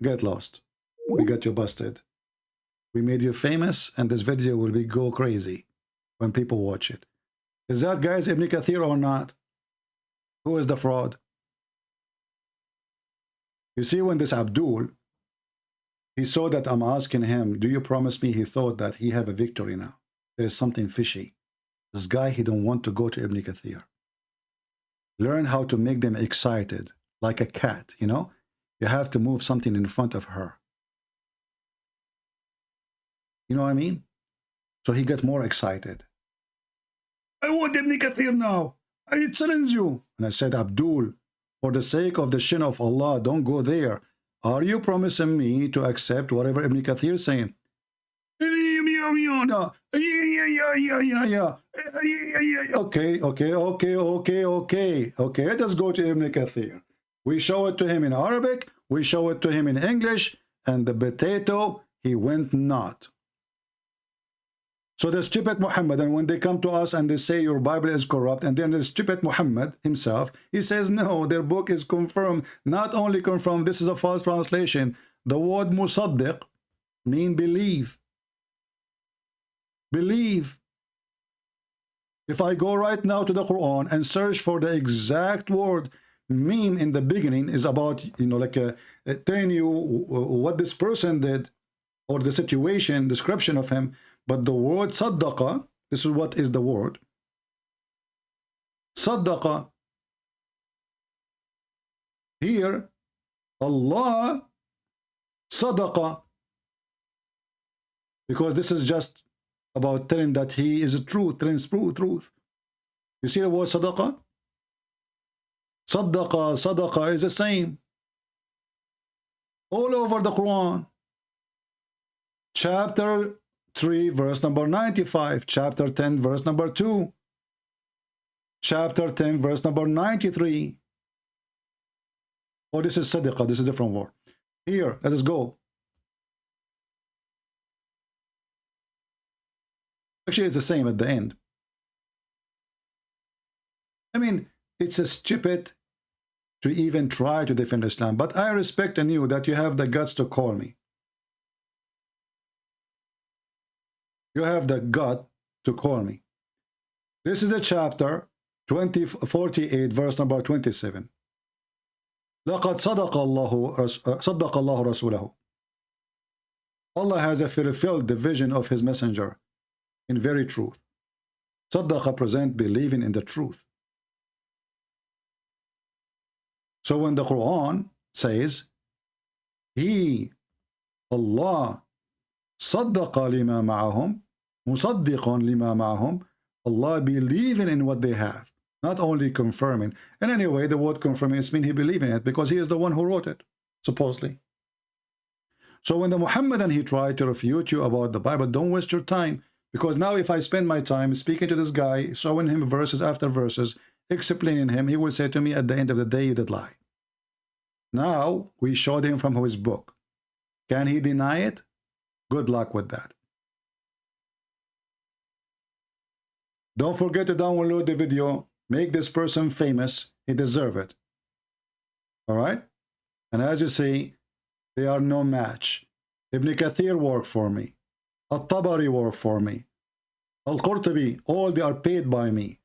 Get lost. We got you busted. We made you famous, and this video will go crazy when people watch it. Is that guys Ibn Kathir or not? Who is the fraud? You see, when this Abdul, he saw that I'm asking him, do you promise me? He thought that he have a victory now. There's something fishy. This guy, he don't want to go to Ibn Kathir. Learn how to make them excited, like a cat, you know? You have to move something in front of her. You know what I mean? So he got more excited. I want Ibn Kathir now. I challenge you. And I said, Abdul, for the sake of the shin of Allah, don't go there. Are you promising me to accept whatever Ibn Kathir is saying? Okay. Let us go to Ibn Kathir. We show it to him in Arabic. We show it to him in English. And the potato, he went not. So the stupid Muhammad, and when they come to us and they say your Bible is corrupt, and then the stupid Muhammad himself, he says, no, their book is confirmed. Not only confirmed, this is a false translation. The word musaddiq means believe. Believe. If I go right now to the Quran and search for the exact word, meme in the beginning is about, you know, like telling you what this person did or the situation, description of him. But the word saddaqa, this is what is the word. Saddaqa. Here, Allah Sadaqa. Because this is just about telling that He is a truth, telling truth. You see the word Sadaqa? Sadaqa is the same. All over the Quran. Chapter 3, verse number 95. Chapter 10, verse number 2. Chapter 10, verse number 93. Oh, this is Sadiqa. This is a different word. Here, let us go. Actually, it's the same at the end. I mean, it's a stupid to even try to defend Islam, but I respect in you that you have the guts to call me. You have the gut to call me. This is the chapter 48, verse number 27. لَقَدْ صَدَقَ اللَّهُ رَسُولَهُ. Allah has fulfilled the vision of His messenger in very truth. Saddaqa present believing in the truth. So when the Quran says, He, Allah, Saddaqa lima ma'ahum, Musaddiqan lima ma'ahum, Allah believing in what they have, not only confirming. And anyway, the word confirming means He believing it because He is the one who wrote it, supposedly. So when the Muhammadan, he tried to refute you about the Bible, don't waste your time. Because now if I spend my time speaking to this guy, showing him verses after verses, explaining him, he will say to me at the end of the day, you did lie. Now, we showed him from his book. Can he deny it? Good luck with that. Don't forget to download the video. Make this person famous. He deserves it. All right? And as you see, they are no match. Ibn Kathir worked for me. Al-Tabari worked for me. Al-Qurtubi, all they are paid by me.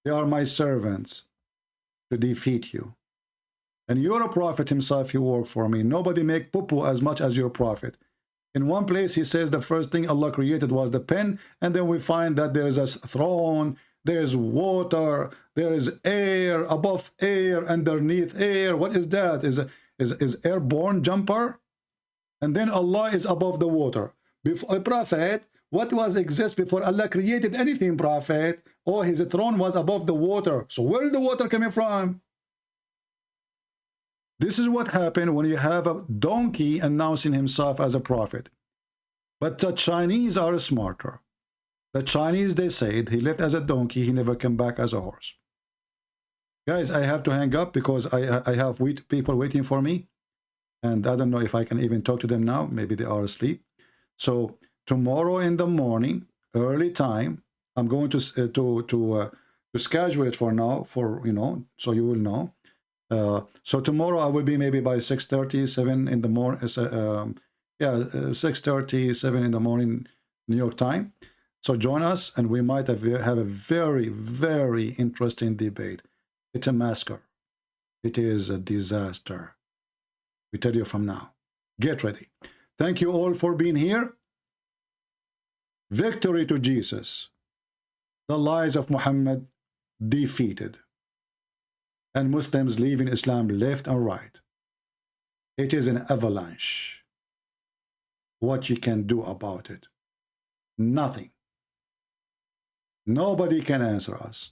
They are my servants to defeat you. And your prophet himself, he worked for me. Nobody make poo-poo as much as your prophet. In one place, he says the first thing Allah created was the pen, and then we find that there is a throne, there is water, there is air, above air, underneath air. What is that? Is airborne jumper? And then Allah is above the water. Before a prophet, what was exist before Allah created anything, prophet? Oh, his throne was above the water. So where is the water coming from? This is what happened when you have a donkey announcing himself as a prophet. But the Chinese are smarter. The Chinese, they said, he left as a donkey, he never came back as a horse. Guys, I have to hang up because I have people waiting for me. And I don't know if I can even talk to them now. Maybe they are asleep. So tomorrow in the morning, early time, I'm going to schedule it for now, for, you know, so you will know. So tomorrow I will be maybe by 6:30, 7 in the morning. 6:30, 7 in the morning, New York time. So join us, and we might have a very, very interesting debate. It's a massacre. It is a disaster. We tell you from now. Get ready. Thank you all for being here. Victory to Jesus. The lies of Muhammad defeated. And Muslims leaving Islam left and right. It is an avalanche. What you can do about it? Nothing. Nobody can answer us.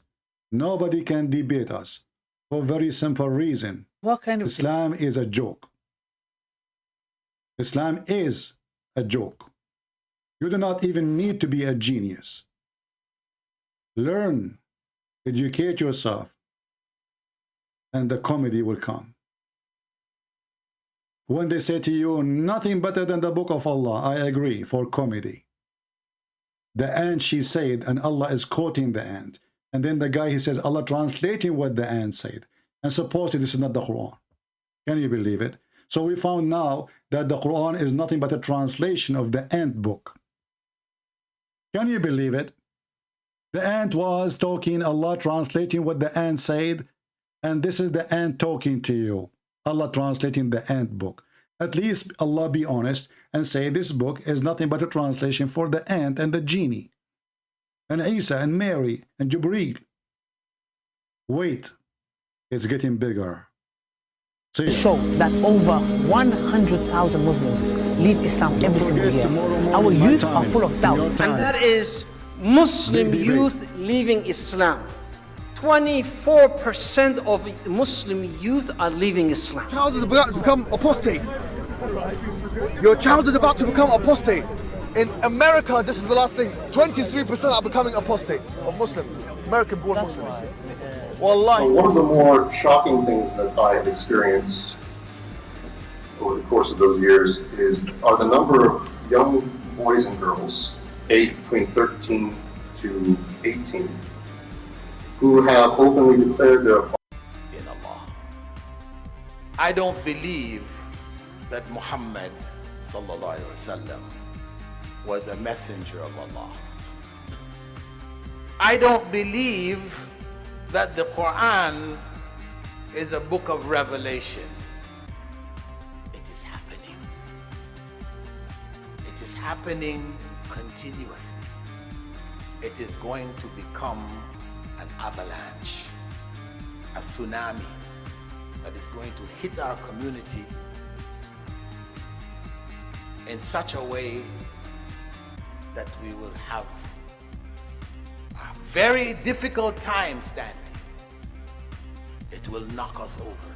Nobody can debate us. For a very simple reason. What kind of Islam is a joke. Islam is a joke. You do not even need to be a genius. Learn, educate yourself, and the comedy will come. When they say to you, nothing better than the book of Allah, I agree, for comedy. The ant, she said, and Allah is quoting the ant. And then the guy, he says, Allah translating what the ant said. And supposedly this is not the Quran. Can you believe it? So we found now that the Quran is nothing but a translation of the ant book. Can you believe it? The ant was talking, Allah translating what the ant said, and this is the ant talking to you. Allah translating the ant book. At least Allah be honest and say this book is nothing but a translation for the ant and the genie, and Isa and Mary and Jibreel. Wait, it's getting bigger. See, show that over 100,000 Muslims leave Islam every single year. Our youth are full of doubt. And that is Muslim youth leaving Islam. 24% of Muslim youth are leaving Islam. Your child is about to become apostate. Your child is about to become apostate. In America, this is the last thing, 23% are becoming apostates of Muslims, American-born Muslims. Wallahi. One of the more shocking things that I have experienced over the course of those years are the number of young boys and girls aged between 13 to 18 who have openly declared their in Allah. I don't believe that Muhammad sallallahu alaihi wasallam was a messenger of Allah. I don't believe that the Qur'an is a book of revelation. It is happening. It is happening continuously. It is going to become an avalanche, a tsunami that is going to hit our community in such a way that we will have a very difficult time standing. It will knock us over.